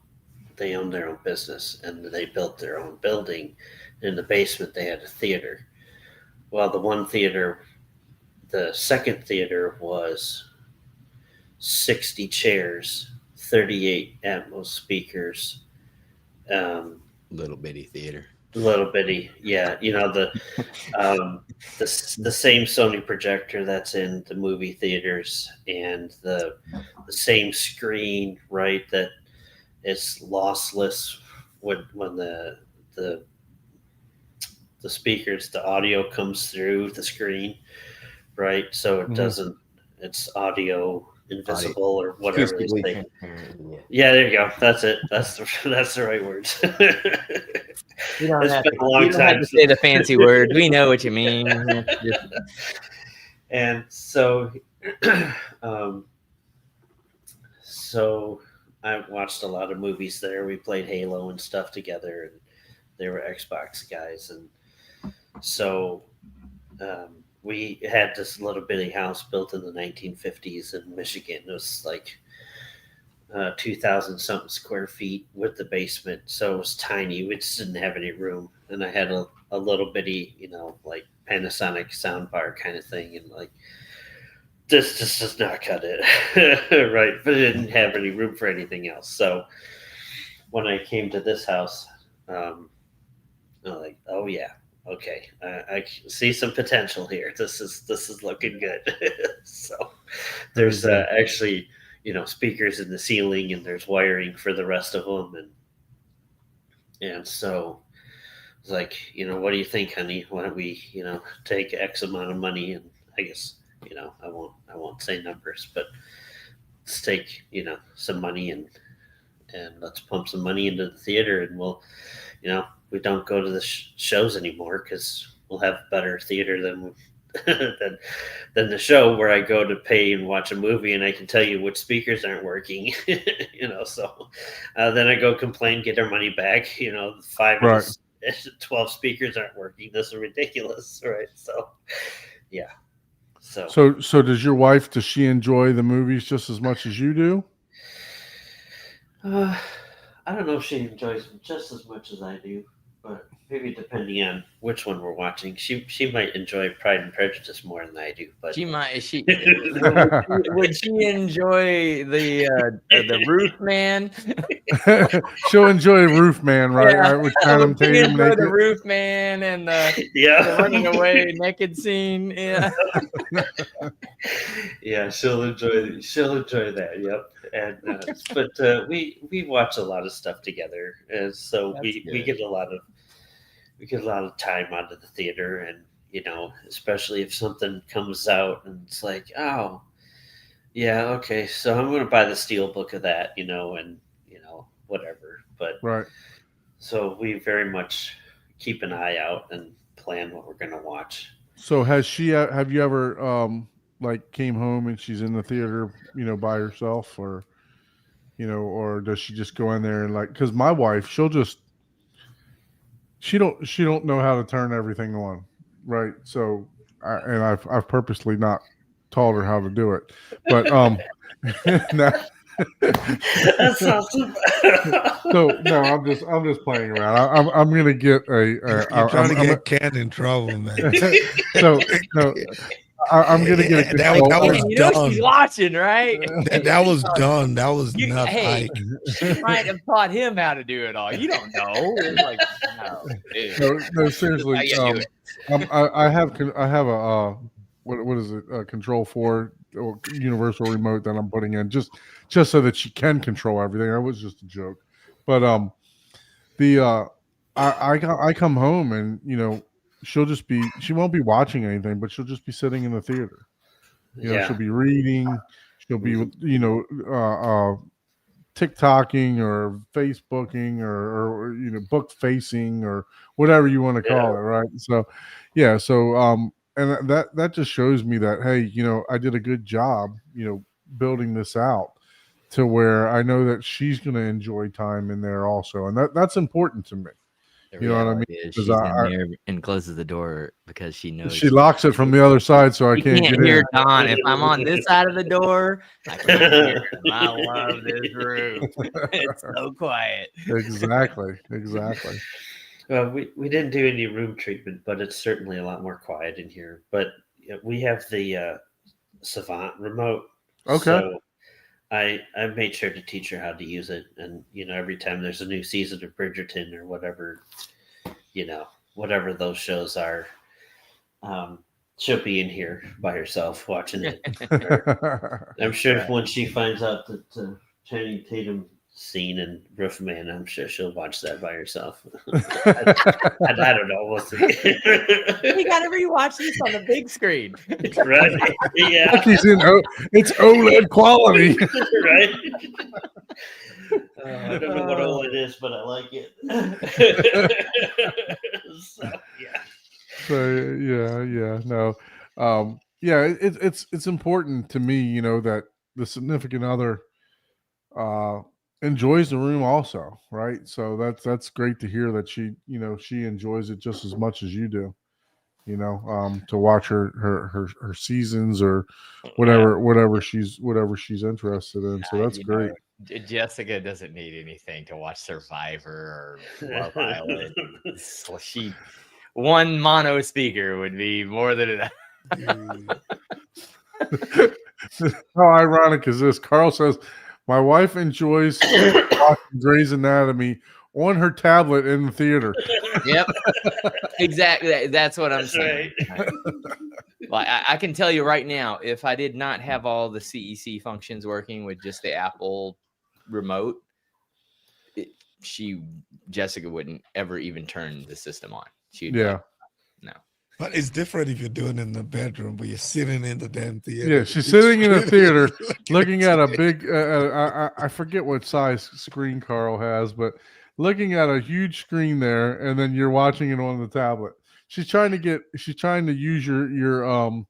Speaker 3: They owned their own business, and they built their own building. In the basement, they had a theater. Well, the second theater was 60 chairs, 38 Atmos speakers,
Speaker 5: Little bitty theater.
Speaker 3: little bitty, yeah. The same Sony projector that's in the movie theaters, and the same screen, right? That is lossless when the speakers, the audio comes through the screen, right? So it doesn't. It's audio invisible or whatever they
Speaker 5: Acoustically
Speaker 3: say.
Speaker 5: transparent,
Speaker 3: Yeah, there you go. That's it. That's the right words.
Speaker 5: You don't
Speaker 3: It's
Speaker 5: have
Speaker 3: been
Speaker 5: to,
Speaker 3: a long
Speaker 5: you don't have
Speaker 3: time
Speaker 5: to say the fancy words. We know what you mean.
Speaker 3: And so, so I watched a lot of movies there. We played Halo and stuff together, and they were Xbox guys, and so we had this little bitty house built in the 1950s in Michigan. It was like 2,000 something square feet with the basement, so it was tiny. We just didn't have any room, and I had a little bitty, like Panasonic soundbar kind of thing, and like this just does not cut it, right? But it didn't have any room for anything else. So when I came to this house, I'm like, oh yeah, okay, I see some potential here. This is looking good. So there's actually, speakers in the ceiling, and there's wiring for the rest of them, and so it's like, what do you think, honey? Why don't we, take X amount of money, and I guess, I won't say numbers, but let's take, some money and let's pump some money into the theater, and we'll, we don't go to the shows anymore because we'll have better theater than than the show where I go to pay and watch a movie, and I can tell you which speakers aren't working. So then I go complain, get our money back. 5
Speaker 2: Right.
Speaker 3: of the 12 speakers aren't working. This is ridiculous, right? So yeah.
Speaker 2: So does your wife? Does she enjoy the movies just as much as you do?
Speaker 3: I don't know if she enjoys them just as much as I do, but maybe depending on which one we're watching, she might enjoy Pride and Prejudice more than I do. But
Speaker 5: She might. Would she enjoy the Roof Man?
Speaker 2: She'll enjoy Roof Man, right?
Speaker 5: Yeah.
Speaker 2: With Channing
Speaker 5: Would she
Speaker 2: Tatum
Speaker 5: enjoy the
Speaker 2: naked.
Speaker 5: Roof Man and the
Speaker 3: yeah,
Speaker 5: running away naked scene? Yeah.
Speaker 3: yeah, she'll enjoy that. Yep, and but we watch a lot of stuff together, and so
Speaker 5: That's
Speaker 3: we
Speaker 5: good.
Speaker 3: get a lot of time out of the theater, and especially if something comes out and it's like, oh, yeah, okay, so I'm going to buy the steel book of that, and whatever. But
Speaker 2: Right.
Speaker 3: so we very much keep an eye out and plan what we're going to watch.
Speaker 2: So has she? Have you ever like came home and she's in the theater, by herself, or or does she just go in there and like? Because my wife, she don't know how to turn everything on, right? So, I've purposely not taught her how to do it, but now-
Speaker 3: That's awesome.
Speaker 2: so no, I'm just playing around. I'm gonna get
Speaker 1: You're trying to get Ken in trouble, man.
Speaker 2: so no, I'm gonna get a
Speaker 1: That
Speaker 2: control.
Speaker 1: was
Speaker 5: You know
Speaker 1: done.
Speaker 5: she's watching, right?
Speaker 1: That was done. That was
Speaker 5: You-
Speaker 1: not
Speaker 5: hey,
Speaker 1: Ike.
Speaker 5: She might have taught him how to do it all. You don't know. It's like, no, dude.
Speaker 2: No, seriously.
Speaker 5: How you do it.
Speaker 2: I have a what is it? Control 4 or universal remote that I'm putting in just so that she can control everything. That was just a joke, but I come home and she won't be watching anything, but she'll just be sitting in the theater. She'll be reading, she'll be TikToking or Facebooking or book facing or whatever you want to call it, right? So yeah, and that just shows me that, hey, I did a good job, building this out to where I know that she's going to enjoy time in there also, and that's important to me.
Speaker 5: The
Speaker 2: You know what I
Speaker 5: reality
Speaker 2: mean?
Speaker 5: is
Speaker 2: 'Cause
Speaker 5: she's in there and closes the door because she knows
Speaker 2: She locks it from the other side, so I
Speaker 5: You
Speaker 2: can't get
Speaker 5: hear
Speaker 2: in.
Speaker 5: Don. If I'm on this side of the door, I can't hear him. I love this room. It's so quiet.
Speaker 2: Exactly.
Speaker 3: Well, we didn't do any room treatment, but it's certainly a lot more quiet in here. But we have the Savant remote.
Speaker 2: Okay.
Speaker 3: So I made sure to teach her how to use it, and every time there's a new season of Bridgerton or whatever, whatever those shows are, she'll be in here by herself watching it. I'm sure when she finds out that Channing Tatum scene in Roofman, I'm sure she'll watch that by herself. I don't know. We'll see.
Speaker 5: We got to rewatch this on the big screen.
Speaker 3: Right? Yeah.
Speaker 2: It's OLED quality.
Speaker 3: Right? I don't know what OLED is, but I like it. So, yeah.
Speaker 2: So no, it's important to me, that the significant other enjoys the room also, right? So that's great to hear that she enjoys it just as much as you do. To watch her seasons or whatever she's interested in. So that's great.
Speaker 5: Jessica doesn't need anything to watch Survivor or Love Island. One mono speaker would be more than enough.
Speaker 2: How ironic is this? Carl says, my wife enjoys watching Grey's Anatomy on her tablet in the theater.
Speaker 5: Yep, exactly. That's what I'm saying.
Speaker 3: Right.
Speaker 5: Well, I can tell you right now, if I did not have all the CEC functions working with just the Apple remote, Jessica wouldn't ever even turn the system on. She'd be like, no.
Speaker 1: But it's different if you're doing it in the bedroom, but you're sitting in the damn theater.
Speaker 2: Yeah, she's sitting in a theater looking at a big, I forget what size screen Carl has, but looking at a huge screen there, and then you're watching it on the tablet. She's trying to use your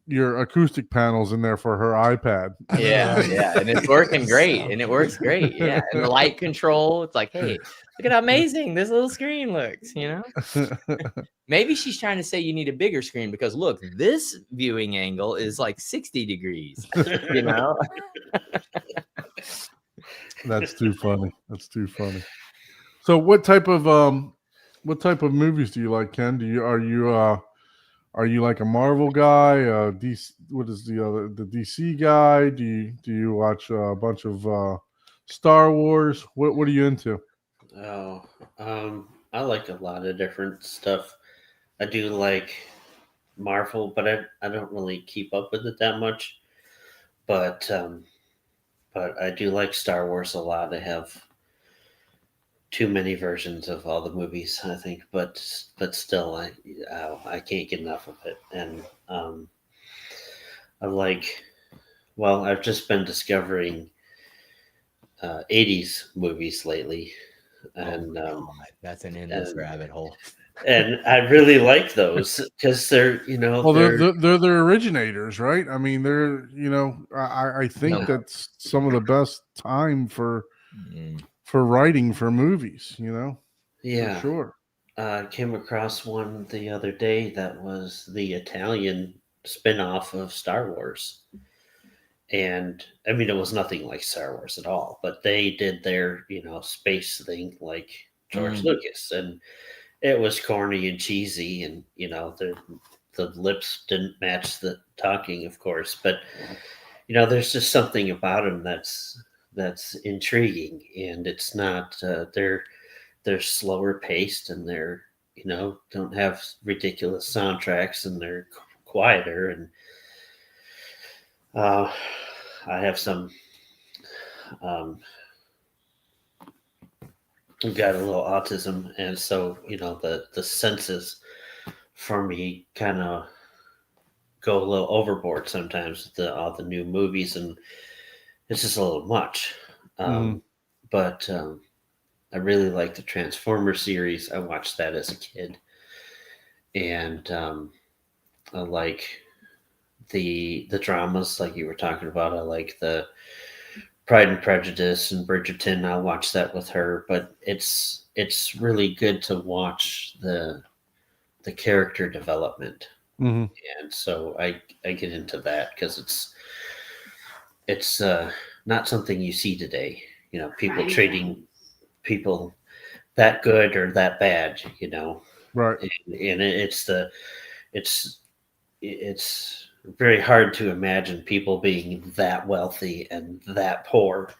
Speaker 2: your acoustic panels in there for her iPad.
Speaker 1: I know,
Speaker 5: Yeah,
Speaker 1: right?
Speaker 5: yeah, and it's working great,
Speaker 1: So-
Speaker 5: and it works great. Yeah, and the light control. It's like, hey, look at how amazing this little screen looks. Maybe she's trying to say you need a bigger screen because look, this viewing angle is like 60 degrees. You know.
Speaker 2: That's too funny. That's too funny. So what type of movies do you like, Ken? Are you like a Marvel guy? DC, what is the DC guy? Do you watch a bunch of Star Wars? What are you into?
Speaker 3: Oh, I like a lot of different stuff. I do like Marvel, but I don't really keep up with it that much. But I do like Star Wars a lot. I have too many versions of all the movies, I think, but still, I can't get enough of it. And I like. Well, I've just been discovering 80s movies lately, and
Speaker 5: God, that's an endless
Speaker 3: and-
Speaker 5: rabbit hole.
Speaker 3: and I really like those because they're
Speaker 2: Well,
Speaker 3: they're
Speaker 2: they're the originators, right? I mean, they're I think
Speaker 3: No.
Speaker 2: that's some of the best time for
Speaker 5: Mm.
Speaker 2: writing for movies. For
Speaker 3: yeah.
Speaker 2: sure.
Speaker 3: I came across one the other day that was the Italian spin-off of Star Wars. And I mean, it was nothing like Star Wars at all, but they did their, space thing like George
Speaker 5: Mm.
Speaker 3: Lucas. And it was corny and cheesy. And, the lips didn't match the talking, of course. But, there's just something about them that's intriguing. And it's not, they're slower paced and they're don't have ridiculous soundtracks and they're quieter and I have some I've got a little autism and so the senses for me kind of go a little overboard sometimes with all the new movies and it's just a little much but I really like the Transformers series. I watched that as a kid. And I like the dramas like you were talking about. I like the Pride and Prejudice and Bridgerton. I'll watch that with her. But it's really good to watch the character development.
Speaker 2: hmm
Speaker 3: And so I get into that because it's not something you see today. People treating people that good or that bad,
Speaker 2: Right.
Speaker 3: and it's very hard to imagine people being that wealthy and that poor,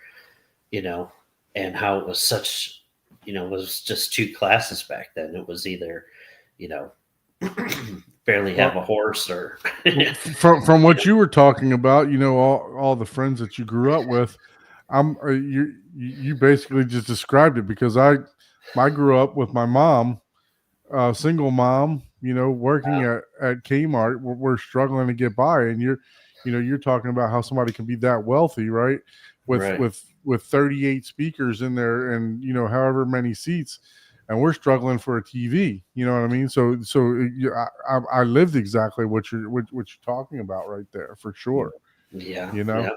Speaker 3: and how it was such, it was just two classes back then. It was either, barely have a horse or
Speaker 2: From what you were talking about, all the friends that you grew up with, you basically just described it because I grew up with my mom, single mom, working at Kmart. We're struggling to get by, and you're talking about how somebody can be that wealthy, right?
Speaker 3: Right.
Speaker 2: With 38 speakers in there and however many seats, and we're struggling for a TV. You know what I mean? So I lived exactly what you're talking about right there for sure.
Speaker 3: Yeah.
Speaker 2: Yeah.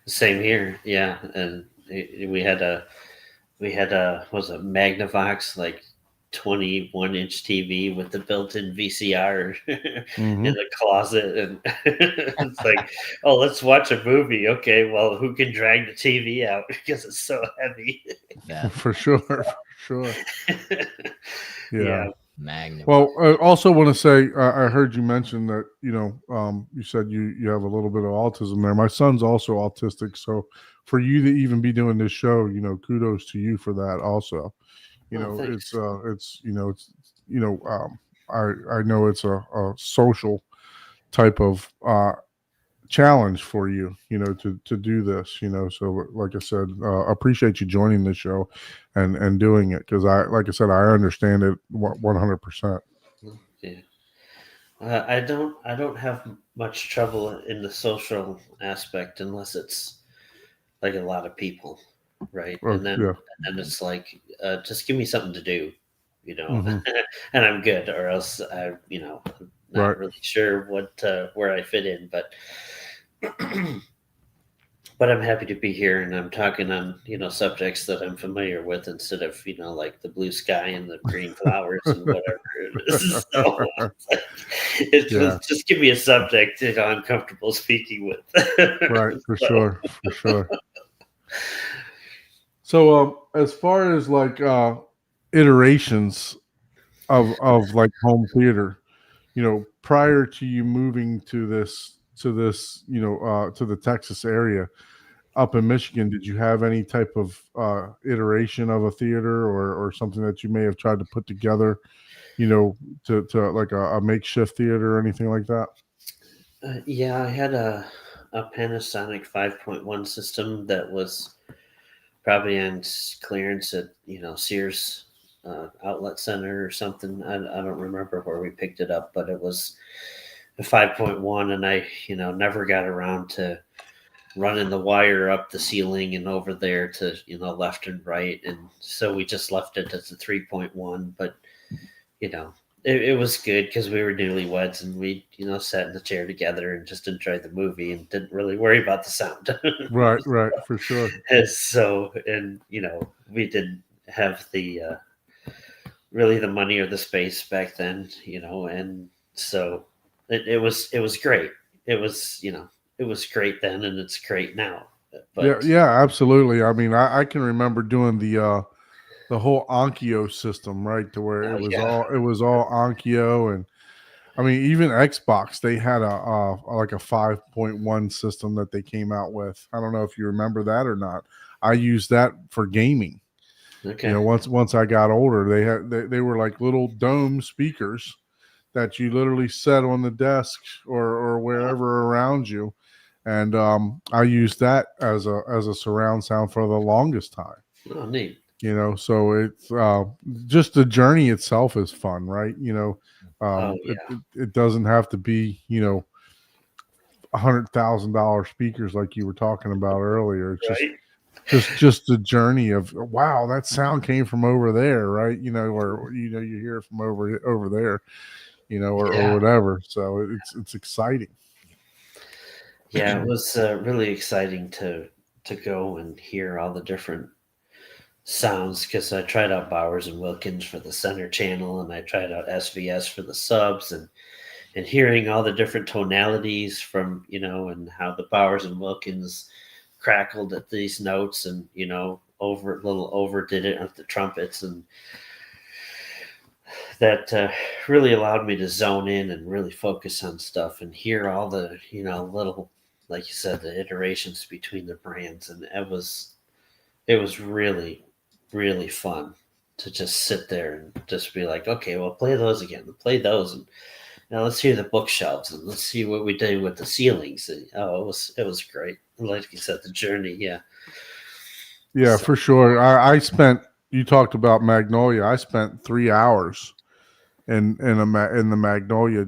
Speaker 3: Same here. Yeah. And we had a was a Magnavox, like 21-inch TV with the built-in VCR in the closet. And it's like, oh, let's watch a movie. Okay. Well, who can drag the TV out because it's so heavy?
Speaker 5: Yeah,
Speaker 2: For sure. Yeah.
Speaker 3: Yeah.
Speaker 5: Magnum.
Speaker 2: Well, I also want to say I heard you mention that you said you have a little bit of autism there. My son's also autistic, so for you to even be doing this show, kudos to you for that. Also,
Speaker 3: Thanks.
Speaker 2: I know it's a social type of challenge for you, to do this, so like I said, appreciate you joining the show and doing it because like I said, I understand it 100%.
Speaker 3: Yeah. I don't have much trouble in the social aspect unless it's like a lot of people, right?
Speaker 2: Oh,
Speaker 3: And then
Speaker 2: yeah.
Speaker 3: it's like just give me something to do,
Speaker 2: Mhm.
Speaker 3: and I'm good. Or else not
Speaker 2: Right.
Speaker 3: really sure what where I fit in, but but I'm happy to be here, and I'm talking on subjects that I'm familiar with instead of like the blue sky and the green flowers and whatever it is. So
Speaker 2: Yeah.
Speaker 3: just give me a subject I'm comfortable speaking with.
Speaker 2: Right. For
Speaker 3: So,
Speaker 2: sure. For sure. So, as far as like iterations of like home theater, prior to you moving to this, to the Texas area up in Michigan, did you have any type of iteration of a theater or something that you may have tried to put together, to like a makeshift theater or anything like that?
Speaker 3: yeah, I had a Panasonic 5.1 system that was probably on clearance at Sears outlet center or something. I don't remember where we picked it up, but it was a 5.1, and I never got around to running the wire up the ceiling and over there to left and right, and so we just left it as a 3.1. But it was good because we were newlyweds, and we sat in the chair together and just enjoyed the movie and didn't really worry about the sound.
Speaker 2: Right, right, for sure.
Speaker 3: And so, and we didn't have the really the money or the space back then, and so it was great. It was it was great then, and it's great now.
Speaker 2: Yeah,
Speaker 3: But
Speaker 2: yeah, absolutely. I mean, I can remember doing the whole Onkyo system, right? To where
Speaker 3: oh yeah,
Speaker 2: it was all Onkyo, and I mean, even Xbox, they had like a 5.1 system that they came out with. I don't know if you remember that or not. I used that for gaming.
Speaker 3: okay,
Speaker 2: Once I got older, they were like little dome speakers that you literally set on the desk or wherever around you, and I used that as a surround sound for the longest time.
Speaker 3: oh neat,
Speaker 2: So it's just the journey itself is fun, right?
Speaker 3: oh
Speaker 2: It,
Speaker 3: yeah,
Speaker 2: it doesn't have to be $100,000 speakers like you were talking about earlier. It's
Speaker 3: right,
Speaker 2: just the journey of, wow, that sound came from over there, right? Or you hear it from over there, or
Speaker 3: yeah.
Speaker 2: whatever. So it's exciting.
Speaker 3: Yeah, it was really exciting to go and hear all the different sounds because I tried out Bowers and Wilkins for the center channel, and I tried out SVS for the subs, and hearing all the different tonalities from and how the Bowers and Wilkins crackled at these notes, and overdid it at the trumpets, and that really allowed me to zone in and really focus on stuff and hear all the little, like you said, the iterations between the brands, and it was really really fun to just sit there and just be like, okay, well, play those again, play those, and now let's hear the bookshelves, and let's see what we did with the ceilings. And, it was great. Like you said, the journey, yeah.
Speaker 2: Yeah,
Speaker 3: So,
Speaker 2: for sure. You talked about Magnolia. I spent 3 hours in the Magnolia,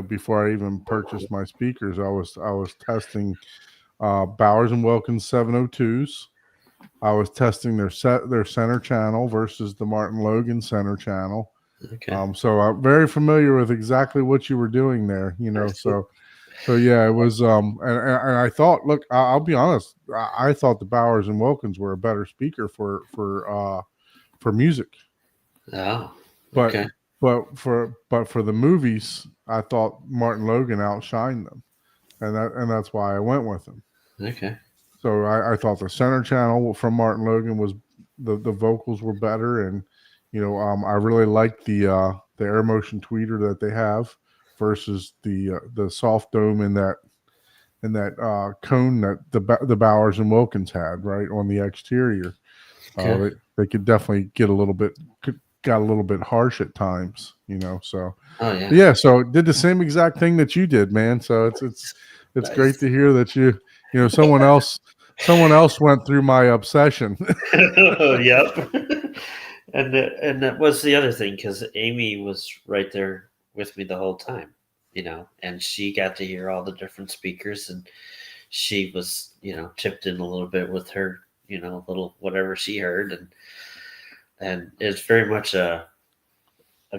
Speaker 2: before I even purchased my speakers. I was testing Bowers and Wilkins 702s. I was testing their center channel versus the Martin Logan center channel.
Speaker 3: okay.
Speaker 2: So I'm very familiar with exactly what you were doing there. So yeah, it was. And I thought, look, I'll be honest. I thought the Bowers and Wilkins were a better speaker for music,
Speaker 3: Oh,
Speaker 2: but
Speaker 3: okay.
Speaker 2: for the movies, I thought Martin Logan outshined them, and that's why I went with him.
Speaker 3: Okay.
Speaker 2: So I thought the center channel from Martin Logan was the vocals were better, and I really liked the air motion tweeter that they have versus the soft dome in that cone that the Bowers and Wilkins had right on the exterior.
Speaker 3: Okay.
Speaker 2: They could definitely got a little bit harsh at times, So
Speaker 3: Oh yeah.
Speaker 2: yeah, so did the same exact thing that you did, man. So it's
Speaker 3: Nice.
Speaker 2: great to hear that someone else went through my obsession.
Speaker 3: Yep. And that was the other thing, because Amy was right there with me the whole time, and she got to hear all the different speakers, and she was chipped in a little bit with her little whatever she heard, and it's very much a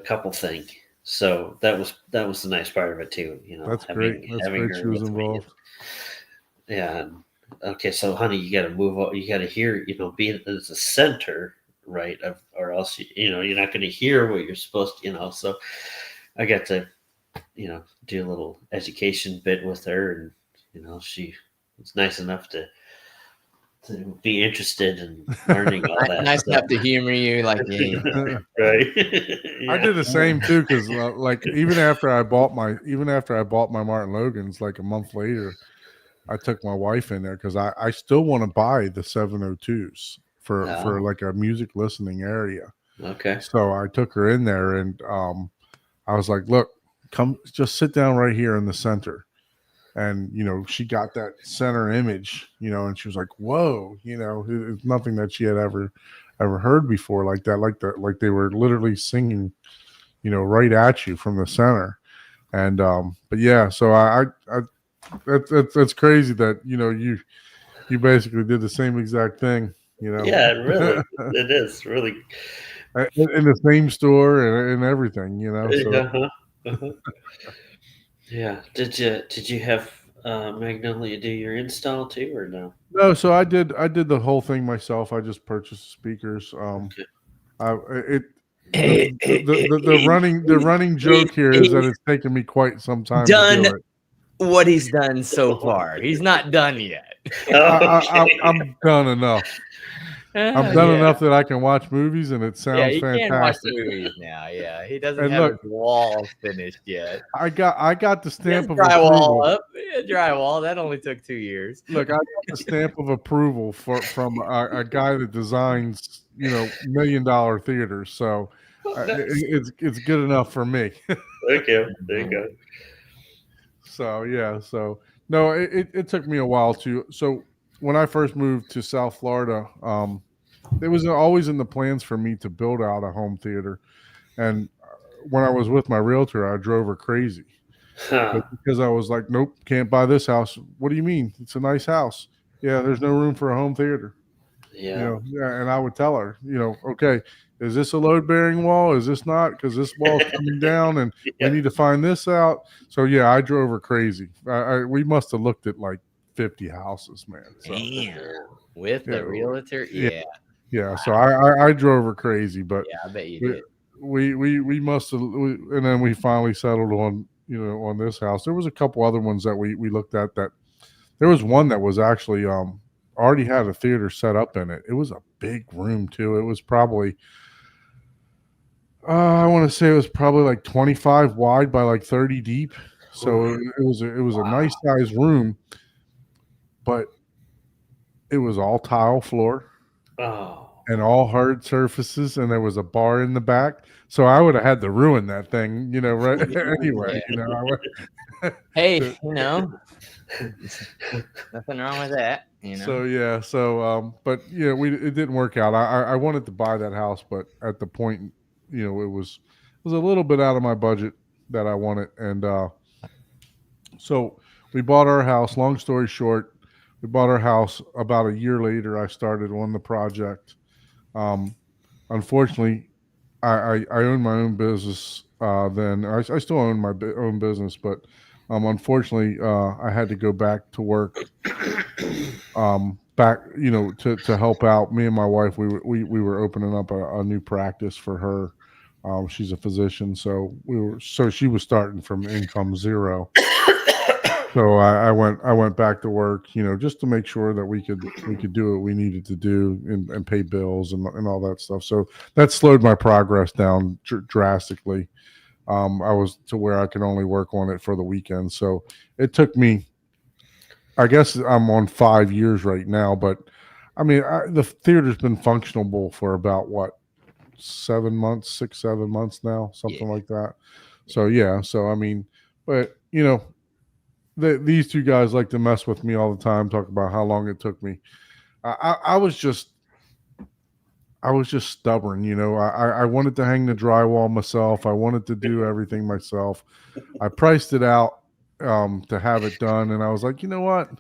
Speaker 3: couple thing, So that was the nice part of it too.
Speaker 2: That's great. That's
Speaker 3: having
Speaker 2: great.
Speaker 3: her
Speaker 2: She was
Speaker 3: with me.
Speaker 2: involved.
Speaker 3: Yeah. Okay, so honey, you got to move. You got to hear. Be as the center, right? Or else you're not going to hear what you're supposed to. So I got to do a little education bit with her, and she was nice enough to be interested in learning all that
Speaker 5: Nice
Speaker 3: stuff.
Speaker 5: enough to humor you, like, yeah.
Speaker 3: Right.
Speaker 2: I did the same too, because like even after I bought my Martin Logans, like a month later, I took my wife in there because I still want to buy the 702s for like a music listening area.
Speaker 3: Okay.
Speaker 2: So I took her in there, and I was like, look, come just sit down right here in the center. And, she got that center image, and she was like, whoa, it's nothing that she had ever heard before like that, like they were literally singing, right at you from the center. And, but yeah, so that's crazy that, you basically did the same exact thing,
Speaker 3: Yeah, really, it is really
Speaker 2: in the same store and everything, so.
Speaker 3: Uh-huh. Uh-huh. Yeah. Did you have Magnolia do your install too, or no?
Speaker 2: No, so I did the whole thing myself. I just purchased speakers.
Speaker 3: Okay.
Speaker 2: The running joke here is that it's taken me quite some time to
Speaker 5: Done
Speaker 2: do it.
Speaker 5: what he's done so far. He's not done yet.
Speaker 2: I'm done enough. I'm done enough that I can watch movies, and it sounds
Speaker 5: he
Speaker 2: fantastic.
Speaker 5: can watch the movies now. Yeah, he doesn't
Speaker 2: And
Speaker 5: have
Speaker 2: look,
Speaker 5: his wall finished yet.
Speaker 2: I got the stamp of
Speaker 5: Drywall
Speaker 2: approval.
Speaker 5: up. Yeah, drywall. That only took 2 years.
Speaker 2: Look, I got the stamp of approval from a guy that designs, $1 million theaters. So it's good enough for me.
Speaker 3: There you go.
Speaker 2: So yeah, so no, it took me a while to. So when I first moved to South Florida, it was always in the plans for me to build out a home theater. And when I was with my realtor, I drove her crazy. Because I was like, nope, can't buy this house. What do you mean? It's a nice house. Yeah, there's no room for a home theater.
Speaker 3: Yeah.
Speaker 2: And I would tell her, okay, is this a load bearing wall? Is this not? Because this wall's coming down, and we need to find this out. So yeah, I drove her crazy. We must have looked at like 50 houses, man. So,
Speaker 5: Damn. With the realtor,
Speaker 2: yeah. So I drove her crazy, but
Speaker 5: I bet you did.
Speaker 2: We must have, and then we finally settled on on this house. There was a couple other ones that we looked at. That there was one that was actually already had a theater set up in it. It was a big room too. It was probably I want to say it was probably like 25 wide by like 30 deep. So it was a nice sized room, but it was all tile floor.
Speaker 3: Oh.
Speaker 2: And all hard surfaces, and there was a bar in the back. So I would have had to ruin that thing, right? Anyway,
Speaker 5: Hey, nothing wrong with that.
Speaker 2: So yeah, but it didn't work out. I wanted to buy that house, but at the point, it was a little bit out of my budget that I wanted, and so we bought our house. Long story short, we bought our house. About a year later, I started on the project. Unfortunately, I own my own business. Then I still own my own business, but unfortunately, I had to go back to work. To help out. Me and my wife, we were opening up a new practice for her. She's a physician, so she was starting from income zero. So I went back to work, just to make sure that we could do what we needed to do and pay bills and all that stuff. So that slowed my progress down drastically. I was to where I could only work on it for the weekend. So it took me, I guess I'm on 5 years right now, but I mean, the theater's been functional for about 7 months, 6, 7 months now, something like that. So yeah, so I mean, but these two guys like to mess with me all the time, talk about how long it took me. I was just stubborn, I wanted to hang the drywall myself. I wanted to do everything myself. I priced it out to have it done, and I was like, you know what?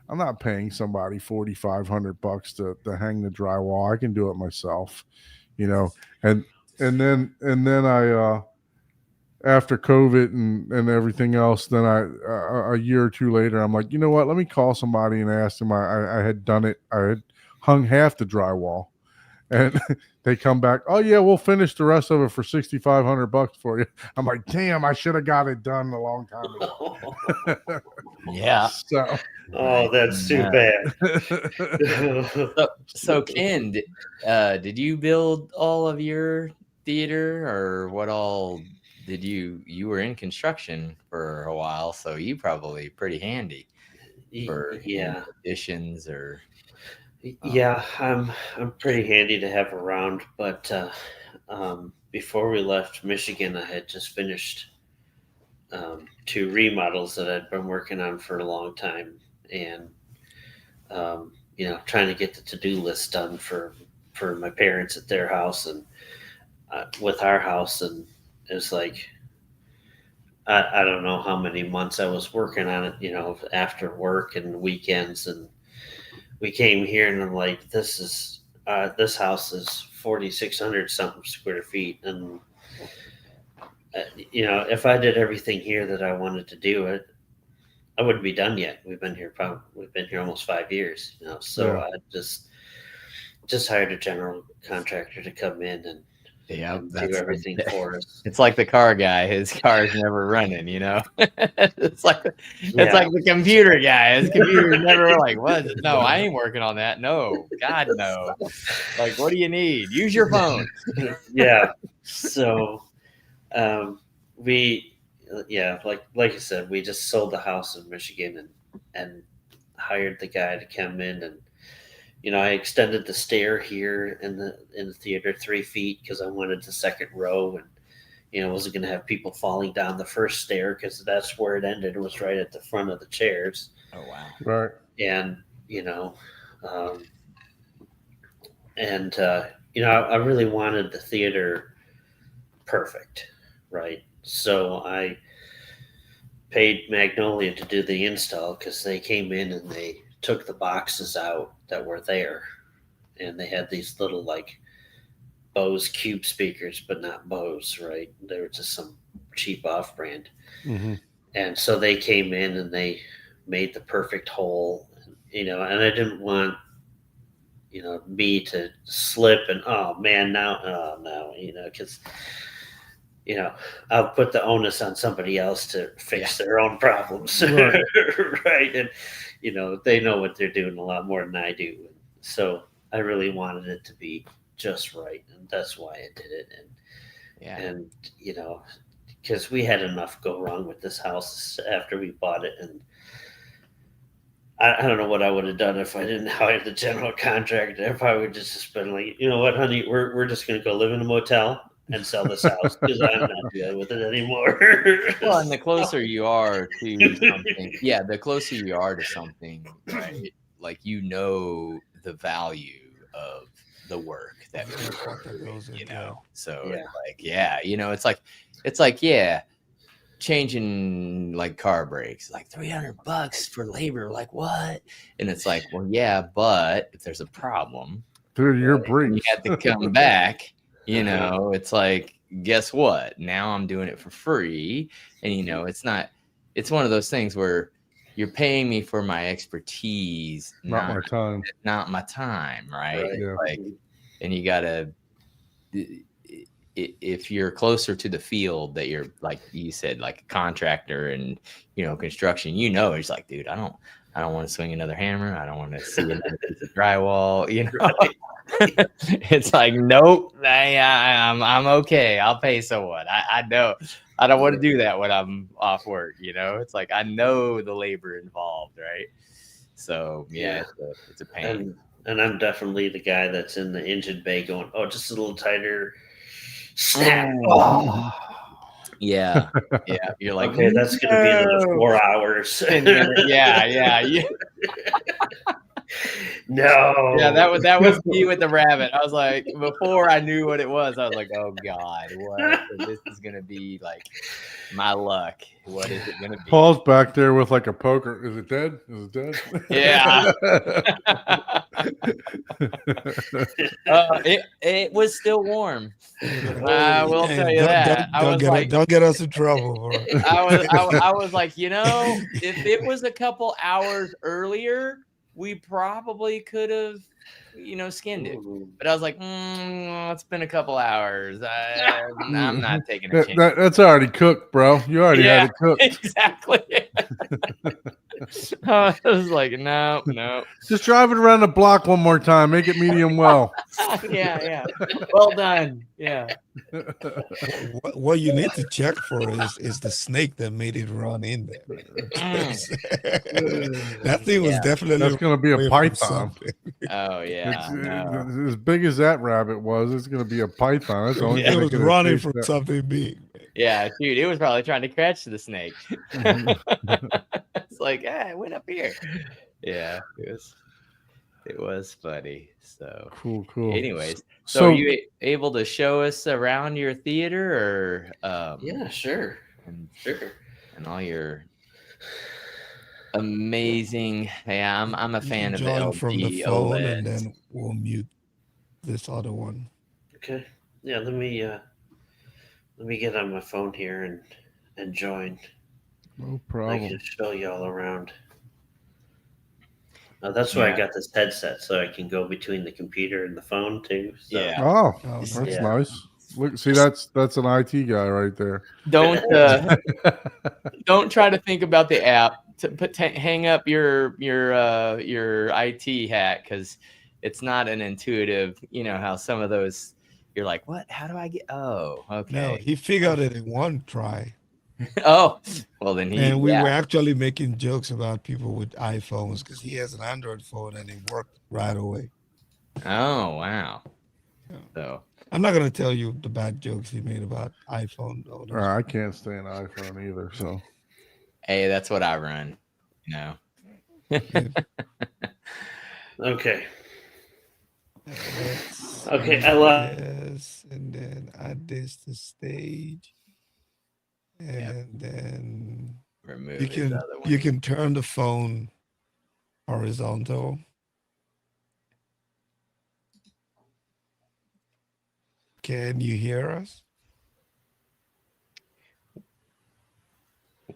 Speaker 2: I'm not paying somebody $4,500 to hang the drywall. I can do it myself, and then after COVID and everything else, then a year or two later, I'm like, you know what? Let me call somebody and ask them. I had done it. I had hung half the drywall, and they come back. Oh yeah, we'll finish the rest of it for $6,500 for you. I'm like, damn, I should have got it done a long time ago.
Speaker 5: Yeah.
Speaker 2: So,
Speaker 3: Oh, that's too bad.
Speaker 5: So Ken, did you build all of your theater, or what all did you were in construction for a while, so you probably pretty handy for
Speaker 3: Yeah.
Speaker 5: additions or
Speaker 3: Yeah, I'm pretty handy to have around, but before we left Michigan, I had just finished 2 remodels that I'd been working on for a long time, and trying to get the to-do list done for my parents at their house and with our house, and it was like I don't know how many months I was working on it, after work and weekends, and we came here, and I'm like, this house is 4,600 something square feet, and if I did everything here that I wanted to do, I wouldn't be done yet. We've been here almost 5 years, so
Speaker 2: Yeah.
Speaker 3: I just hired a general contractor to come in and do everything for us.
Speaker 5: It's like the car guy. His car's never running, it's like the computer guy. His computer's never like, what? No, I ain't working on that. I God, no. Like, what do you need? Use your phone.
Speaker 3: Yeah. So like you said, we just sold the house in Michigan and hired the guy to come in, and I extended the stair here in the theater 3 feet because I wanted the second row, and wasn't going to have people falling down the first stair because that's where it ended. It was right at the front of the chairs.
Speaker 5: Oh wow!
Speaker 2: Right.
Speaker 3: And I really wanted the theater perfect, right? So I paid Magnolia to do the install because they came in and they took the boxes out that were there, and they had these little like Bose Cube speakers, but not Bose, right? They were just some cheap off-brand.
Speaker 2: Mm-hmm.
Speaker 3: And so they came in and they made the perfect hole, and I didn't want me to slip and because I'll put the onus on somebody else to fix their own problems.
Speaker 2: Right.
Speaker 3: Right. And, they know what they're doing a lot more than I do. So I really wanted it to be just right. And that's why I did it. And because we had enough go wrong with this house after we bought it. And I don't know what I would have done if I didn't hire the general contractor. If I would just been like, you know what, honey, we're just going to go live in a motel and sell this house because I'm not dealing with it anymore.
Speaker 5: Well, and the closer you are to something, the closer you are to something, right? Like the value of the work that
Speaker 1: goes in,
Speaker 5: So
Speaker 3: Yeah.
Speaker 5: it's like changing like car brakes, like $300 for labor, like what? And it's like, well, yeah, but if there's a problem,
Speaker 2: Through your
Speaker 5: you
Speaker 2: brakes.
Speaker 5: have to come back. It's like, guess what? Now I'm doing it for free, and it's one of those things where you're paying me for my expertise,
Speaker 2: Not my time.
Speaker 5: not my time, right?
Speaker 3: Right.
Speaker 2: Yeah.
Speaker 5: Like, and you gotta, if you're closer to the field that you're, like you said, like a contractor and construction, it's like, dude, I don't want to swing another hammer. I don't want to see another piece of drywall.
Speaker 3: Right.
Speaker 5: It's like, nope, I'm okay. I'll pay someone. I know. I don't want to do that when I'm off work. It's like, I know the labor involved, right? So it's a pain.
Speaker 3: And I'm definitely the guy that's in the engine bay going, oh, just a little tighter. Snap.
Speaker 5: Oh. Yeah. You're like,
Speaker 3: okay, that's going to be another 4 hours.
Speaker 5: yeah.
Speaker 3: No.
Speaker 5: Yeah, that was me with the rabbit. I was like, before I knew what it was, I was like, oh God, what? This is gonna be like my luck. What is it gonna be?
Speaker 2: Paul's back there with like a poker. Is it dead? Is it dead?
Speaker 5: Yeah. It was still warm. I will tell you that. I was like,
Speaker 1: don't get us in trouble. Bro.
Speaker 5: I was like, you know, if it was a couple hours earlier, we probably could have, you know, skinned it. But I was like, it's been a couple hours. I'm not taking a chance.
Speaker 2: That's already cooked, bro. You already had it cooked.
Speaker 5: Exactly. I was like, no.
Speaker 2: Just drive it around the block one more time. Make it medium well.
Speaker 5: Yeah. Well done. Yeah.
Speaker 1: What you need to check for is the snake that made it run in there. That thing was definitely.
Speaker 2: That's going to be a
Speaker 1: away from
Speaker 2: python.
Speaker 1: something.
Speaker 5: Oh yeah. No.
Speaker 2: As big as that rabbit was, it's going to be a python. That's the only
Speaker 1: It
Speaker 2: thing
Speaker 1: was
Speaker 2: that could
Speaker 1: running
Speaker 2: have
Speaker 1: from
Speaker 2: chased
Speaker 1: something big.
Speaker 5: Yeah, dude, it was probably trying to catch the snake.
Speaker 2: that.
Speaker 5: It's like, it went up here. Yeah, it was funny. So
Speaker 2: Cool.
Speaker 5: anyways, so are you able to show us around your theater or
Speaker 3: Yeah, sure.
Speaker 5: and all your amazing, I'm a fan of the
Speaker 1: Join
Speaker 5: LG
Speaker 1: from the phone,
Speaker 5: OLED.
Speaker 1: and then we'll mute this other one.
Speaker 3: Okay. Yeah, let me get on my phone here and join.
Speaker 2: No
Speaker 3: I
Speaker 2: problem.
Speaker 3: can show you all around. That's why I got this headset, so I can go between the computer and the phone too. So.
Speaker 5: Yeah.
Speaker 2: Oh,
Speaker 1: Oh,
Speaker 2: that's
Speaker 3: Yeah.
Speaker 2: nice. Look, see, that's an IT guy right there.
Speaker 5: Don't try to think about the app. Hang up your IT hat because it's not an intuitive. You know how some of those you're like, what? How do I get? Oh, okay.
Speaker 1: No, he figured it in one try.
Speaker 5: Oh, well then
Speaker 1: And we were actually making jokes about people with iPhones because he has an Android phone and it worked right away.
Speaker 5: Oh wow.
Speaker 1: Yeah.
Speaker 5: So
Speaker 1: I'm not gonna tell you the bad jokes he made about iPhone though.
Speaker 2: I can't stand iPhone either. So
Speaker 5: hey, that's what I run. You know.
Speaker 3: Okay.
Speaker 1: Let's
Speaker 3: Okay,
Speaker 1: see
Speaker 3: I love-
Speaker 1: this, and then add this to stage, and then
Speaker 5: Remove
Speaker 1: you
Speaker 5: his
Speaker 1: can
Speaker 5: other one.
Speaker 1: you can turn the phone horizontal. Can you hear us?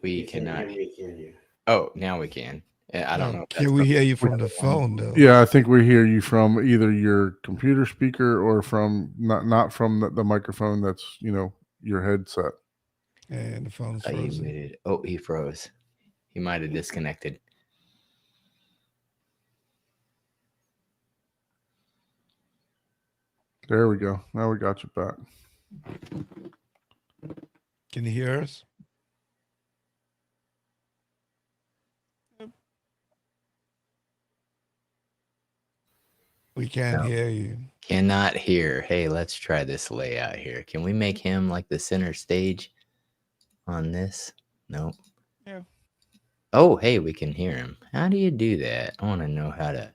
Speaker 5: We cannot. Oh, now we can. I don't know. if
Speaker 1: Can
Speaker 5: that's
Speaker 1: we
Speaker 5: from-
Speaker 1: hear you from the phone though?
Speaker 2: yeah, I think we hear you from either your computer speaker or from not from the microphone that's your headset.
Speaker 1: And the phone's
Speaker 5: Oh, you
Speaker 1: frozen.
Speaker 5: muted. Oh, he froze. He might have disconnected.
Speaker 2: There we go. Now we got you back.
Speaker 1: Can you hear us? We can't hear you.
Speaker 5: Cannot hear. Hey, let's try this layout here. Can we make him like the center stage on this? Nope.
Speaker 1: Yeah.
Speaker 5: Oh, hey, we can hear him. How do you do that? I want to know how to.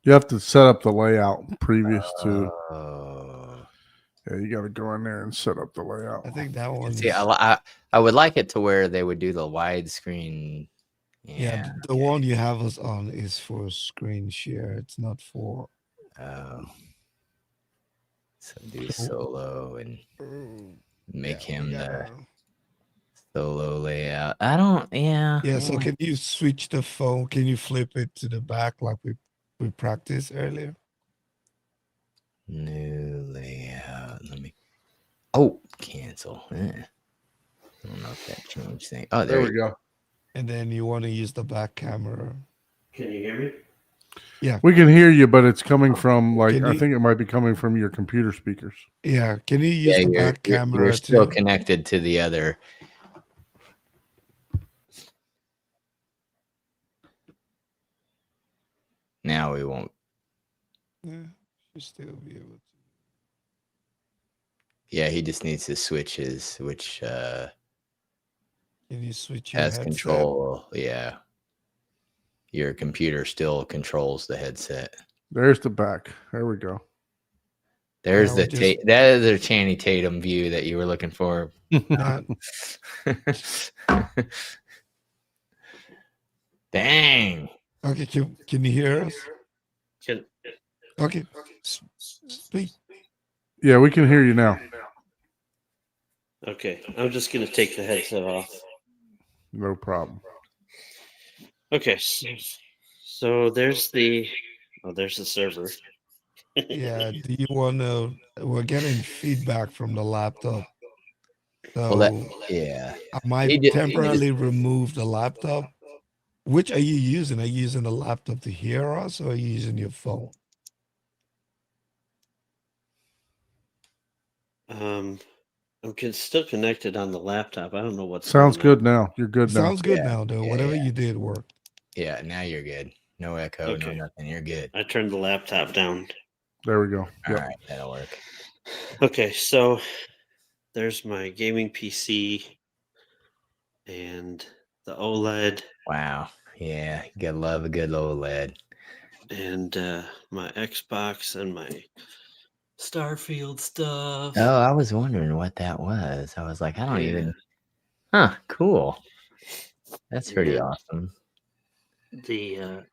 Speaker 2: You have to set up the layout previous to.
Speaker 5: Oh.
Speaker 2: Yeah, you got to go in there and set up the layout.
Speaker 1: I think that one.
Speaker 5: See, I would like it to where they would do the widescreen.
Speaker 1: Yeah, the one you have us on is for screen share. It's not for.
Speaker 5: Oh. So do solo and make him the solo layout. I don't. Yeah.
Speaker 1: Yeah. So can you switch the phone? Can you flip it to the back like we practiced earlier?
Speaker 5: New layout. Let me. Oh, cancel. I don't know if that changed thing. Oh,
Speaker 2: There we go.
Speaker 1: And then you want to use the back camera.
Speaker 3: Can you hear me?
Speaker 1: Yeah.
Speaker 2: We can hear you, but it's coming from
Speaker 1: Can
Speaker 2: I
Speaker 1: you-
Speaker 2: think it might be coming from your computer speakers.
Speaker 1: Yeah. Can you use the back camera
Speaker 5: You're still
Speaker 1: too?
Speaker 5: connected to the other. Now we won't.
Speaker 1: Yeah. Should still be able to.
Speaker 5: Yeah, he just needs to switch his, which
Speaker 1: Can you switch your
Speaker 5: has
Speaker 1: headset?
Speaker 5: control. Yeah. your computer still controls the headset.
Speaker 2: There's the back. There we go.
Speaker 5: There's
Speaker 1: Yeah,
Speaker 5: the
Speaker 1: we just-
Speaker 5: that is the Channing Tatum view that you were looking for.
Speaker 1: Not,
Speaker 5: Dang.
Speaker 1: okay, can you hear us?
Speaker 3: Can,
Speaker 1: Okay, speak.
Speaker 2: Yeah, we can hear you now.
Speaker 3: okay, I'm just gonna take the headset off.
Speaker 2: No problem.
Speaker 3: Okay, so there's the there's the server.
Speaker 1: Yeah, do you want to? We're getting feedback from the laptop. So
Speaker 5: Well, yeah.
Speaker 1: I might
Speaker 5: He just-
Speaker 1: temporarily remove the laptop. Which are you using? Are you using the laptop to hear us or are you using your phone?
Speaker 3: I'm still connected on the laptop. I don't know what's
Speaker 2: Sounds
Speaker 3: going on.
Speaker 2: good now. You're good now.
Speaker 1: Sounds good
Speaker 5: Yeah,
Speaker 1: now, though.
Speaker 5: yeah,
Speaker 1: Whatever
Speaker 5: yeah.
Speaker 1: you did worked.
Speaker 5: Yeah, now you're good. No echo,
Speaker 3: Okay.
Speaker 5: no nothing. You're good.
Speaker 3: I turned the laptop down.
Speaker 2: There we go.
Speaker 5: All
Speaker 2: Yep.
Speaker 5: right, that'll work.
Speaker 3: Okay, so there's my gaming PC and the OLED
Speaker 5: Wow. Yeah, you gotta love a good OLED.
Speaker 3: and my Xbox and my Starfield stuff.
Speaker 5: Oh, I was wondering what that was. I was like, I don't
Speaker 3: Yeah.
Speaker 5: even. Huh? Cool. That's pretty
Speaker 3: Yeah.
Speaker 5: awesome.
Speaker 3: The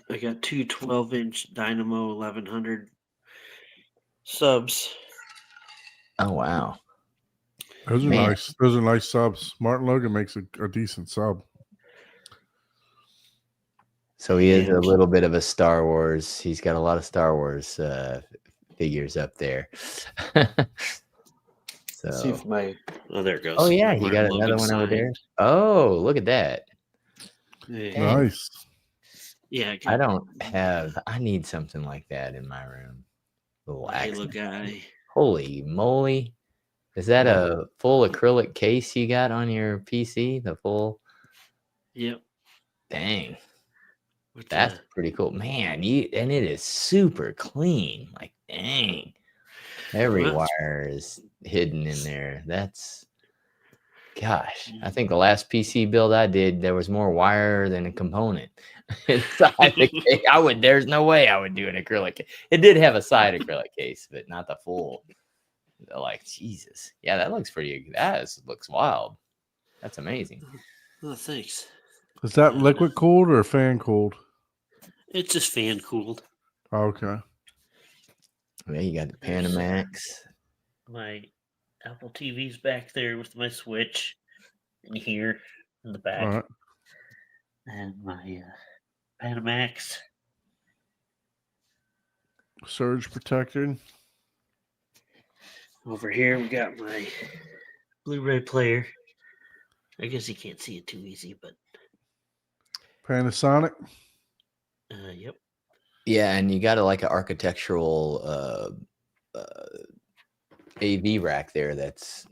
Speaker 3: I got two 12-inch Dynamo 1100 subs.
Speaker 5: Oh wow.
Speaker 2: Those are
Speaker 5: Man.
Speaker 2: nice. Those are nice subs. Martin Logan makes a decent sub.
Speaker 5: So he is a
Speaker 3: And-
Speaker 5: little bit of a Star Wars. He's got a lot of Star Wars figures up there.
Speaker 3: See if
Speaker 5: So.
Speaker 3: my there it goes.
Speaker 5: Oh yeah,
Speaker 3: My
Speaker 5: you
Speaker 3: Martin
Speaker 5: got another
Speaker 3: Logan
Speaker 5: one over
Speaker 3: sign.
Speaker 5: there. Oh, look at that.
Speaker 3: Yeah,
Speaker 5: Dang.
Speaker 2: Nice.
Speaker 3: yeah
Speaker 5: I don't have. I need something like that in my room. Little
Speaker 3: Halo
Speaker 5: accent.
Speaker 3: guy.
Speaker 5: Holy moly! Is that a full acrylic case you got on your PC? The full.
Speaker 3: Yep.
Speaker 5: Dang,
Speaker 3: With
Speaker 5: that's
Speaker 3: the-
Speaker 5: pretty cool, man. And it is super clean. Like, dang, every
Speaker 3: Well,
Speaker 5: wire is hidden in there. That's. Gosh, I think the last PC build I did, there was more wire than a component inside the case. There's no way I would do an acrylic. It did have a side acrylic case, but not the full. Like, Jesus. Yeah, that looks looks wild. That's amazing.
Speaker 3: Oh, thanks.
Speaker 2: Is that liquid cooled or fan cooled?
Speaker 3: It's just fan cooled.
Speaker 2: Okay.
Speaker 5: Yeah, you got the Panamax.
Speaker 3: My Apple TV's back there with my Switch, and here in the back,
Speaker 2: All right.
Speaker 3: and my Panamax.
Speaker 2: Surge protected.
Speaker 3: Over here, we got my Blu-ray player. I guess you can't see it too easy, but
Speaker 2: Panasonic.
Speaker 3: yep.
Speaker 5: Yeah, and you got like an architectural AV rack there that's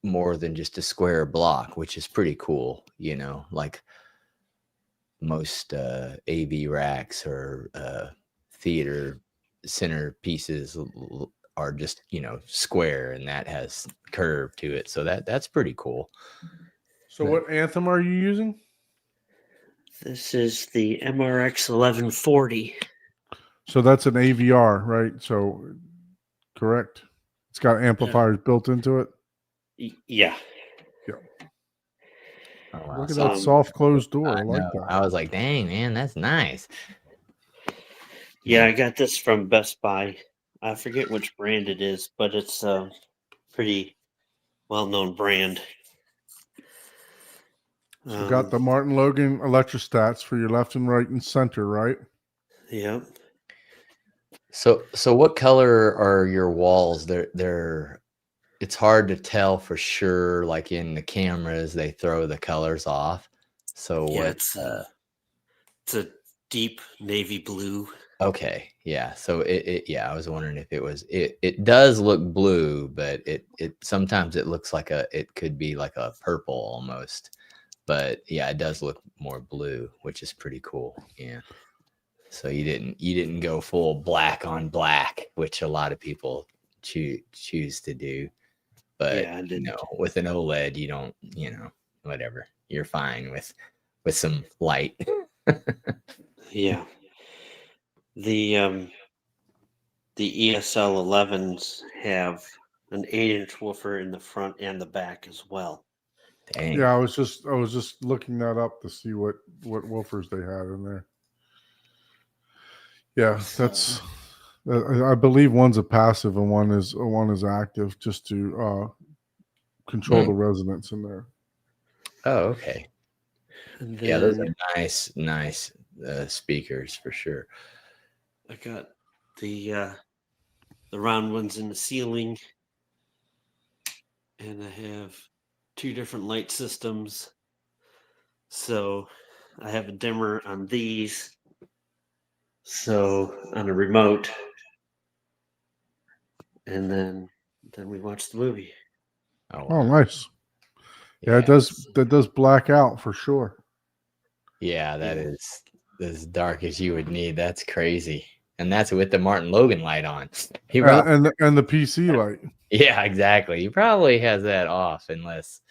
Speaker 5: more than just a square block, which is pretty cool. You know, like most AV racks or theater center pieces are just, square, and that has curve to it. So that's pretty cool.
Speaker 2: So what Anthem are you using?
Speaker 3: This is the MRX 1140.
Speaker 2: So that's an AVR, right? So correct. It's got amplifiers built into it.
Speaker 3: Yeah.
Speaker 5: Oh, wow.
Speaker 2: Look at
Speaker 5: So-
Speaker 2: that soft closed door. I
Speaker 5: I
Speaker 2: like
Speaker 5: know.
Speaker 2: that.
Speaker 5: I was like, dang, man, that's nice.
Speaker 3: Yeah, I got this from Best Buy. I forget which brand it is, but it's a pretty well-known brand.
Speaker 2: So got the Martin Logan electrostats for your left and right and center, right?
Speaker 3: Yep.
Speaker 5: So what color are your walls? They're it's hard to tell for sure. Like in the cameras, they throw the colors off. So
Speaker 3: Yeah,
Speaker 5: what?
Speaker 3: it's a deep navy blue.
Speaker 5: Okay, yeah. So I was wondering if it was it does look blue, but it sometimes it looks like it could be like a purple almost. But yeah, it does look more blue, which is pretty cool. Yeah. So you didn't go full black on black, which a lot of people choose to do. But
Speaker 3: Yeah, I didn't.
Speaker 5: with an OLED, you don't, whatever. You're fine with some light.
Speaker 3: Yeah. The ESL 11s have an 8-inch woofer in the front and the back as well.
Speaker 5: Dang.
Speaker 2: Yeah, I was just looking that up to see what woofers they had in there. Yeah, that's. I believe one's a passive and one is active, just to control the resonance in there.
Speaker 5: Oh, okay.
Speaker 3: And
Speaker 5: Yeah, those
Speaker 3: then
Speaker 5: are nice speakers for sure.
Speaker 3: I got the round ones in the ceiling, and I have 2 different light systems. So I have a dimmer on these. So on a remote, and then we watch the movie.
Speaker 2: Oh,
Speaker 5: wow.
Speaker 2: nice. Yeah, it does. That does black out for sure.
Speaker 5: Yeah, that
Speaker 3: Yeah.
Speaker 5: is as dark as you would need. That's crazy. And that's with the Martin Logan light on. He probably,
Speaker 2: And the PC light.
Speaker 5: yeah, exactly. He probably has that off unless,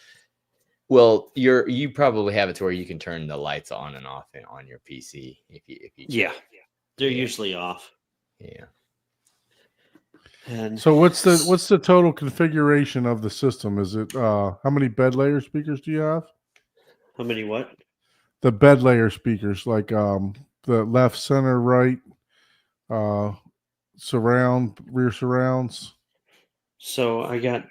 Speaker 5: well, you probably have it to where you can turn the lights on and off on your PC if you
Speaker 3: Yeah, they're
Speaker 5: Yeah.
Speaker 3: usually off.
Speaker 5: yeah.
Speaker 3: And
Speaker 2: So what's the total configuration of the system? Is it how many bed layer speakers do you have?
Speaker 3: how many what?
Speaker 2: The bed layer speakers, like the left, center, right, surround, rear surrounds.
Speaker 3: So I got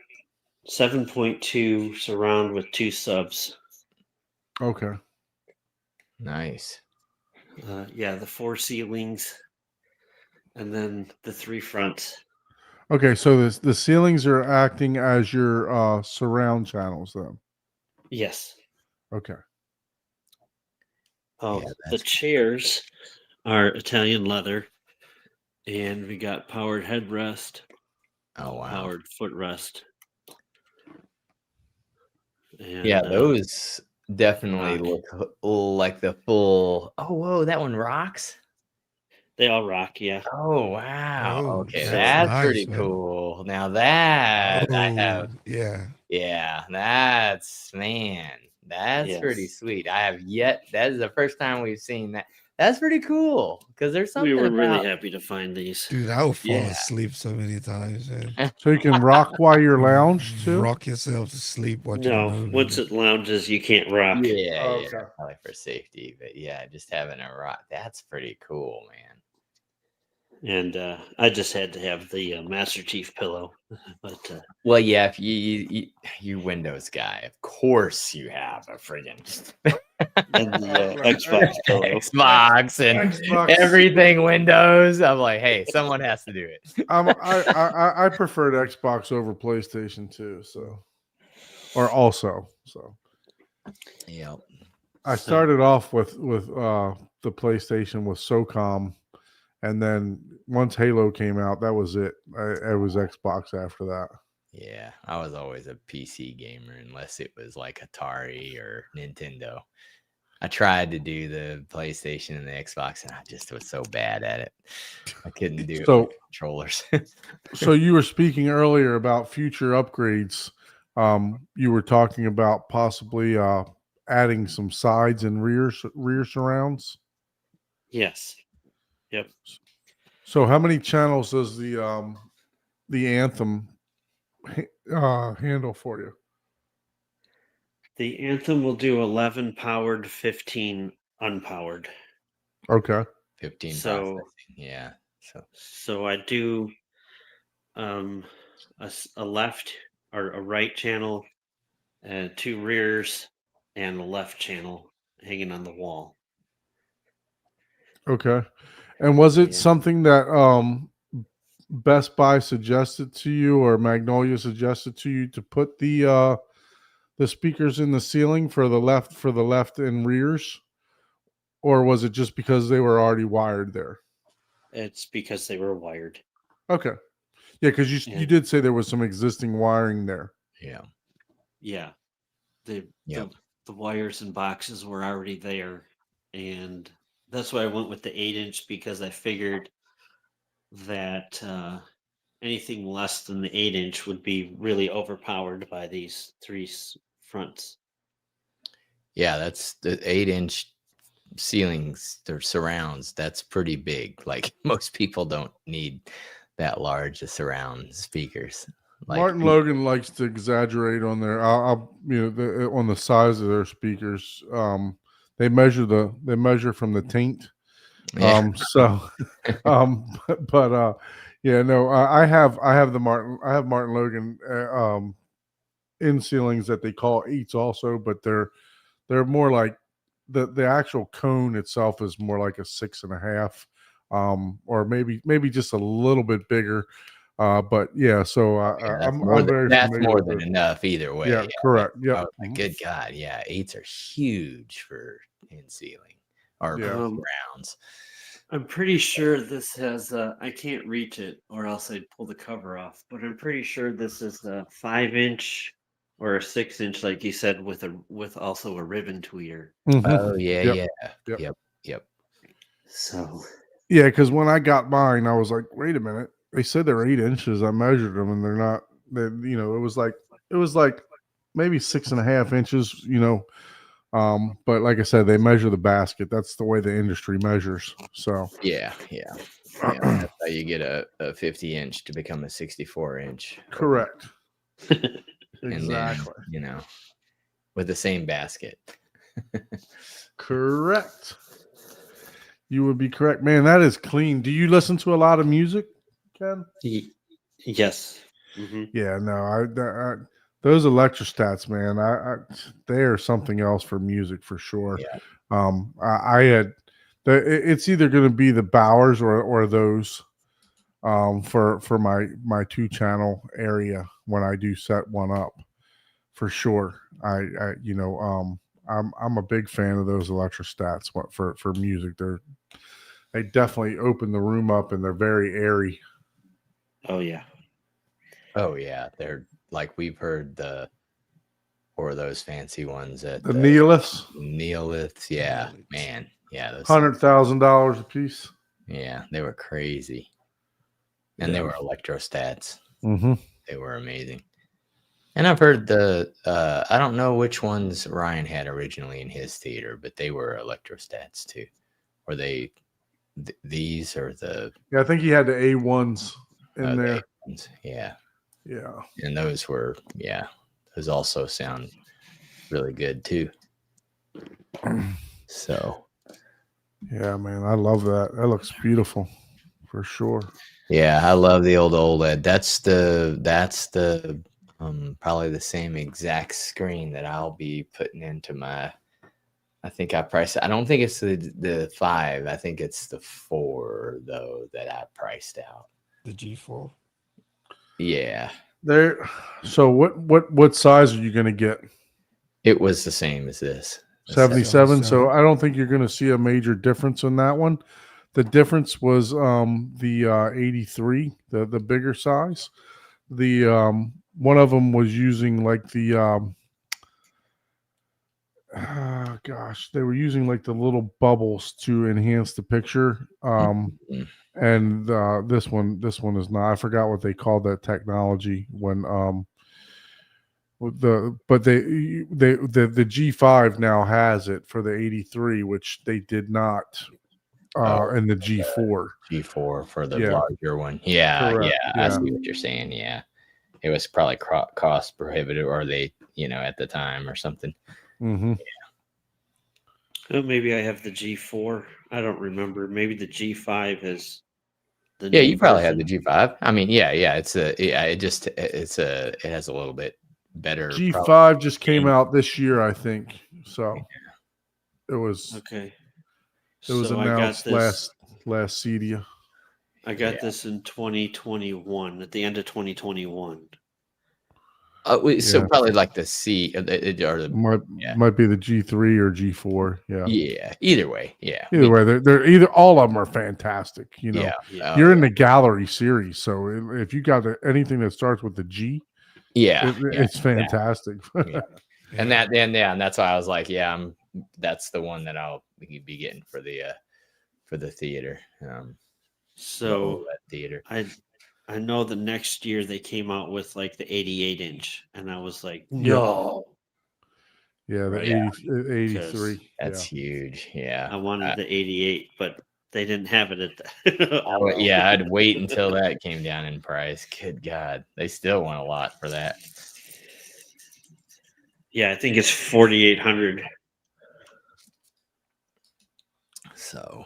Speaker 3: 7.2 surround with 2 subs.
Speaker 2: Okay.
Speaker 5: Nice.
Speaker 3: Yeah, the 4 ceilings, and then the 3 fronts.
Speaker 2: Okay, so the ceilings are acting as your surround channels then.
Speaker 3: Yes.
Speaker 2: Okay.
Speaker 3: Oh,
Speaker 5: Yeah,
Speaker 3: the
Speaker 5: that's
Speaker 3: chairs are Italian leather, and we got powered headrest,
Speaker 5: Oh wow.
Speaker 3: powered footrest. And,
Speaker 5: Yeah, those definitely
Speaker 3: rock.
Speaker 5: look like the full. Oh, whoa, that one rocks.
Speaker 3: They all rock, yeah.
Speaker 5: Oh wow.
Speaker 1: Oh,
Speaker 5: Okay,
Speaker 1: that's
Speaker 5: that's
Speaker 1: nice,
Speaker 5: pretty
Speaker 1: man.
Speaker 5: cool. Now that I have,
Speaker 1: Oh, yeah.
Speaker 5: yeah, that's pretty
Speaker 3: Yes.
Speaker 5: sweet. I have yet. That is the first time we've seen that. That's pretty cool because there's
Speaker 3: We
Speaker 5: something
Speaker 3: were really
Speaker 5: about.
Speaker 3: happy to find these.
Speaker 1: Dude, I would fall
Speaker 5: Yeah.
Speaker 1: asleep so many times, man.
Speaker 2: So you can rock while you're lounge too.
Speaker 1: Rock yourself to sleep watching a
Speaker 3: No,
Speaker 1: movie.
Speaker 3: once it lounges, you can't rock.
Speaker 5: Yeah,
Speaker 2: Oh,
Speaker 5: yeah,
Speaker 2: okay.
Speaker 5: probably for safety, but yeah, just having a rock. That's pretty cool, man.
Speaker 3: And I just had to have the Master Chief pillow. But
Speaker 5: Well, yeah, if you Windows guy, of course you have a friggin'
Speaker 3: and the Xbox pillow.
Speaker 5: Xbox and
Speaker 2: Xbox.
Speaker 5: everything Windows. I'm like, hey, someone has to do it.
Speaker 2: I preferred Xbox over PlayStation too. So, or also so.
Speaker 5: Yep.
Speaker 2: I started off with the PlayStation with SOCOM, and then once Halo came out, that was it. I was Xbox after that.
Speaker 5: Yeah, I was always a PC gamer unless it was like Atari or Nintendo. I tried to do the PlayStation and the Xbox, and I just was so bad at it. I couldn't do it
Speaker 2: So-
Speaker 5: with controllers.
Speaker 2: So you were speaking earlier about future upgrades. You were talking about possibly adding some sides and rear surrounds.
Speaker 3: Yes. Yep.
Speaker 2: So how many channels does the Anthem handle for you?
Speaker 3: The Anthem will do 11 powered, 15 unpowered.
Speaker 2: Okay.
Speaker 5: 15
Speaker 3: So-
Speaker 5: processing. Yeah.
Speaker 3: So I do a left or a right channel, 2 rears, and a left channel hanging on the wall.
Speaker 2: Okay. And was it
Speaker 3: Yeah.
Speaker 2: something that Best Buy suggested to you or Magnolia suggested to you to put the speakers in the ceiling for the left and rears? Or was it just because they were already wired there?
Speaker 3: It's because they were wired.
Speaker 2: Okay. Yeah, because
Speaker 3: Yeah.
Speaker 2: you did say there was some existing wiring there.
Speaker 5: Yeah.
Speaker 3: Yeah.
Speaker 5: Yep.
Speaker 3: The wires and boxes were already there. And that's why I went with the 8-inch, because I figured that anything less than the 8-inch would be really overpowered by these 3 fronts.
Speaker 5: Yeah, that's the 8-inch ceilings or surrounds, that's pretty big. Like most people don't need that large of surround speakers. Like
Speaker 2: Martin Logan likes to exaggerate on their, on the size of their speakers. They measure from the taint.
Speaker 5: yeah,
Speaker 2: Yeah, no, I have Martin Logan in ceilings that they call eights also, but they're more like the actual cone itself is more like a 6.5, or maybe just a little bit bigger. But yeah, so
Speaker 5: yeah,
Speaker 2: I'm very
Speaker 5: that's
Speaker 2: familiar
Speaker 5: more
Speaker 2: with
Speaker 5: than
Speaker 2: it.
Speaker 5: enough either way.
Speaker 2: Yeah, correct. Yeah.
Speaker 5: Oh my good God. Yeah. Eights are huge for in ceiling or
Speaker 2: Yeah.
Speaker 5: rounds.
Speaker 3: I'm pretty sure this has I can't reach it or else I'd pull the cover off, but I'm pretty sure this is a 5-inch or a 6-inch, like you said, with also a ribbon tweeter.
Speaker 5: Oh yeah,
Speaker 2: Yep.
Speaker 5: yeah. Yep.
Speaker 3: So
Speaker 2: Yeah, because when I got mine, I was like, wait a minute. They said they're 8 inches. I measured them and they're not. It was like maybe 6.5 inches. But like I said, they measure the basket. That's the way the industry measures. So
Speaker 5: Yeah. That's how you get a 50-inch to become a 64-inch.
Speaker 2: correct.
Speaker 5: And
Speaker 2: Exactly.
Speaker 5: then, with the same basket.
Speaker 2: Correct. You would be correct, man. That is clean. Do you listen to a lot of music, Ken?
Speaker 3: yes. Mm-hmm.
Speaker 2: Yeah, no. Those electrostats, man. They are something else for music for sure.
Speaker 5: Yeah.
Speaker 2: I had. It's either going to be the Bowers or those, for my 2-channel area when I do set one up, for sure. I'm a big fan of those electrostats for music. They definitely open the room up and they're very airy.
Speaker 3: Oh yeah.
Speaker 5: Oh yeah. They're like we've heard or those fancy ones at
Speaker 2: The Neoliths,
Speaker 5: Neoliths. Yeah,
Speaker 1: Neoliths.
Speaker 5: man. Yeah, those
Speaker 2: $100,000 a piece.
Speaker 5: yeah, they were crazy. And they were electrostats.
Speaker 2: Mm-hmm.
Speaker 5: They were amazing. And I've heard I don't know which ones Ryan had originally in his theater, but they were electrostats too. Or these or the
Speaker 2: Yeah, I think he had the A1s in
Speaker 5: the
Speaker 2: there.
Speaker 5: ones. Yeah.
Speaker 2: Yeah.
Speaker 5: And those also sound really good too. So
Speaker 2: Yeah, man, I love that. That looks beautiful, for sure.
Speaker 5: yeah, I love the old OLED. That's the probably the same exact screen that I'll be putting into my. I think I priced. I don't think it's the 5. I think it's the 4 though that I priced out.
Speaker 1: The G4.
Speaker 5: Yeah,
Speaker 2: There. So what size are you going to get?
Speaker 5: it was the same as this.
Speaker 2: 77. So
Speaker 1: 77.
Speaker 2: I don't think you're going to see a major difference in that one. The difference was the 83, the bigger size. The one of them was using like the they were using like the little bubbles to enhance the picture.
Speaker 5: Mhm.
Speaker 2: And this one is not. I forgot what they called that technology when the G5 now has it for the 83, which they did not in the G4.
Speaker 5: G4 for the
Speaker 2: Yeah.
Speaker 5: larger one. Yeah,
Speaker 2: Correct,
Speaker 5: I
Speaker 2: yeah.
Speaker 5: see what you're saying. Yeah, it was probably cost prohibitive, or they, at the time or something.
Speaker 2: Mm-hmm.
Speaker 3: Oh, maybe I have the G4. I don't remember. Maybe the G5 is the
Speaker 5: Yeah,
Speaker 3: new
Speaker 5: you probably have the
Speaker 3: version.
Speaker 5: G5. I mean, yeah, it has a little bit better.
Speaker 2: G5 just came out this year, I think. So it was
Speaker 3: Okay.
Speaker 2: it was
Speaker 3: So I got
Speaker 2: announced
Speaker 3: this.
Speaker 2: last CEDIA.
Speaker 3: I got
Speaker 5: Yeah.
Speaker 3: this in 2021, at the end of 2021.
Speaker 5: So
Speaker 2: Yeah.
Speaker 5: probably like the C or the
Speaker 2: Might be the G3 or G4. Yeah.
Speaker 5: yeah. Either way, yeah.
Speaker 2: Either way, they're either all of them are fantastic.
Speaker 5: Yeah.
Speaker 3: Yeah.
Speaker 2: You're in the gallery series, so if you got anything that starts with the G,
Speaker 5: Yeah.
Speaker 2: it's fantastic.
Speaker 5: Yeah. And that's why I was like, yeah, that's the one that I'll be getting for the theater.
Speaker 3: So
Speaker 5: that theater.
Speaker 3: I know the next year they came out with like the 88-inch, and I was like, no.
Speaker 2: Yeah, the
Speaker 3: Right.
Speaker 2: 83.
Speaker 5: That's
Speaker 2: Yeah.
Speaker 5: huge. Yeah.
Speaker 3: I wanted the 88, but they didn't have it at the. Oh, well.
Speaker 5: Yeah, I'd wait until that came down in price. Good God. They still want a lot for that.
Speaker 3: Yeah, I think it's 4,800.
Speaker 5: So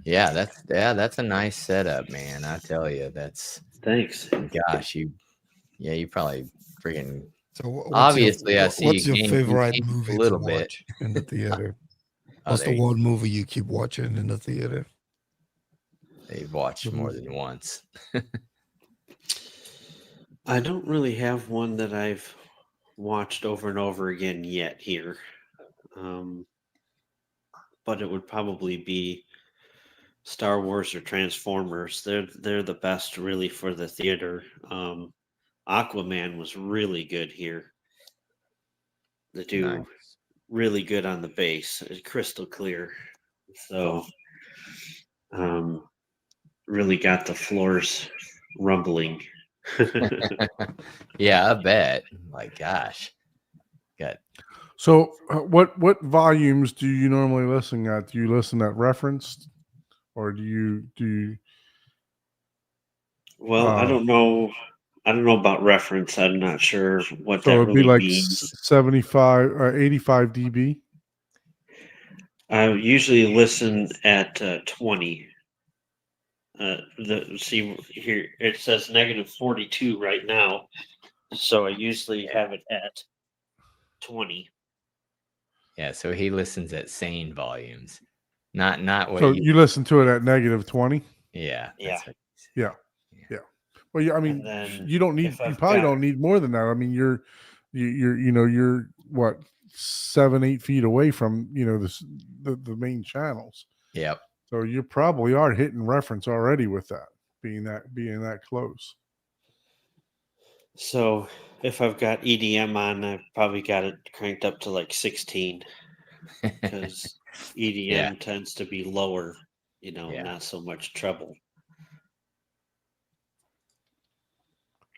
Speaker 5: that's a nice setup, man. I tell you, that's
Speaker 3: Thanks.
Speaker 5: gosh, you probably freaking
Speaker 1: So
Speaker 5: obviously I see
Speaker 1: what's your
Speaker 5: you
Speaker 1: favorite
Speaker 5: gamed a
Speaker 1: movie to
Speaker 5: little bit.
Speaker 1: watch in the theater?
Speaker 5: Oh,
Speaker 1: What's the one movie you keep watching in the theater?
Speaker 5: they've watched more than once.
Speaker 3: I don't really have one that I've watched over and over again yet here. But it would probably be Star Wars or Transformers. They're the best really for the theater. Aquaman was really good here. They do
Speaker 5: Nice.
Speaker 3: really good on the bass. It's crystal clear. So really got the floors rumbling.
Speaker 5: Yeah, I bet. Like, gosh. Got
Speaker 2: So, what volumes do you normally listen at? Do you listen at referenced, or do you?
Speaker 3: Well, I don't know. I don't know about reference. I'm not sure what
Speaker 2: So
Speaker 3: that
Speaker 2: it'd be
Speaker 3: really
Speaker 2: like
Speaker 3: means.
Speaker 2: 75 or 85 dB.
Speaker 3: I usually listen at 20. See here it says negative 42 right now, so I usually have it at 20.
Speaker 5: yeah, so he listens at sane volumes. Not what
Speaker 2: So you listen to it at negative 20.
Speaker 5: Yeah.
Speaker 3: Yeah.
Speaker 2: Yeah. Well, yeah, I mean,
Speaker 3: And then
Speaker 2: you don't need.
Speaker 3: if
Speaker 2: You
Speaker 3: I've
Speaker 2: probably
Speaker 3: got-
Speaker 2: don't need more than that. I mean, you're what 7-8 feet away from the main channels.
Speaker 5: Yep.
Speaker 2: So you probably are hitting reference already with that being that close.
Speaker 3: So if I've got EDM on, I've probably got it cranked up to like 16 because EDM
Speaker 5: Yeah.
Speaker 3: tends to be lower,
Speaker 5: Yeah.
Speaker 3: not so much treble.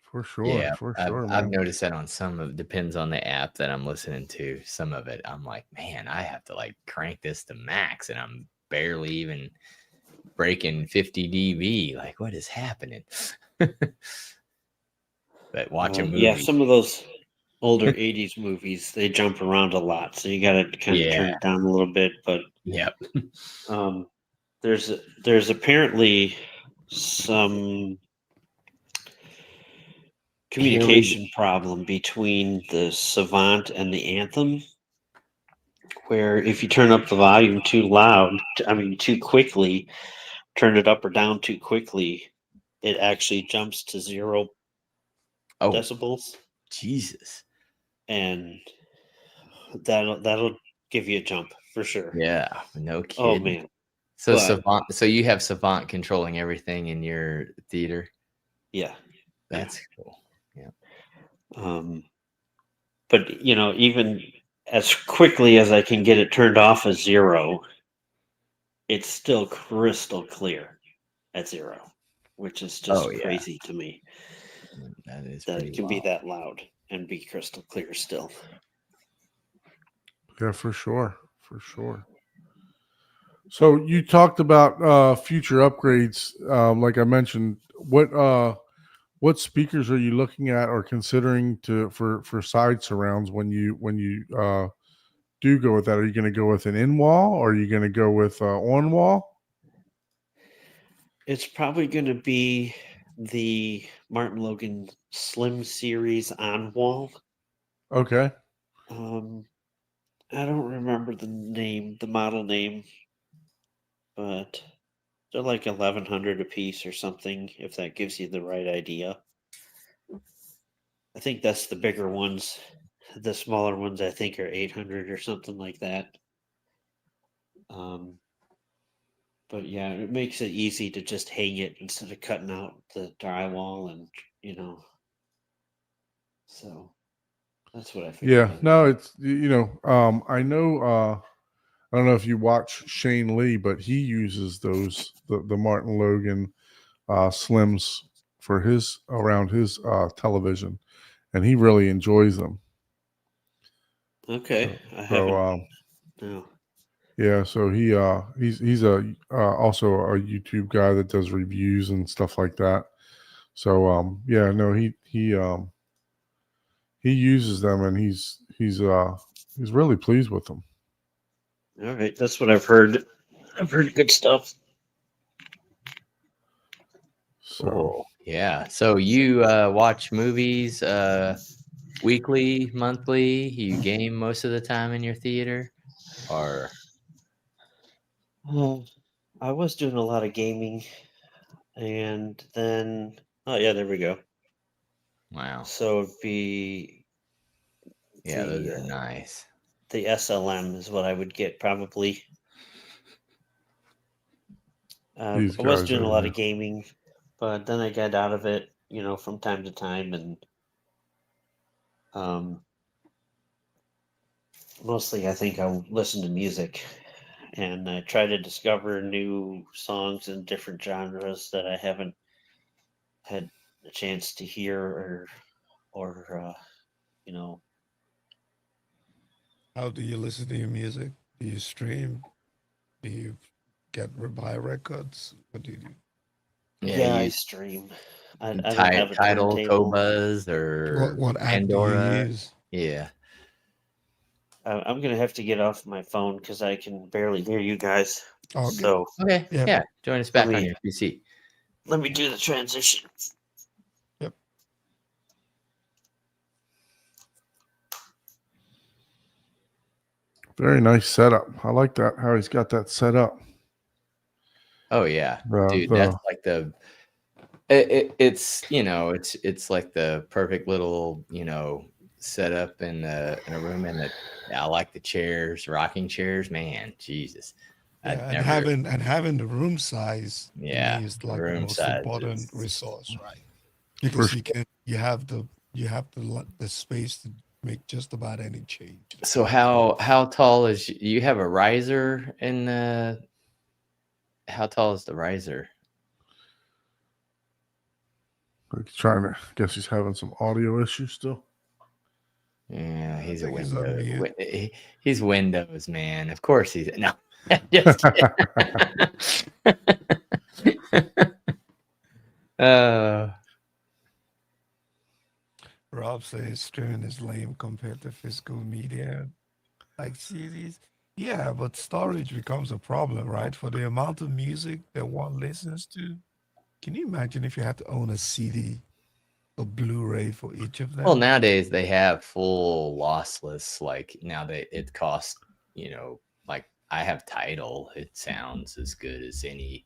Speaker 2: For sure.
Speaker 5: Yeah,
Speaker 2: For
Speaker 5: I've
Speaker 2: sure, man.
Speaker 5: noticed that on some of depends on the app that I'm listening to. Some of it, I'm like, man, I have to like crank this to max, and I'm barely even breaking 50 dB. Like, what is happening? But watch a movie.
Speaker 3: Yeah, some of those older 80s movies, they jump around a lot, so you got to kind of turn it down a little bit. But
Speaker 5: Yep.
Speaker 3: there's apparently some communication problem between the Savant and the Anthem, where if you turn up the volume too quickly, turn it up or down too quickly, it actually jumps to 0 decibels,
Speaker 5: Jesus.
Speaker 3: and that'll give you a jump for sure.
Speaker 5: Yeah, no kidding.
Speaker 3: Oh man.
Speaker 5: So
Speaker 3: But-
Speaker 5: Savant, so you have Savant controlling everything in your theater.
Speaker 3: Yeah.
Speaker 5: That's cool. Yeah.
Speaker 3: But even as quickly as I can get it turned off as 0, it's still crystal clear at 0, which is just
Speaker 5: Oh, yeah.
Speaker 3: crazy to me
Speaker 5: That is
Speaker 3: that
Speaker 5: pretty
Speaker 3: it can be
Speaker 5: wild.
Speaker 3: that loud and be crystal clear still.
Speaker 2: Yeah, for sure. For sure. So you talked about future upgrades. Like I mentioned, what speakers are you looking at or considering for side surrounds when you do go with that? Are you going to go with an in wall, or are you going to go with on wall?
Speaker 3: It's probably going to be the Martin Logan Slim Series on wall.
Speaker 2: Okay.
Speaker 3: I don't remember the model name, but they're like 1,100 a piece or something, if that gives you the right idea. I think that's the bigger ones. The smaller ones, I think, are 800 or something like that. But yeah, it makes it easy to just hang it instead of cutting out the drywall, and so that's what I figured.
Speaker 2: Yeah. No, it's I know. I don't know if you watch Shane Lee, but he uses the Martin Logan slims for his television, and he really enjoys them.
Speaker 3: Okay. I
Speaker 2: So
Speaker 3: haven't. No.
Speaker 2: yeah, so he's a also a YouTube guy that does reviews and stuff like that. So yeah, no, he uses them and he's really pleased with them.
Speaker 3: All right. That's what I've heard. I've heard good stuff.
Speaker 2: So
Speaker 5: Cool. Yeah. So you watch movies weekly, monthly? You game most of the time in your theater, or
Speaker 3: I was doing a lot of gaming, and then yeah, there we go.
Speaker 5: wow?
Speaker 3: So it'd be
Speaker 5: Yeah, those
Speaker 3: the
Speaker 5: are nice.
Speaker 3: the SLM is what I would get probably.
Speaker 2: these
Speaker 3: I was
Speaker 2: guys
Speaker 3: doing a
Speaker 2: are
Speaker 3: lot of gaming, but then I got out of it, from time to time, and um, mostly I think I'll listen to music and try to discover new songs in different genres that I haven't had a chance to hear or you know.
Speaker 1: How do you listen to your music? Do you stream? Do you buy records? What do you do?
Speaker 5: Yeah,
Speaker 3: Yeah, I
Speaker 5: you
Speaker 3: stream. I don't have a
Speaker 5: Title,
Speaker 3: turntable.
Speaker 5: Cobuzz, or
Speaker 1: What app do you
Speaker 5: Pandora.
Speaker 1: use?
Speaker 5: Yeah.
Speaker 3: I'm gonna have to get off my phone because I can barely hear you guys.
Speaker 1: Okay.
Speaker 3: So
Speaker 5: Okay.
Speaker 1: Yeah.
Speaker 5: Yeah. Join us
Speaker 3: Let
Speaker 5: back on
Speaker 3: me-
Speaker 5: your PC.
Speaker 3: let me do the transition.
Speaker 1: Yep.
Speaker 2: very nice setup. I like that how he's got that set up.
Speaker 5: Oh yeah, dude.
Speaker 2: The-
Speaker 5: That's like it's like the perfect little setup in a room, and I like the chairs, rocking chairs. Man, Jesus. I'd
Speaker 1: Yeah,
Speaker 5: never-
Speaker 1: and having the room size to
Speaker 5: Yeah,
Speaker 1: me is
Speaker 5: the
Speaker 1: like the
Speaker 5: room
Speaker 1: most
Speaker 5: size
Speaker 1: important
Speaker 5: is-
Speaker 1: resource, right? Because
Speaker 2: For-
Speaker 1: you have the space to make just about any change.
Speaker 5: So how tall is you have a riser in the? How tall is the riser?
Speaker 2: Like trying to guess he's having some audio issues still.
Speaker 5: Yeah, he's a
Speaker 1: think he's on
Speaker 5: Windows.
Speaker 1: mute.
Speaker 5: He's Windows, man. Of course he's no. Just kidding.
Speaker 1: Rob says streaming is lame compared to physical media like CDs. Yeah, but storage becomes a problem, right? For the amount of music that one listens to. Can you imagine if you had to own a CD or Blu-ray for each of them?
Speaker 5: Well, nowadays they have full lossless. Like it costs, like I have Tidal. It sounds as good as any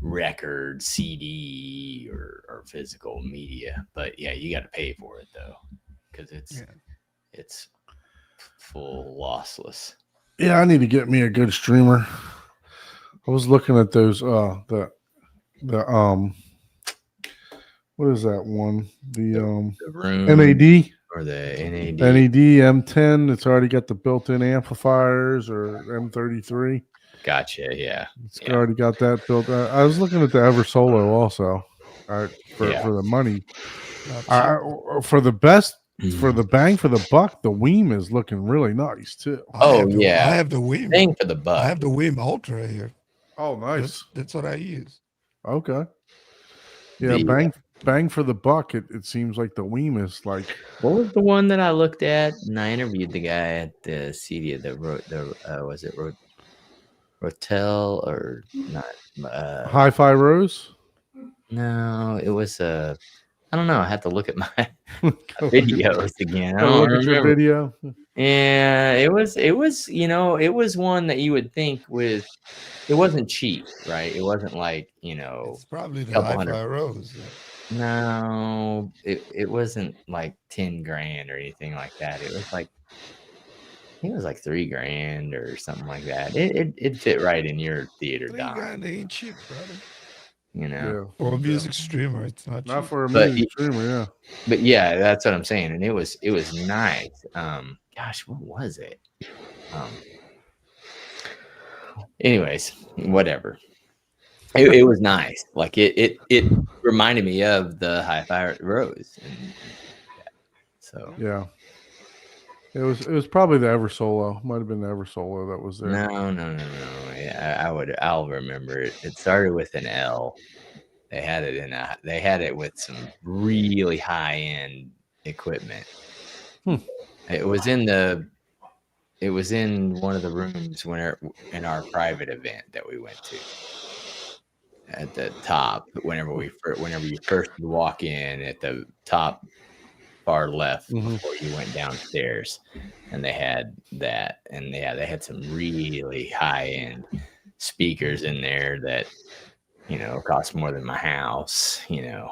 Speaker 5: record, CD, or physical media. But yeah, you got to pay for it though, because it's full lossless.
Speaker 2: Yeah, I need to get me a good streamer. I was looking at those the what is that one? The
Speaker 5: The room
Speaker 2: NAD
Speaker 5: or the NAD.
Speaker 2: NAD M10. It's already got the built-in amplifiers, or M33.
Speaker 5: Gotcha. Yeah.
Speaker 2: It's
Speaker 5: Yeah.
Speaker 2: already got that built. I was looking at the Ever Solo also, for the money. For the best, for the bang for the buck, the Weem is looking really nice too.
Speaker 5: Oh,
Speaker 1: I
Speaker 5: yeah.
Speaker 1: have the Weem.
Speaker 5: Bang for the
Speaker 1: I
Speaker 5: buck.
Speaker 1: have the Weem Ultra here.
Speaker 2: Oh, nice.
Speaker 1: That's what I use.
Speaker 2: Okay. Yeah, bang for the buck. It seems like the Weem is like.
Speaker 5: What was the one that I looked at? And I interviewed the guy at the CEDIA that wrote was it Rotel or not?
Speaker 2: Hi-Fi Rose.
Speaker 5: No, it was I don't know. I have to look at my
Speaker 2: Go
Speaker 5: videos again. I
Speaker 2: look
Speaker 5: don't
Speaker 2: at your
Speaker 5: remember.
Speaker 2: video.
Speaker 5: Yeah, it was it was one that you would think it wasn't cheap, right? It wasn't like,
Speaker 1: It's probably the
Speaker 5: couple
Speaker 1: Hi-Fi
Speaker 5: hundred.
Speaker 1: Rose.
Speaker 5: No, it wasn't like 10 grand or anything like that. It was like, I think it was like 3 grand or something like that. It fit right in your theater, Don.
Speaker 1: $3,000 ain't cheap, brother.
Speaker 2: Yeah.
Speaker 1: For a music streamer, it's not
Speaker 2: Not
Speaker 1: cheap.
Speaker 2: for a
Speaker 5: But
Speaker 2: music streamer, yeah.
Speaker 5: But yeah, that's what I'm saying. And it was nice. Gosh, what was it? Anyways, whatever. It was nice. Like it reminded me of the Hi-Fi Rose. So
Speaker 2: Yeah. It was probably the Ever Solo. Might have been the Ever Solo that was there.
Speaker 5: No. Yeah, I'll remember it. It started with an L. They had it with some really high end equipment.
Speaker 2: Hmm.
Speaker 5: It was in one of the rooms in our private event that we went to. At the top, whenever you first walk in, at the top far left before you went downstairs, and they had that, and they had some really high end speakers in there that cost more than my house.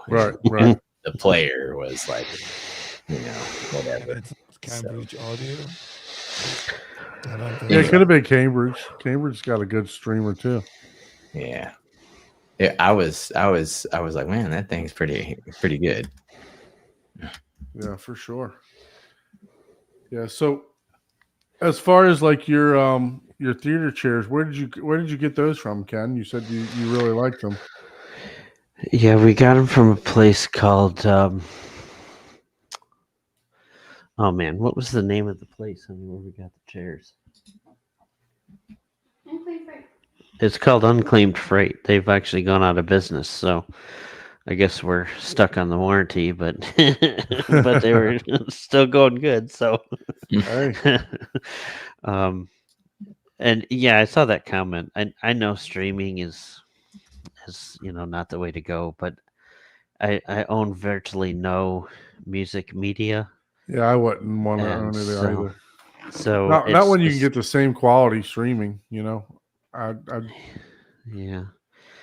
Speaker 2: Right.
Speaker 5: The player was like, whatever.
Speaker 1: It's Cambridge Audio.
Speaker 2: Yeah, it could have been Cambridge. Cambridge's got a good streamer too.
Speaker 5: Yeah. I was like, man, that thing's pretty good.
Speaker 2: Yeah, for sure. Yeah. So, as far as like your theater chairs, where did you get those from, Ken? You said you really liked them.
Speaker 3: Yeah, we got them from a place called. Oh man, what was the name of the place? I mean, where we got the chairs?
Speaker 6: Unclaimed Freight.
Speaker 3: It's called Unclaimed Freight. They've actually gone out of business, so I guess we're stuck on the warranty, but but they were still going good. So,
Speaker 2: Hey.
Speaker 3: and yeah, I saw that comment. I know streaming is not the way to go, but I own virtually no music media.
Speaker 2: Yeah, I wouldn't want to
Speaker 3: And
Speaker 2: own it
Speaker 3: so-
Speaker 2: either.
Speaker 3: So
Speaker 2: Not when you can get the same quality streaming. I
Speaker 3: yeah.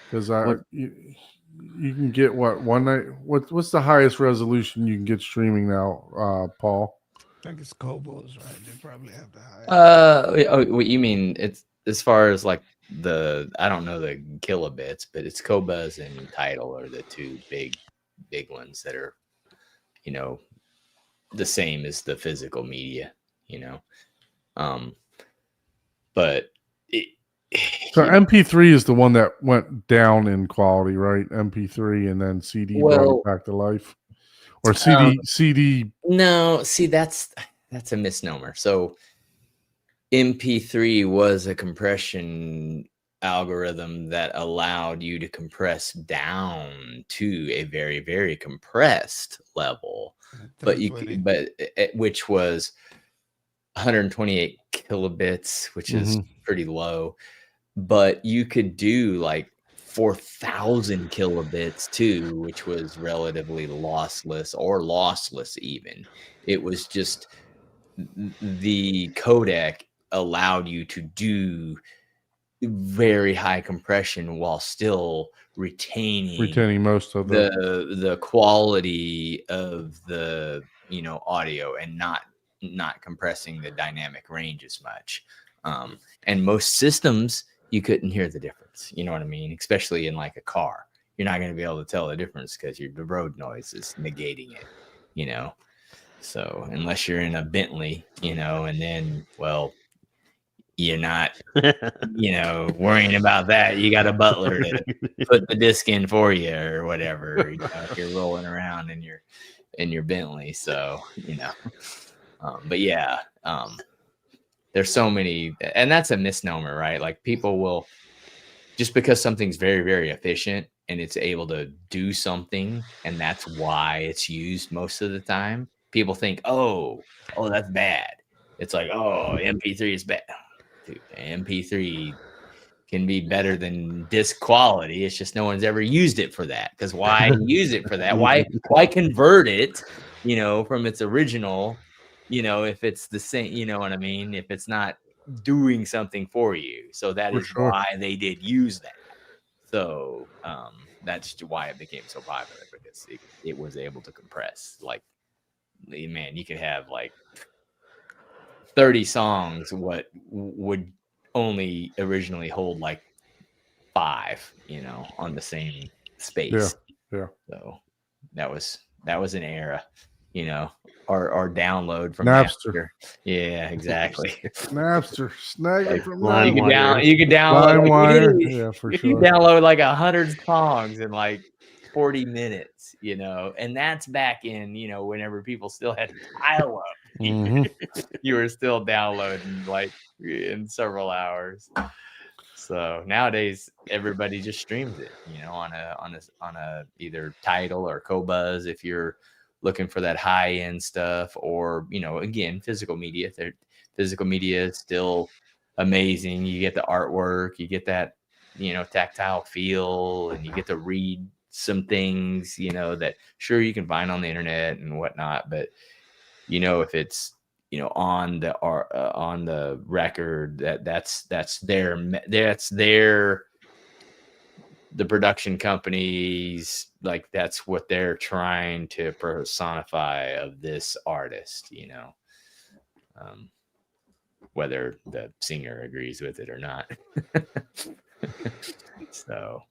Speaker 2: because
Speaker 3: What-
Speaker 2: you can get one night. What's the highest resolution you can get streaming now, Paul?
Speaker 1: I think it's Cobos, right? They probably have the highest.
Speaker 5: What you mean? It's as far as like I don't know the kilobits, but it's Qobuz and Tidal are the two big ones that are, the same as the physical media, but
Speaker 2: So MP3 is the one that went down in quality, right? MP3 and then CD brought
Speaker 5: Well,
Speaker 2: it back to life, or CD.
Speaker 5: No, see that's a misnomer. So MP3 was a compression algorithm that allowed you to compress down to a very, very compressed level, but
Speaker 1: 320.
Speaker 5: which was 128 kilobits, which is pretty low. But you could do like 4,000 kilobits too, which was relatively lossless or lossless even. It was just the codec allowed you to do very high compression while still retaining
Speaker 2: most of
Speaker 5: the quality of the audio and not compressing the dynamic range as much. And most systems you couldn't hear the difference. You know what I mean? Especially in like a car, you're not going to be able to tell the difference because the road noise is negating it. So unless you're in a Bentley, and then, well, you're not, worrying about that. You got a butler to put the disc in for you or whatever. If you're rolling around in your Bentley. So, but yeah, there's so many, and that's a misnomer, right? Like people will, just because something's very, very efficient and it's able to do something, and that's why it's used most of the time, people think, oh, that's bad. It's like, oh, MP3 is bad. Dude, MP3 can be better than disc quality. It's just no one's ever used it for that. Because why use it for that? Why convert it, from its original, if it's the same, you know what I mean? If it's not doing something for you. So that is why they did use that. So that's why it became so popular, because it was able to compress. Like, man, you could have like 30 songs, what would only originally hold like 5, on the same space.
Speaker 2: Yeah.
Speaker 5: So that was an era, or download from
Speaker 2: Napster.
Speaker 5: Yeah, exactly.
Speaker 2: Napster, snag it from
Speaker 5: You could download.
Speaker 2: Yeah, for
Speaker 5: You
Speaker 2: sure.
Speaker 5: could download like 100 songs in like 40 minutes, and that's back in, whenever people still had dial up.
Speaker 1: Mhm.
Speaker 5: you were still downloading like in several hours. So nowadays everybody just streams it, on a either Tidal or Qobuz if you're looking for that high end stuff, or again, physical media. Physical media is still amazing. You get the artwork, you get that tactile feel, and you get to read some things that sure you can find on the internet and whatnot, but if it's on the record, that's their the production companies, like that's what they're trying to personify of this artist, whether the singer agrees with it or not. So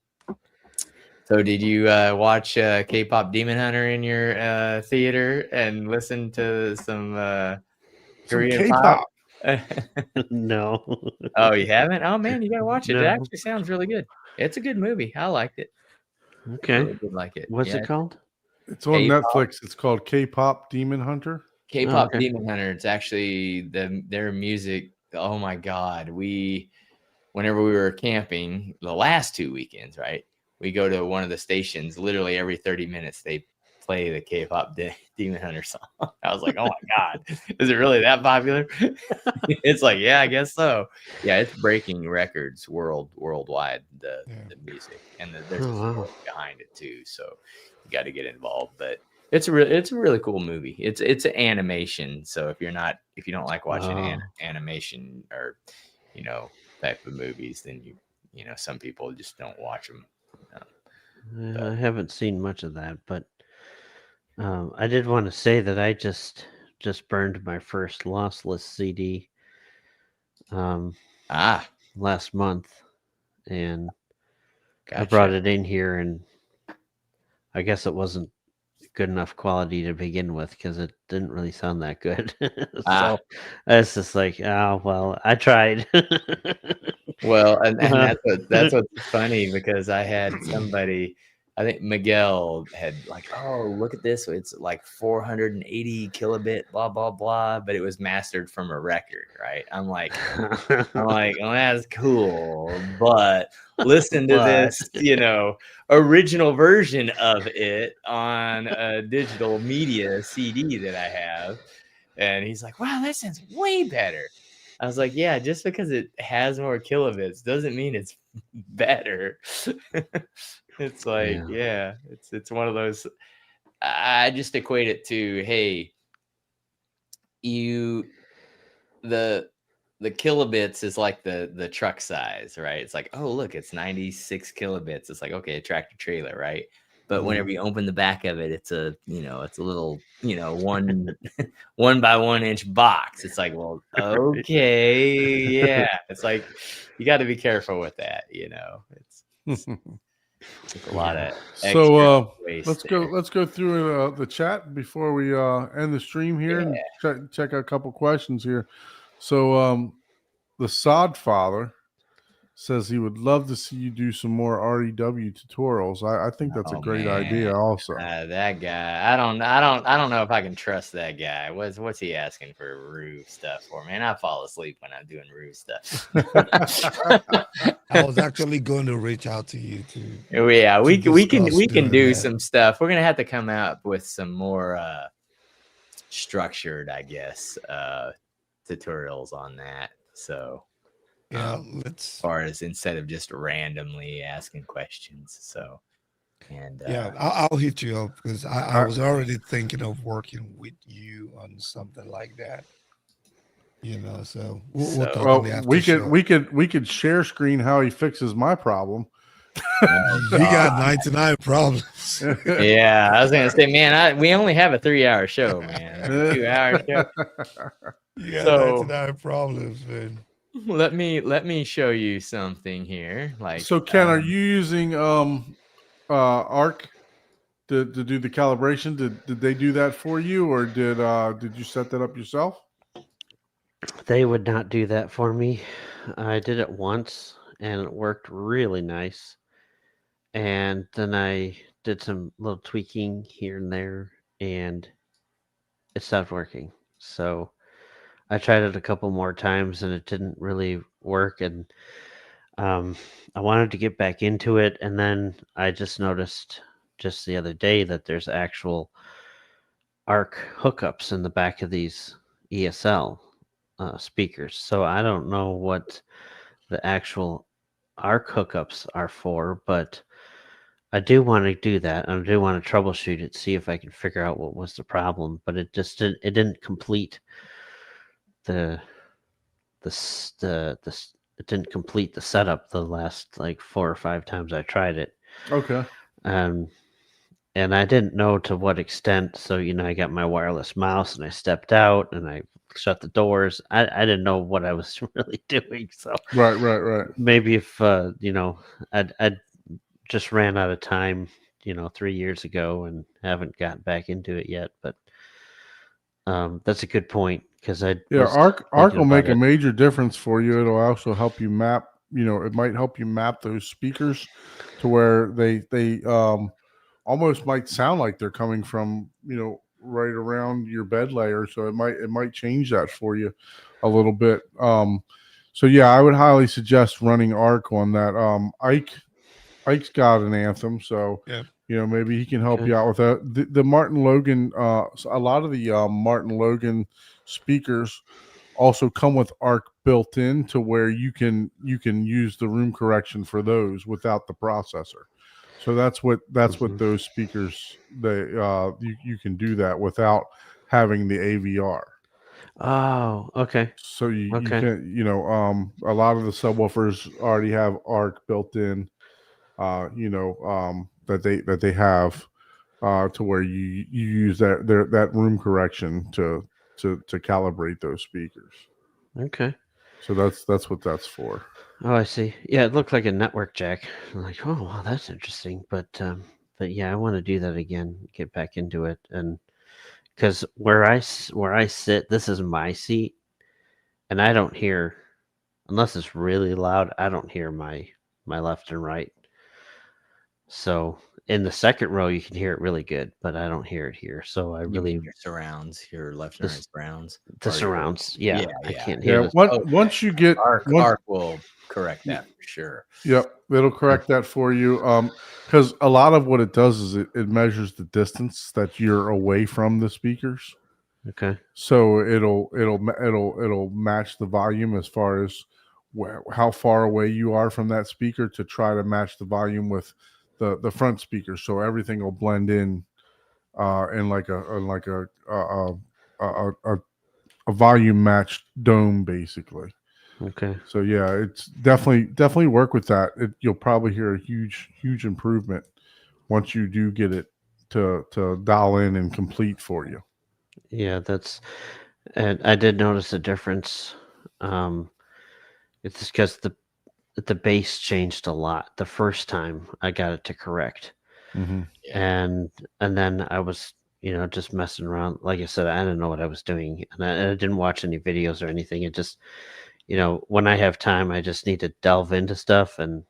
Speaker 5: did you watch K-pop Demon Hunter in your theater and listen to some
Speaker 2: Some
Speaker 5: Korean pop?
Speaker 2: K-pop.
Speaker 3: No.
Speaker 5: Oh, you haven't? Oh man, you gotta watch it. It
Speaker 3: No.
Speaker 5: actually sounds really good. It's a good movie. I liked it.
Speaker 3: Okay.
Speaker 5: Really did like it.
Speaker 3: What's
Speaker 5: Yeah,
Speaker 3: it called?
Speaker 2: It's on
Speaker 5: K-pop.
Speaker 2: Netflix. It's called K-pop Demon Hunter.
Speaker 5: K-pop
Speaker 3: okay.
Speaker 5: Demon Hunter. It's actually their music. Oh my God. Whenever we were camping the last 2 weekends, right? We go to one of the stations, literally every 30 minutes, they play the K-pop Demon Hunter song. I was like, oh my God, is it really that popular? It's like, yeah, I guess so. Yeah, it's breaking records worldwide, the music. And there's a story behind it too. So you got to get involved. But it's a really cool movie. It's an animation. So if you don't like watching animation or, type of movies, then some people just don't watch them.
Speaker 3: I haven't seen much of that, but I did want to say that I just burned my first lossless CD last month, and
Speaker 5: Gotcha.
Speaker 3: I brought it in here, and I guess it wasn't good enough quality to begin with because it didn't really sound that good. So it's just like, oh well, I tried.
Speaker 5: Well, and that's what's funny, because I had somebody, I think Miguel had like, oh, look at this, it's like 480 kilobit, blah blah blah, but it was mastered from a record, right? I'm like, oh, that's cool, but listen to this, original version of it on a digital media CD that I have. And he's like, wow, that sounds way better. I was like, yeah, just because it has more kilobits doesn't mean it's better. It's like, yeah, it's one of those. I just equate it to, hey, the kilobits is like the truck size, right? It's like, oh, look, it's 96 kilobits. It's like, okay, a tractor trailer, right? But whenever you open the back of it, it's a little, 1 by 1 inch box. It's like, well, okay, yeah. It's like, you got to be careful with that, It's a lot of
Speaker 2: So
Speaker 5: waste
Speaker 2: let's go through the chat before we end the stream here and check out a couple questions here. So the Sod Father says he would love to see you do some more REW tutorials. I think that's a great idea also.
Speaker 5: That guy, I don't know if I can trust that guy. What's he asking for roof stuff for, man? I fall asleep when I'm doing roof stuff.
Speaker 1: I was actually going to reach out to you too.
Speaker 5: Yeah, we can do some stuff. We're gonna have to come out with some more structured, I guess, tutorials on that. So
Speaker 1: yeah,
Speaker 5: as far as instead of just randomly asking questions. So, and
Speaker 1: yeah, I'll hit you up because I was already thinking of working with you on something like that. So we'll talk
Speaker 2: well,
Speaker 1: on the after
Speaker 2: we
Speaker 1: show.
Speaker 2: we could share screen how he fixes my problem.
Speaker 1: You got 99 problems.
Speaker 5: Yeah, I was gonna say, man, we only have a 3-hour show, man. 2-hour show.
Speaker 1: You got 99 problems, man.
Speaker 5: Let me show you something here. Like,
Speaker 2: so Ken, are you using Arc to do the calibration? Did they do that for you, or did you set that up yourself?
Speaker 3: They would not do that for me. I did it once and it worked really nice. And then I did some little tweaking here and there and it stopped working. So I tried it a couple more times and it didn't really work. And I wanted to get back into it. And then I just noticed just the other day that there's actual ARC hookups in the back of these ESL speakers. So I don't know what the actual ARC hookups are for, but I do want to do that. And I do want to troubleshoot it, see if I can figure out what was the problem. But it just didn't complete the it didn't complete the setup the last like 4 or 5 times I tried it.
Speaker 2: Okay.
Speaker 3: Um, and I didn't know to what extent. So, I got my wireless mouse and I stepped out and I shut the doors. I didn't know what I was really doing. So
Speaker 2: Right.
Speaker 3: maybe if, I'd just ran out of time, 3 years ago and haven't gotten back into it yet. But that's a good point because I
Speaker 2: Yeah,
Speaker 3: was
Speaker 2: Arc
Speaker 3: thinking
Speaker 2: will make
Speaker 3: about
Speaker 2: a
Speaker 3: it.
Speaker 2: major difference for you. It'll also help you map. It might help you map those speakers to where they almost might sound like they're coming from right around your bed layer. So it might change that for you a little bit. So yeah, I would highly suggest running Arc on that. Ike's got an Anthem, so
Speaker 1: Yeah.
Speaker 2: maybe he can help
Speaker 3: Okay.
Speaker 2: you out with that. The Martin Logan, a lot of the Martin Logan speakers also come with ARC built in to where you can use the room correction for those without the processor. So that's what
Speaker 3: Mhm.
Speaker 2: those speakers you can do that without having the AVR.
Speaker 3: Oh, okay.
Speaker 2: So you
Speaker 3: Okay.
Speaker 2: can a lot of the subwoofers already have ARC built in. That they have to where you use that room correction to calibrate those speakers.
Speaker 3: Okay.
Speaker 2: So that's what that's for.
Speaker 3: Oh, I see. Yeah, it looked like a network jack. I'm like, oh, wow, that's interesting. But yeah, I want to do that again, get back into it, and because where I sit, this is my seat, and I don't hear unless it's really loud. I don't hear my left and right. So in the second row, you can hear it really good, but I don't hear it here. So I
Speaker 5: You mean
Speaker 3: really
Speaker 5: your surrounds, your left and
Speaker 3: the,
Speaker 5: right surrounds?
Speaker 3: the
Speaker 5: Or your,
Speaker 3: surrounds. Yeah, I
Speaker 5: yeah.
Speaker 3: can't hear
Speaker 2: Yeah.
Speaker 3: this.
Speaker 5: Oh,
Speaker 2: Once you get once
Speaker 5: Arc will correct that for sure.
Speaker 2: Yep, it'll correct that for you. Because a lot of what it does is it measures the distance that you're away from the speakers.
Speaker 3: Okay.
Speaker 2: So it'll match the volume as far as how far away you are from that speaker to try to match the volume with the front speaker. So everything will blend in like a volume matched dome basically.
Speaker 3: Okay.
Speaker 2: So yeah, it's definitely work with that. You'll probably hear a huge improvement once you do get it to dial in and complete for you.
Speaker 3: Yeah, and I did notice a difference. Um, it's because the bass changed a lot the first time I got it to correct,
Speaker 2: Mm-hmm.
Speaker 5: Yeah.
Speaker 3: and then I was just messing around. Like I said, I didn't know what I was doing, and I didn't watch any videos or anything. It just when I have time, I just need to delve into stuff and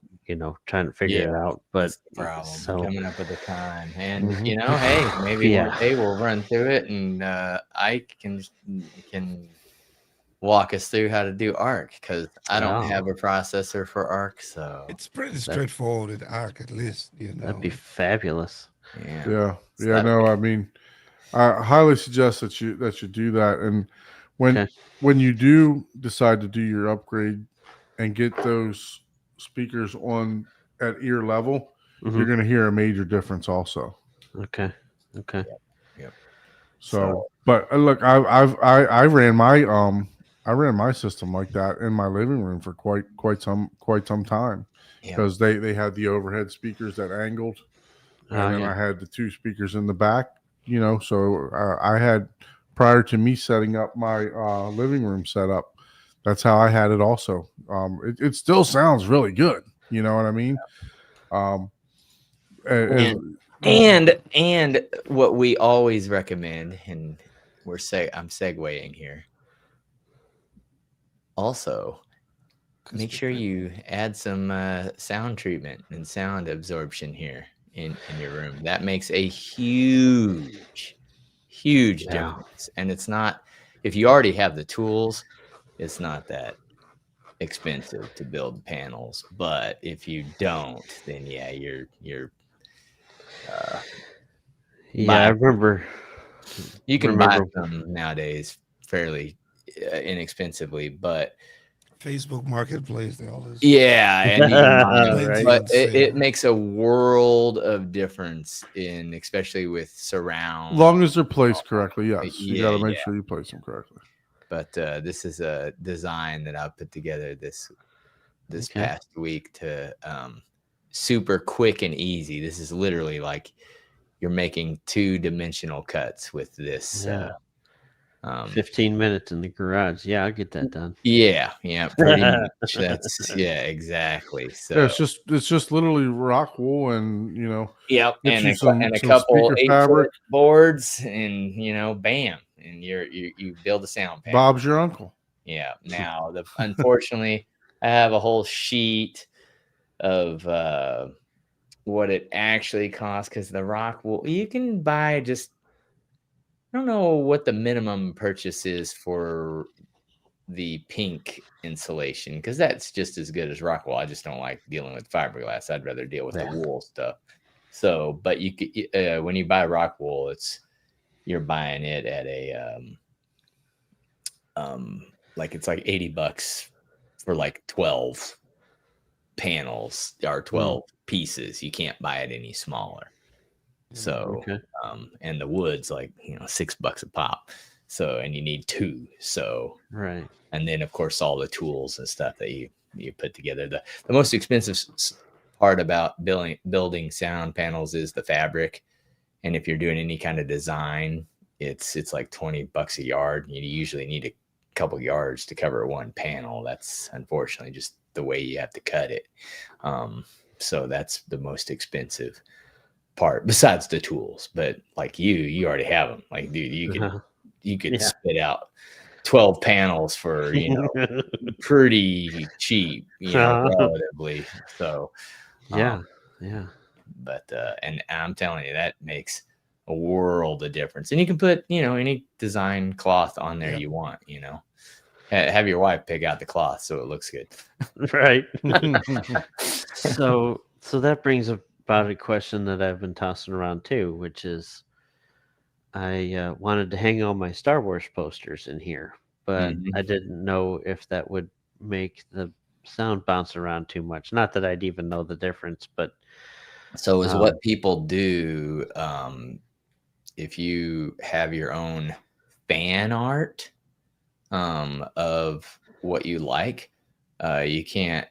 Speaker 3: try and figure it out. But
Speaker 5: That's the problem.
Speaker 3: so
Speaker 5: Coming up with the time. And
Speaker 3: Mhm.
Speaker 5: hey, maybe one
Speaker 3: Yeah.
Speaker 5: day we'll run through it and Ike can walk us through how to do ARC because I don't
Speaker 3: Oh,
Speaker 5: have a processor for ARC, so
Speaker 1: It's pretty straightforward with Arc, at least,
Speaker 3: that'd be fabulous.
Speaker 5: yeah.
Speaker 2: Yeah,
Speaker 5: So
Speaker 2: yeah.
Speaker 5: that'll
Speaker 2: No,
Speaker 5: be-
Speaker 2: I mean, I highly suggest that you do that. And when
Speaker 3: Okay.
Speaker 2: when you do decide to do your upgrade and get those speakers on at ear level,
Speaker 3: Mhm.
Speaker 2: you're going to hear a major difference also.
Speaker 3: Okay. Okay.
Speaker 2: So, but look, I ran my system like that in my living room for quite some time
Speaker 5: Yeah.
Speaker 2: because they had the overhead speakers that angled, and
Speaker 3: Oh
Speaker 2: then
Speaker 3: yeah.
Speaker 2: I had the 2 speakers in the back. So I had prior to me setting up my living room setup. That's how I had it. Also, it still sounds really good. You know what I mean? As,
Speaker 5: And what we always recommend, and I'm segueing here. Also, make sure you add some sound treatment and sound absorption here in your room. That makes a huge
Speaker 3: Yeah.
Speaker 5: difference. And it's not if you already have the tools, it's not that expensive to build panels. But if you don't, then yeah, you're
Speaker 3: Yeah, I
Speaker 5: buy- you can buy
Speaker 3: remember.
Speaker 5: them nowadays fairly inexpensively, but
Speaker 1: Facebook Marketplace, they always
Speaker 5: yeah, and you can buy them,
Speaker 3: Right.
Speaker 5: but
Speaker 1: on sale.
Speaker 5: it makes a world of difference in, especially with surround.
Speaker 2: Long as they're placed correctly, yes. You got to
Speaker 5: Yeah,
Speaker 2: make
Speaker 5: yeah.
Speaker 2: sure you place them correctly.
Speaker 5: But this is a design that I put together this
Speaker 3: Okay.
Speaker 5: past week to super quick and easy. This is literally like you're making 2-dimensional cuts with this.
Speaker 3: Yeah. 15 minutes in the garage. Yeah, I'll get that done.
Speaker 5: Yeah, pretty much. That's exactly. So
Speaker 2: It's just literally rock wool and
Speaker 5: yep,
Speaker 2: get
Speaker 5: and
Speaker 2: you
Speaker 5: a,
Speaker 2: some
Speaker 5: and a couple
Speaker 2: speaker
Speaker 5: 8-foot
Speaker 2: fabric.
Speaker 5: boards, and bam, and you build a sound panel.
Speaker 2: Bob's your uncle.
Speaker 5: Yeah. Now, unfortunately, I have a whole sheet of what it actually costs, because the rock wool you can buy just. I don't know what the minimum purchase is for the pink insulation, because that's just as good as rock wool. I just don't like dealing with fiberglass. I'd rather deal with the wool stuff. So, but you could, when you buy rock wool, you're buying it at a like it's like $80 for like 12 panels or 12 pieces. You can't buy it any smaller. So,
Speaker 3: Okay.
Speaker 5: And the wood's like, $6 a pop. So, and you need 2. So,
Speaker 3: Right.
Speaker 5: and then of course, all the tools and stuff that you put together. The most expensive part about building sound panels is the fabric. And if you're doing any kind of design, it's like $20 a yard. You usually need a couple yards to cover one panel. That's unfortunately just the way you have to cut it. So that's the most expensive part besides the tools. But like you already have them. Like, dude, you could spit out 12 panels for pretty cheap, relatively. So
Speaker 3: Yeah.
Speaker 5: but and I'm telling you, that makes a world of difference. And you can put any design cloth on there you want. Have your wife pick out the cloth so it looks good.
Speaker 3: Right. So that brings about a question that I've been tossing around too, which is I wanted to hang all my Star Wars posters in here, but I didn't know if that would make the sound bounce around too much. Not that I'd even know the difference, but
Speaker 5: so is what people do. If you have your own fan art of what you like, you can't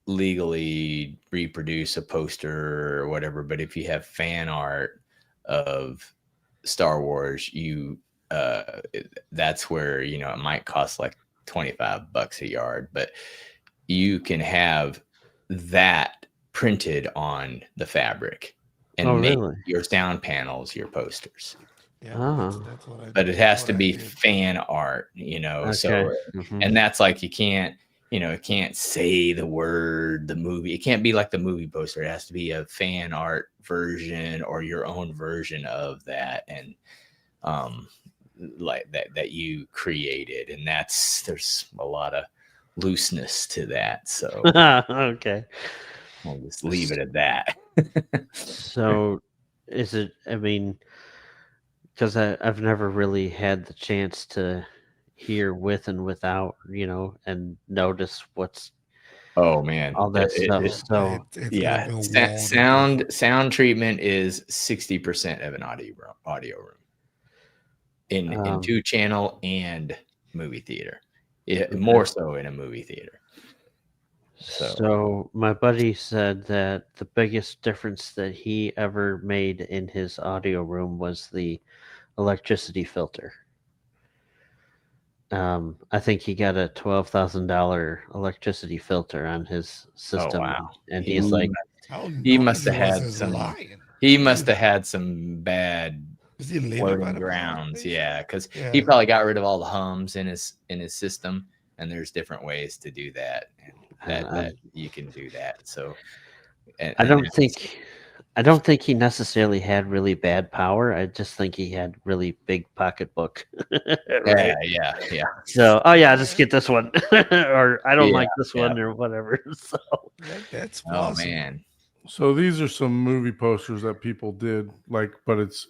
Speaker 5: legally reproduce a poster or whatever. But if you have fan art of Star Wars, that's where it might cost like $25 a yard, but you can have that printed on the fabric and make your sound panels your posters.
Speaker 1: Yeah, that's what I
Speaker 5: But it has to be fan art, so and that's like you can't it can't say the word, the movie. It can't be like the movie poster. It has to be a fan art version or your own version of that, and like that you created. And there's a lot of looseness to that. So
Speaker 3: okay,
Speaker 5: we'll just leave it at that.
Speaker 3: So is it? I mean, because I've never really had the chance to hear with and without, and notice what's
Speaker 5: all that
Speaker 3: stuff.
Speaker 5: So sound treatment is 60% of an audio room in 2-channel and movie theater. More so in a movie theater.
Speaker 3: So my buddy said that the biggest difference that he ever made in his audio room was the electricity filter. I think he got a $12,000 electricity filter on his system.
Speaker 5: Oh, wow.
Speaker 3: And he's like,
Speaker 5: he must have had some. He must have had some bad floating grounds. Yeah, because he probably got rid of all the hums in his system, and there's different ways to do that. And that you can do that. So,
Speaker 3: I don't think I don't think he necessarily had really bad power. I just think he had really big pocketbook. Right.
Speaker 5: Yeah.
Speaker 3: So, oh yeah, just get this one, or I don't
Speaker 5: Yeah,
Speaker 3: like this one, or whatever. So,
Speaker 1: That's
Speaker 5: Oh
Speaker 1: possible.
Speaker 5: man.
Speaker 2: So these are some movie posters that people did, like, but it's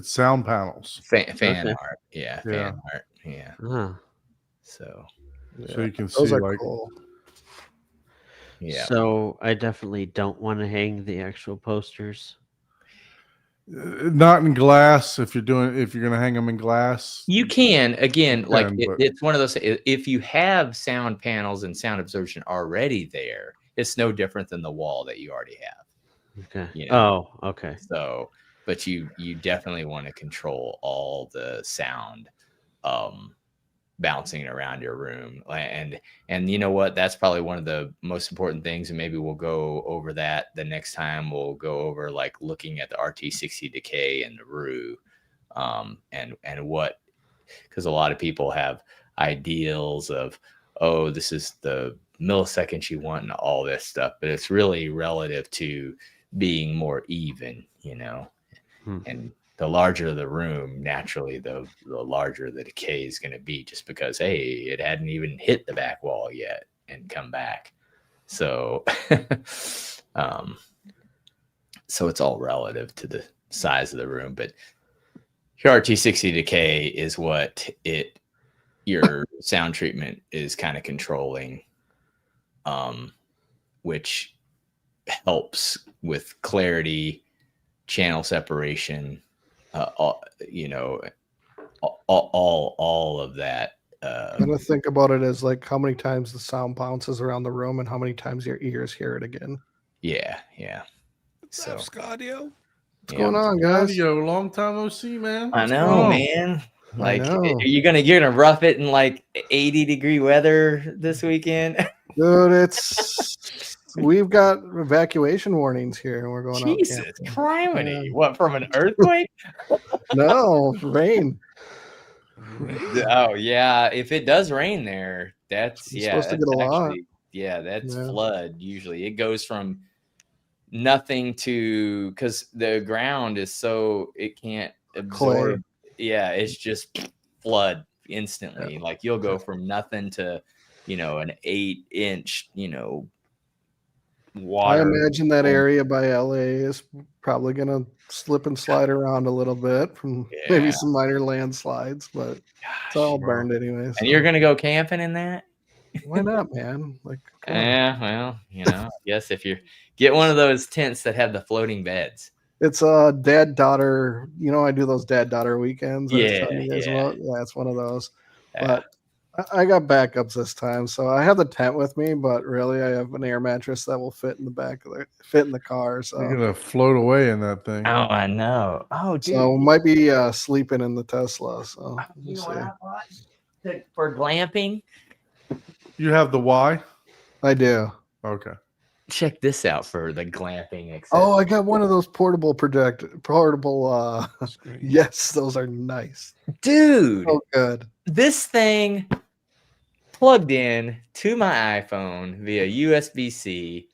Speaker 2: sound panels,
Speaker 5: Fan
Speaker 3: Okay.
Speaker 5: art. Yeah,
Speaker 2: Yeah.
Speaker 5: fan art. Yeah.
Speaker 3: huh.
Speaker 5: So
Speaker 2: so you can
Speaker 6: Those
Speaker 2: see
Speaker 6: are
Speaker 2: like
Speaker 6: cool.
Speaker 5: yeah.
Speaker 3: So I definitely don't want to hang the actual posters.
Speaker 2: not in glass. If you're gonna hang them in glass,
Speaker 5: You can again, like
Speaker 2: can, but-
Speaker 5: it's one of those. If you have sound panels and sound absorption already there, it's no different than the wall that you already have.
Speaker 3: Okay.
Speaker 5: You know?
Speaker 3: Oh, okay.
Speaker 5: So, but you definitely want to control all the sound, bouncing around your room, and you know what? That's probably one of the most important things, and maybe we'll go over that the next time. We'll go over like looking at the RT60 decay and the RU, and what, because a lot of people have ideals of, oh, this is the milliseconds you want and all this stuff, but it's really relative to being more even, you know. And the larger the room, naturally the larger the decay is going to be, just because, hey, it hadn't even hit the back wall yet and come back. So so it's all relative to the size of the room, but your RT60 decay is what your sound treatment is kind of controlling, which helps with clarity, channel separation, you know, all of that.
Speaker 6: I'm gonna think about it as like how many times the sound bounces around the room and how many times your ears hear it again.
Speaker 5: Yeah.
Speaker 1: What's
Speaker 5: So
Speaker 1: up, Scadio?
Speaker 6: What's going on, guys?
Speaker 2: Audio, long time no see, man.
Speaker 5: I
Speaker 2: What's
Speaker 5: know,
Speaker 2: going on?
Speaker 5: man. Like,
Speaker 6: know.
Speaker 5: you're gonna rough it in like 80-degree weather this weekend.
Speaker 6: Dude, we've got evacuation warnings here, and we're going
Speaker 5: Jesus
Speaker 6: out camping.
Speaker 5: criminy! What, from an earthquake?
Speaker 6: No, rain.
Speaker 5: Oh yeah, if it does rain there, that's
Speaker 6: It's supposed to
Speaker 5: that's
Speaker 6: get a lot.
Speaker 5: actually, that's
Speaker 6: Yeah.
Speaker 5: flood. Usually, it goes from nothing to, because the ground is so it can't absorb. Yeah, it's just flood instantly. Like you'll go from nothing to, an 8-inch,
Speaker 6: I
Speaker 5: water.
Speaker 6: imagine that area by LA is probably gonna slip and slide around a little bit from maybe
Speaker 5: Yeah.
Speaker 6: some minor landslides, but it's all burned anyways.
Speaker 5: And you're gonna go camping in that?
Speaker 6: Why not, man? Like, come on.
Speaker 5: Yeah, well, I guess if you get one of those tents that have the floating beds.
Speaker 6: It's a dad-daughter. I do those dad-daughter weekends. I was
Speaker 5: Yeah,
Speaker 6: telling you guys
Speaker 5: yeah.
Speaker 6: about. Yeah, it's one of those.
Speaker 5: Yeah.
Speaker 6: But I got backups this time, so I have the tent with me. But really, I have an air mattress that will fit in the back of fit in the car.
Speaker 2: You're
Speaker 6: So,
Speaker 2: gonna float away in that thing.
Speaker 5: Oh, I know. Oh, dude.
Speaker 6: so might be sleeping in the Tesla. So
Speaker 5: You
Speaker 6: we'll
Speaker 5: know
Speaker 6: see.
Speaker 5: what I bought for glamping?
Speaker 2: You have the Y?
Speaker 6: I do.
Speaker 2: Okay.
Speaker 5: Check this out for the glamping.
Speaker 6: Oh, I got one of those portable.
Speaker 1: Screen.
Speaker 6: Yes, those are nice.
Speaker 5: dude,
Speaker 6: Oh, good.
Speaker 5: this thing plugged in to my iPhone via USB-C.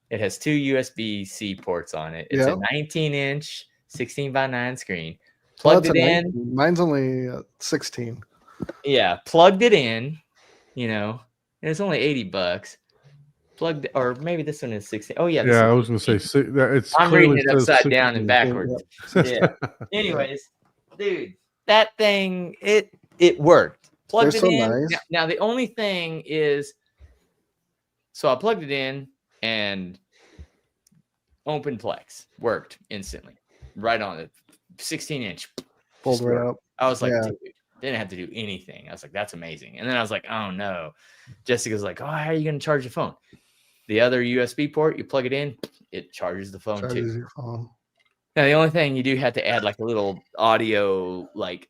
Speaker 5: It has 2 USB-C ports on it. It's
Speaker 6: Yeah.
Speaker 5: a 19-inch 16:9 screen.
Speaker 6: Well,
Speaker 5: Plugged
Speaker 6: that's
Speaker 5: it
Speaker 6: a
Speaker 5: in.
Speaker 6: 19. Mine's only 16.
Speaker 5: Yeah, plugged it in. And it's only $80. Plugged, or maybe this one is 16. Oh yeah, this
Speaker 2: Yeah, I
Speaker 5: one-
Speaker 2: was gonna say it's.
Speaker 5: I'm
Speaker 2: clearly
Speaker 5: reading it
Speaker 2: says
Speaker 5: upside down
Speaker 2: 16.
Speaker 5: and backwards. Yeah. Anyways, dude, that thing it worked. Plugged
Speaker 6: They're
Speaker 5: it
Speaker 6: so
Speaker 5: in.
Speaker 6: nice.
Speaker 5: Now the only thing is, so I plugged it in and open Plex worked instantly, right on it. 16-inch.
Speaker 6: Pulled right up.
Speaker 5: I was like,
Speaker 6: Yeah.
Speaker 5: dude, didn't have to do anything. I was like, that's amazing. And then I was like, oh no. Jessica's like, oh, how are you going to charge your phone? The other USB port, you plug it in, it charges the phone too.
Speaker 6: Charges your phone.
Speaker 5: Now the only thing you do have to add like a little audio like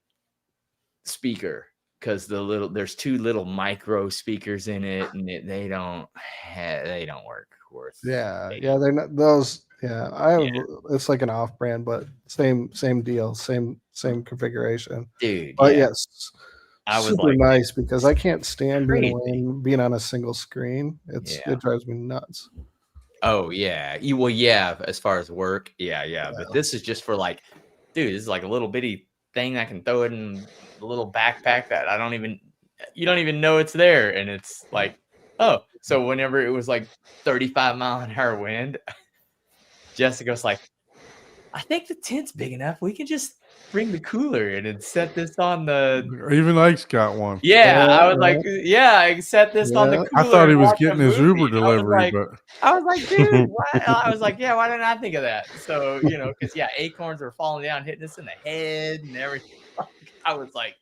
Speaker 5: speaker, because there's 2 little micro speakers in it, and they don't work worth.
Speaker 6: Yeah,
Speaker 5: $80.
Speaker 6: yeah, they're not those. Yeah, it's like an off-brand, but same deal, same configuration.
Speaker 5: Dude.
Speaker 6: But
Speaker 5: yeah.
Speaker 6: yes,
Speaker 5: I was
Speaker 6: super
Speaker 5: like,
Speaker 6: nice because I can't stand
Speaker 5: crazy.
Speaker 6: being on a single screen.
Speaker 5: Yeah.
Speaker 6: It drives me nuts.
Speaker 5: Oh yeah. Well, yeah. As far as work, yeah. But this is just for like, dude. This is like a little bitty thing I can throw it in a little backpack that you don't even know it's there, and it's like, oh. So whenever it was like 35-mile-an-hour wind, Jessica's like, I think the tent's big enough. We can just bring the cooler in and set this on the.
Speaker 2: Even Ike's got one.
Speaker 5: Yeah, I was
Speaker 6: Yeah.
Speaker 5: like, yeah, I set this on the
Speaker 6: Yeah.
Speaker 5: cooler.
Speaker 2: I thought he
Speaker 5: and
Speaker 2: was
Speaker 5: watch a
Speaker 2: getting his
Speaker 5: movie.
Speaker 2: Uber delivery, but
Speaker 5: I was like, dude, why? I was like, yeah, why didn't I think of that? So, because acorns were falling down, hitting us in the head and everything. I was like,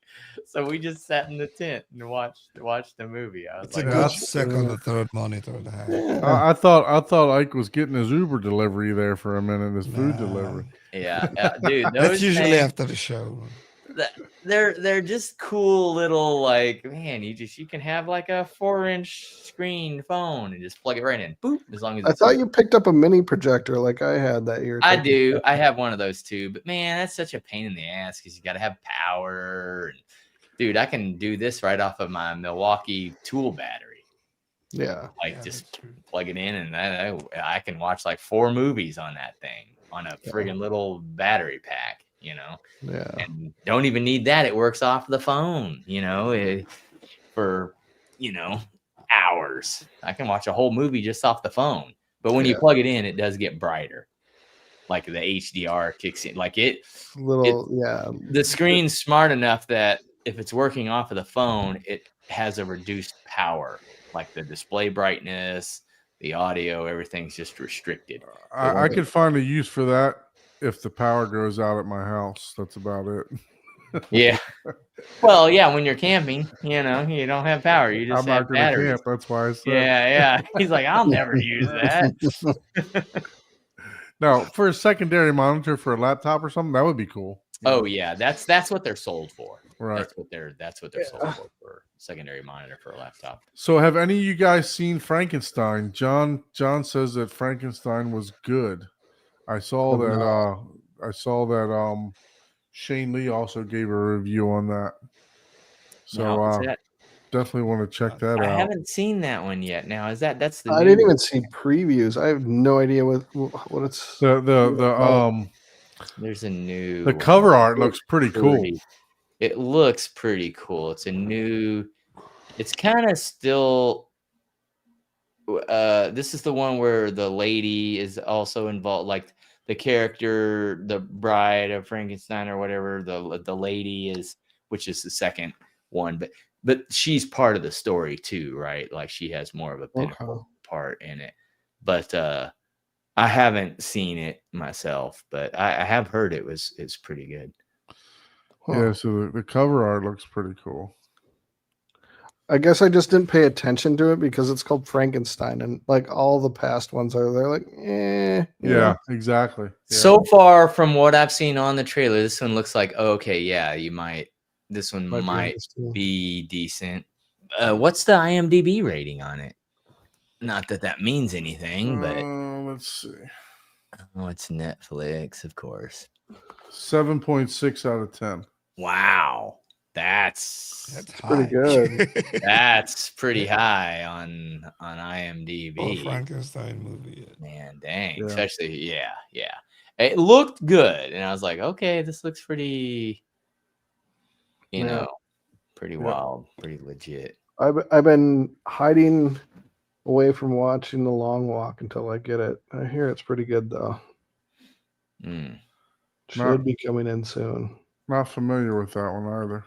Speaker 5: so we just sat in the tent and watched the movie. I was
Speaker 1: It's a
Speaker 5: like,
Speaker 1: good
Speaker 2: Yeah.
Speaker 1: second or third monitor to have.
Speaker 6: Yeah.
Speaker 2: I thought Ike was getting his Uber delivery there for a minute, his food
Speaker 1: Nah.
Speaker 2: delivery.
Speaker 5: yeah, dude,
Speaker 1: That's
Speaker 5: those
Speaker 1: usually
Speaker 5: things,
Speaker 1: after the show.
Speaker 5: they're just cool little, like, man, you can have like a 4-inch screen phone and just plug it right in. Boop, as long as
Speaker 6: I
Speaker 5: it's
Speaker 6: thought you picked up a mini projector like I had that year.
Speaker 5: I do. I have one of those too, but man, that's such a pain in the ass because you got to have power. And, dude, I can do this right off of my Milwaukee tool battery.
Speaker 6: Yeah.
Speaker 5: Like,
Speaker 1: Yeah,
Speaker 5: just
Speaker 1: that's true.
Speaker 5: plug it in, and I can watch like 4 movies on that thing on a friggin' little battery pack.
Speaker 6: Yeah.
Speaker 5: And don't even need that. It works off the phone. For hours. I can watch a whole movie just off the phone. But when you
Speaker 6: Yeah.
Speaker 5: plug it in, it does get brighter. Like the HDR kicks in. Like the screen's smart enough that if it's working off of the phone, it has a reduced power. Like the display brightness, the audio, everything's just restricted.
Speaker 2: I could find a use for that if the power goes out at my house. That's about it.
Speaker 5: Yeah. Well, yeah, when you're camping, you don't have power. You just
Speaker 2: I'm not
Speaker 5: have
Speaker 2: going to
Speaker 5: batteries.
Speaker 2: camp. That's why I said.
Speaker 5: Yeah. He's like, I'll never use that.
Speaker 2: No, for a secondary monitor for a laptop or something, that would be cool.
Speaker 5: Oh yeah, that's what they're sold for.
Speaker 2: Right.
Speaker 5: That's what they're sold for secondary monitor for a laptop.
Speaker 2: So, have any of you guys seen Frankenstein? John says that Frankenstein was good. I saw that. Shane Lee also gave a review on that. So,
Speaker 5: Now, is that-
Speaker 2: definitely want to check that
Speaker 5: I
Speaker 2: out.
Speaker 5: haven't seen that one yet. Now, that's the.
Speaker 6: I
Speaker 5: new-
Speaker 6: didn't even see previews. I have no idea what it's.
Speaker 5: There's a new.
Speaker 2: The cover art looks pretty cool.
Speaker 5: It looks pretty cool. It's a new. It's kind of still. This is the one where the lady is also involved, like the character, the bride of Frankenstein or whatever. The lady is, which is the second one, but she's part of the story too, right? Like she has more of a pinnacle part in it. But I haven't seen it myself, but I have heard it's pretty good.
Speaker 2: Yeah, so the cover art looks pretty cool.
Speaker 6: I guess I just didn't pay attention to it because it's called Frankenstein, and like all the past ones they're like,
Speaker 2: Yeah, exactly. Yeah.
Speaker 5: So far from what I've seen on the trailer, this one looks like, okay, yeah, this one might be decent. What's the IMDb rating on it? Not that means anything, but
Speaker 2: let's see.
Speaker 5: Oh, it's Netflix, of course.
Speaker 2: 7.6 out of 10.
Speaker 5: Wow. That's
Speaker 6: pretty good.
Speaker 5: That's pretty high on IMDb.
Speaker 1: For a Frankenstein movie.
Speaker 5: Man, dang.
Speaker 2: Yeah.
Speaker 5: Especially, yeah. It looked good. And I was like, okay, this looks pretty, pretty wild, pretty legit.
Speaker 6: I've been hiding away from watching The Long Walk until I get it. I hear it's pretty good though. Should be coming in soon.
Speaker 2: Not familiar with that one either.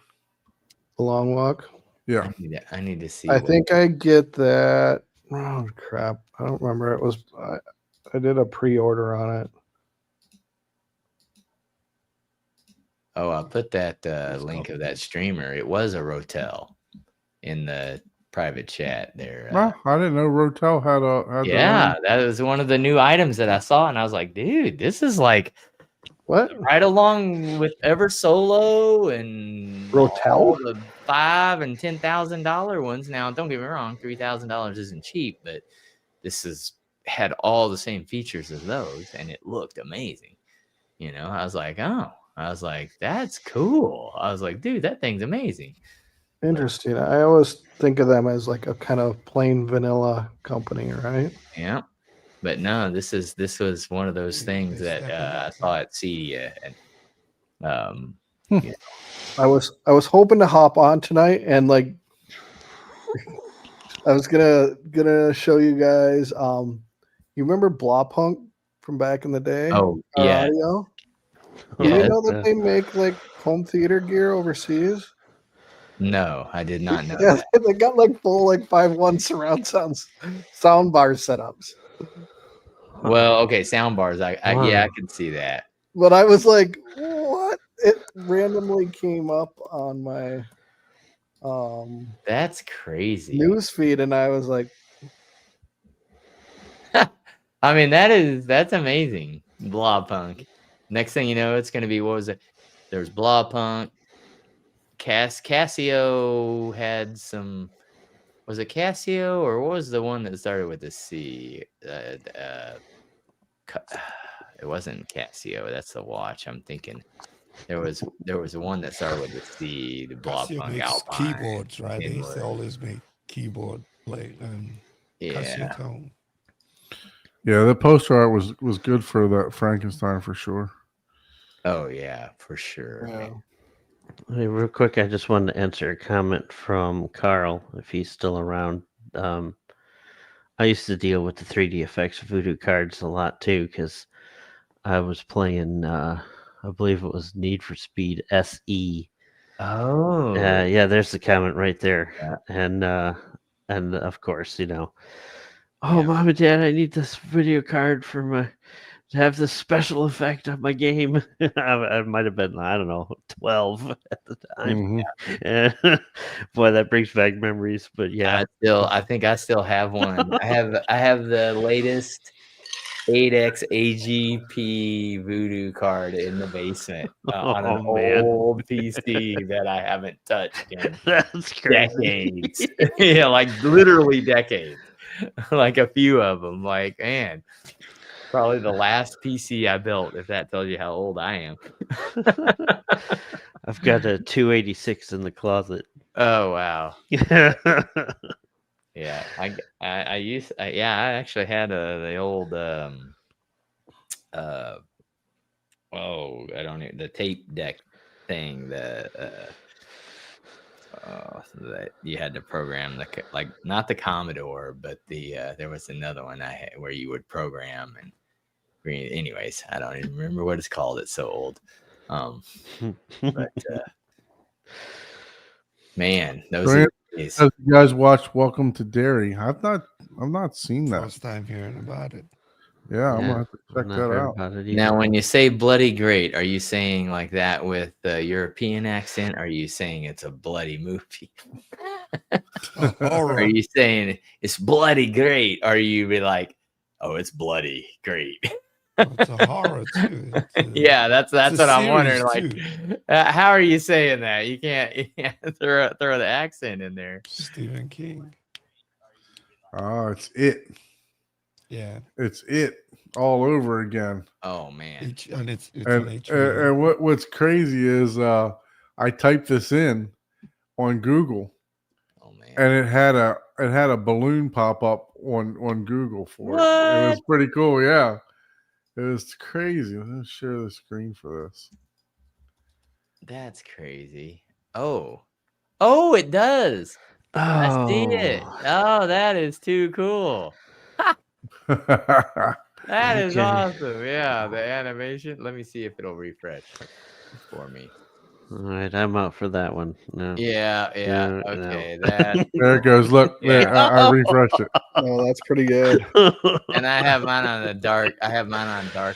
Speaker 6: The Long Walk.
Speaker 2: Yeah.
Speaker 5: I need to see.
Speaker 6: I think I get that. Oh crap! I don't remember. It was I did a pre-order on it.
Speaker 5: Oh, I'll put that link of that streamer. It was a Rotel in the private chat there.
Speaker 2: Well, I didn't know Rotel had
Speaker 5: yeah, that was one of the new items that I saw, and I was like, dude, this is like
Speaker 6: What?
Speaker 5: right along with Ever Solo and
Speaker 6: Rotel?
Speaker 5: all the $5,000 and $10,000 ones. Now, don't get me wrong, $3,000 isn't cheap, but this had all the same features as those, and it looked amazing. I was like, that's cool. I was like, dude, that thing's amazing.
Speaker 6: Interesting. I always think of them as like a kind of plain vanilla company, right?
Speaker 5: Yeah. But no, this was one of those things that I saw at Cedia, and
Speaker 6: I was hoping to hop on tonight and like I was gonna show you guys. You remember Blawpunk from back in the day?
Speaker 5: oh
Speaker 6: Our
Speaker 5: yeah,
Speaker 6: audio.
Speaker 5: yeah.
Speaker 6: Do you know that they make like home theater gear overseas?
Speaker 5: No, I did not know
Speaker 6: Yeah,
Speaker 5: that.
Speaker 6: they got like full like 5.1 surround sound bar setups.
Speaker 5: Well, okay, sound bars. Yeah, I
Speaker 3: Wow.
Speaker 5: can see that.
Speaker 6: But I was like, what? It randomly came up on my
Speaker 5: That's crazy.
Speaker 6: news feed, and I was like,
Speaker 5: I mean, that's amazing. Blawpunk. Next thing you know, it's gonna be, what was it? There's Blawpunk. Casio had some. Was it Casio, or what was the one that started with a C? It wasn't Casio. That's the watch. I'm thinking there was one that started with a C. The
Speaker 1: Casio
Speaker 5: Blawpunk
Speaker 1: makes
Speaker 5: Alpine.
Speaker 1: keyboards, right? They used to
Speaker 5: Inward.
Speaker 1: always make keyboard plate and Casio
Speaker 5: Yeah.
Speaker 1: tone.
Speaker 2: Yeah, the poster art was good for that Frankenstein for sure.
Speaker 5: Oh yeah, for sure.
Speaker 6: yeah.
Speaker 3: Hey, real quick, I just wanted to answer a comment from Carl, if he's still around. I used to deal with the 3D effects Voodoo cards a lot too, because I was playing, I believe it was Need for Speed SE.
Speaker 5: Oh.
Speaker 3: Yeah, there's the comment right there.
Speaker 5: Yeah.
Speaker 3: And of course, oh,
Speaker 5: Yeah.
Speaker 3: Mom and Dad, I need this video card to have this special effect on my game. I might have been, I don't know, 12 at the time.
Speaker 2: Mhm.
Speaker 3: Boy, that brings back memories. But yeah,
Speaker 5: I think I still have one. I have the latest 8X AGP Voodoo card in the basement on an
Speaker 3: Oh, man.
Speaker 5: old PC that I haven't touched in
Speaker 3: that's crazy.
Speaker 5: decades. Yeah, like literally decades. Like a few of them. Like, man, probably the last PC I built, if that tells you how old I am.
Speaker 3: I've got a 286 in the closet.
Speaker 5: Oh wow.
Speaker 3: Yeah.
Speaker 5: Yeah, I actually had the old the tape deck thing that you had to program like not the Commodore, but there was another one I had where you would program and anyways, I don't even remember what it's called. It's so old. But man, those are the days.
Speaker 2: You guys watched Welcome to Derry? I've not seen that.
Speaker 1: First time hearing about it.
Speaker 2: Yeah, I'm
Speaker 5: Yeah.
Speaker 2: gonna have to check
Speaker 3: Not
Speaker 2: that
Speaker 3: heard
Speaker 2: out.
Speaker 3: about it either.
Speaker 5: Now, when you say bloody great, are you saying like that with the European accent? Or are you saying it's a bloody movie?
Speaker 1: Horror.
Speaker 5: Are you saying it's bloody great? Or are you be like, oh, it's bloody great?
Speaker 1: It's a horror too.
Speaker 5: Yeah, that's
Speaker 1: it's
Speaker 5: what
Speaker 1: a
Speaker 5: I'm wondering.
Speaker 1: series,
Speaker 5: Like, how are you saying that? You can't throw the accent in there.
Speaker 1: Stephen King.
Speaker 2: Oh, it's it.
Speaker 1: Yeah.
Speaker 2: It's it all over again.
Speaker 5: Oh man.
Speaker 1: And it's
Speaker 2: And,
Speaker 1: an HBO.
Speaker 2: and what's crazy is I typed this in on Google,
Speaker 5: Oh man.
Speaker 2: and it had a balloon pop up on Google for it. It
Speaker 5: What?
Speaker 2: was pretty cool. Yeah, it was crazy. Let me share the screen for this.
Speaker 5: That's crazy. Oh, it does. I see it. Oh, that is too cool. That is
Speaker 3: Okay.
Speaker 5: awesome. Yeah, the animation. Let me see if it'll refresh for me.
Speaker 3: All right, I'm out for that one. No.
Speaker 5: Yeah.
Speaker 3: No.
Speaker 5: Okay, that.
Speaker 2: There it goes. Look,
Speaker 5: Yeah.
Speaker 2: there, I refreshed it.
Speaker 6: Oh, that's pretty good.
Speaker 5: And I have mine on dark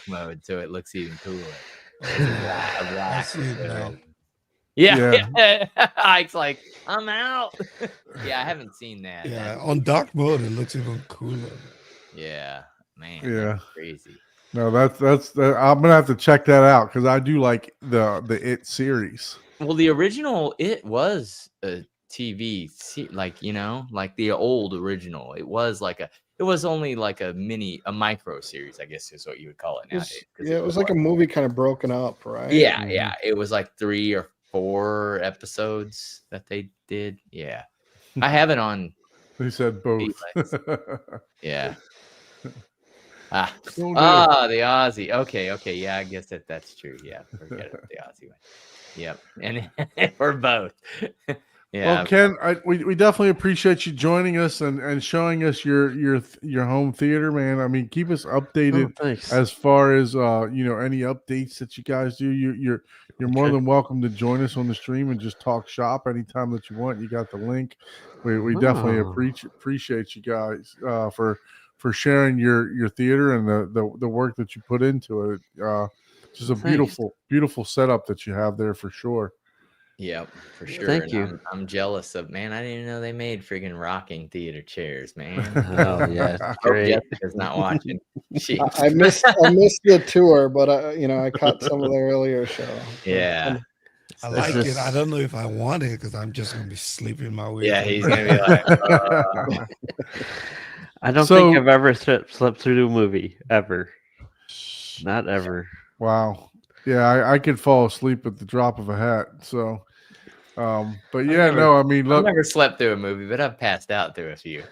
Speaker 5: mode, so it looks even cooler.
Speaker 1: I see it now.
Speaker 5: Yeah. Ike's like, I'm out. Yeah, I haven't seen that.
Speaker 1: Yeah, on dark mode it looks even cooler.
Speaker 5: Yeah, man.
Speaker 2: Yeah.
Speaker 5: That's crazy.
Speaker 2: No, that's I'm gonna have to check that out because I do like the It series.
Speaker 5: Well, the original, it was a TV, like like the old original. It was only like a micro series, I guess is what you would call it
Speaker 6: It was-
Speaker 5: nowadays. 'cause
Speaker 6: yeah, it was like a movie kind of broken up, right?
Speaker 5: Yeah, yeah. It was like 3 or 4 episodes that they did. Yeah, I have it on.
Speaker 2: He said both.
Speaker 5: Yeah.
Speaker 2: Will do.
Speaker 5: The Aussie. Okay. Yeah, I guess that's true. Yeah, forget about the Aussie one. Yep, and or both. Yeah.
Speaker 2: Well, Ken, we definitely appreciate you joining us and showing us your home theater, man. I mean, keep us updated
Speaker 7: Thanks.
Speaker 2: as far as any updates that you guys do. You're more
Speaker 7: Okay.
Speaker 2: than welcome to join us on the stream and just talk shop anytime that you want. You got the link. We definitely
Speaker 7: Oh.
Speaker 2: appreciate you guys for sharing your theater and the work that you put into it. Just a
Speaker 7: Thanks.
Speaker 2: beautiful setup that you have there for sure.
Speaker 5: Yep, for sure.
Speaker 7: Thank
Speaker 5: and
Speaker 7: you.
Speaker 5: I'm jealous of, man. I didn't even know they made friggin' rocking theater chairs, man.
Speaker 7: Oh yeah, it's
Speaker 5: Hope
Speaker 7: great.
Speaker 5: Jessica's not watching. She,
Speaker 6: I missed the tour, but I caught some of the earlier show.
Speaker 5: yeah,
Speaker 1: I
Speaker 7: This
Speaker 1: like
Speaker 7: is-
Speaker 1: it. I don't know if I want it because I'm just gonna be sleeping my way.
Speaker 5: yeah.
Speaker 1: through.
Speaker 5: He's gonna be like,
Speaker 7: I don't
Speaker 2: So-
Speaker 7: think I've ever slept through a movie ever. Not ever.
Speaker 2: Wow. Yeah, I could fall asleep at the drop of a hat. So, but yeah,
Speaker 5: never-
Speaker 2: no, I mean,
Speaker 5: I've
Speaker 2: look,
Speaker 5: never slept through a movie, but I've passed out through a few.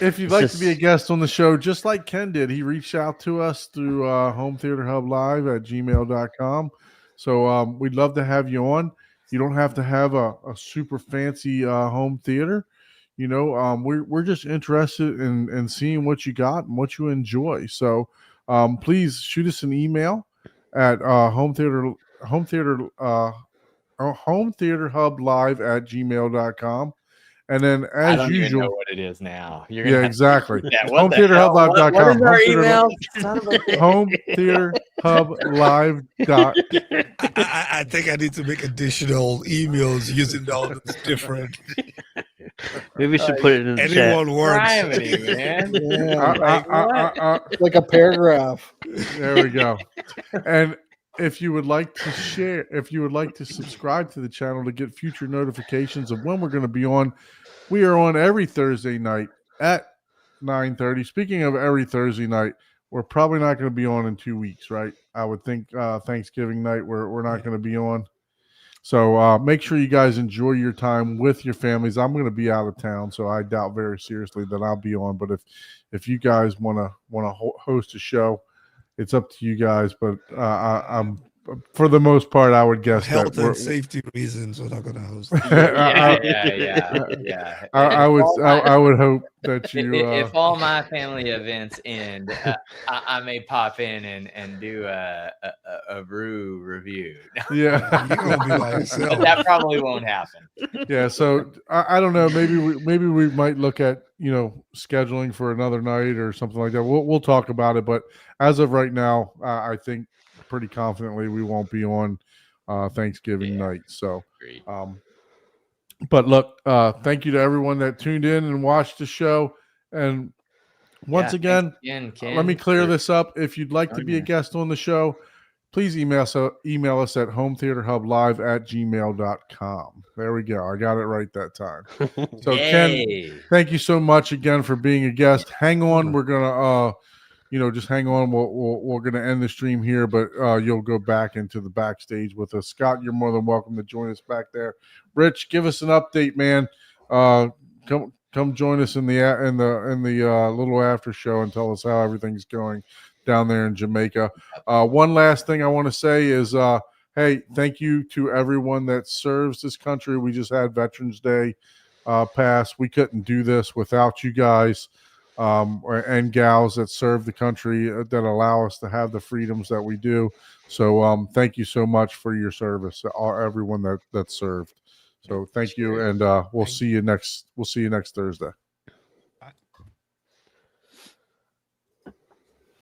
Speaker 2: if you'd
Speaker 7: It's
Speaker 2: like to be a
Speaker 7: just-
Speaker 2: guest on the show, just like Ken did, he reached out to us through Home Theater Hub Live at gmail.com. So we'd love to have you on. You don't have to have a super fancy home theater. We're just interested in seeing what you got and what you enjoy. So please shoot us an email at home theater hub live at gmail.com. And then
Speaker 5: I
Speaker 2: as
Speaker 5: don't even know
Speaker 2: usual,
Speaker 5: what it is now. You're
Speaker 2: yeah,
Speaker 5: gonna have
Speaker 2: exactly.
Speaker 5: to, yeah, what
Speaker 2: Home
Speaker 5: the
Speaker 2: Theater
Speaker 5: hell?
Speaker 2: Hub
Speaker 5: What
Speaker 2: Live.com.
Speaker 5: is our
Speaker 2: Home Theater
Speaker 5: email?
Speaker 2: Hub-
Speaker 5: Son of a bitch.
Speaker 2: Home Theater Hub Live.
Speaker 1: I think I need to make additional emails using all the different.
Speaker 7: Maybe we should put it in the chat.
Speaker 1: Anyone works.
Speaker 5: Gravity, man.
Speaker 6: Yeah, like a paragraph.
Speaker 2: There we go. And if you would like to share, if you would like to subscribe to the channel to get future notifications of when we're going to be on, we are on every Thursday night at 9:30. Speaking of every Thursday night, we're probably not going to be on in 2 weeks, right? I would think Thanksgiving night we're not going to be on. So make sure you guys enjoy your time with your families. I'm going to be out of town, so I doubt very seriously that I'll be on. But if you guys want to host a show, it's up to you guys. But I'm for the most part, I would guess
Speaker 1: Health
Speaker 2: that
Speaker 1: and safety reasons, we're not gonna host.
Speaker 5: Yeah.
Speaker 2: I would hope that you.
Speaker 5: If all my family events end, I may pop in and do a brew review.
Speaker 2: Yeah,
Speaker 1: You're gonna be by
Speaker 5: But
Speaker 1: yourself.
Speaker 5: that probably won't happen.
Speaker 2: yeah. So I don't know. Maybe we might look at scheduling for another night or something like that. We'll talk about it. But as of right now, I think pretty confidently we won't be on Thanksgiving night. So,
Speaker 5: Agreed.
Speaker 2: but look, thank you to everyone that tuned in and watched the show. And once
Speaker 5: Yeah,
Speaker 2: again,
Speaker 5: thanks again, Ken,
Speaker 2: let me clear
Speaker 5: for-
Speaker 2: this up. If you'd like to be a
Speaker 5: yeah.
Speaker 2: guest on the show, please email us at hometheaterhublive@gmail.com. There we go. I got it right that time. So Ken,
Speaker 5: Yay.
Speaker 2: thank you so much again for being a guest. Hang on. We're gonna just hang on. We're gonna end the stream here, but you'll go back into the backstage with us. Scott, you're more than welcome to join us back there. Rich, give us an update, man. Come join us in the little after show and tell us how everything's going down there in Jamaica. One last thing I want to say is, hey, thank you to everyone that serves this country. We just had Veterans Day pass. We couldn't do this without you guys and gals that serve the country that allow us to have the freedoms that we do. So thank you so much for your service, everyone that served. So thank you, and we'll see you next Thursday.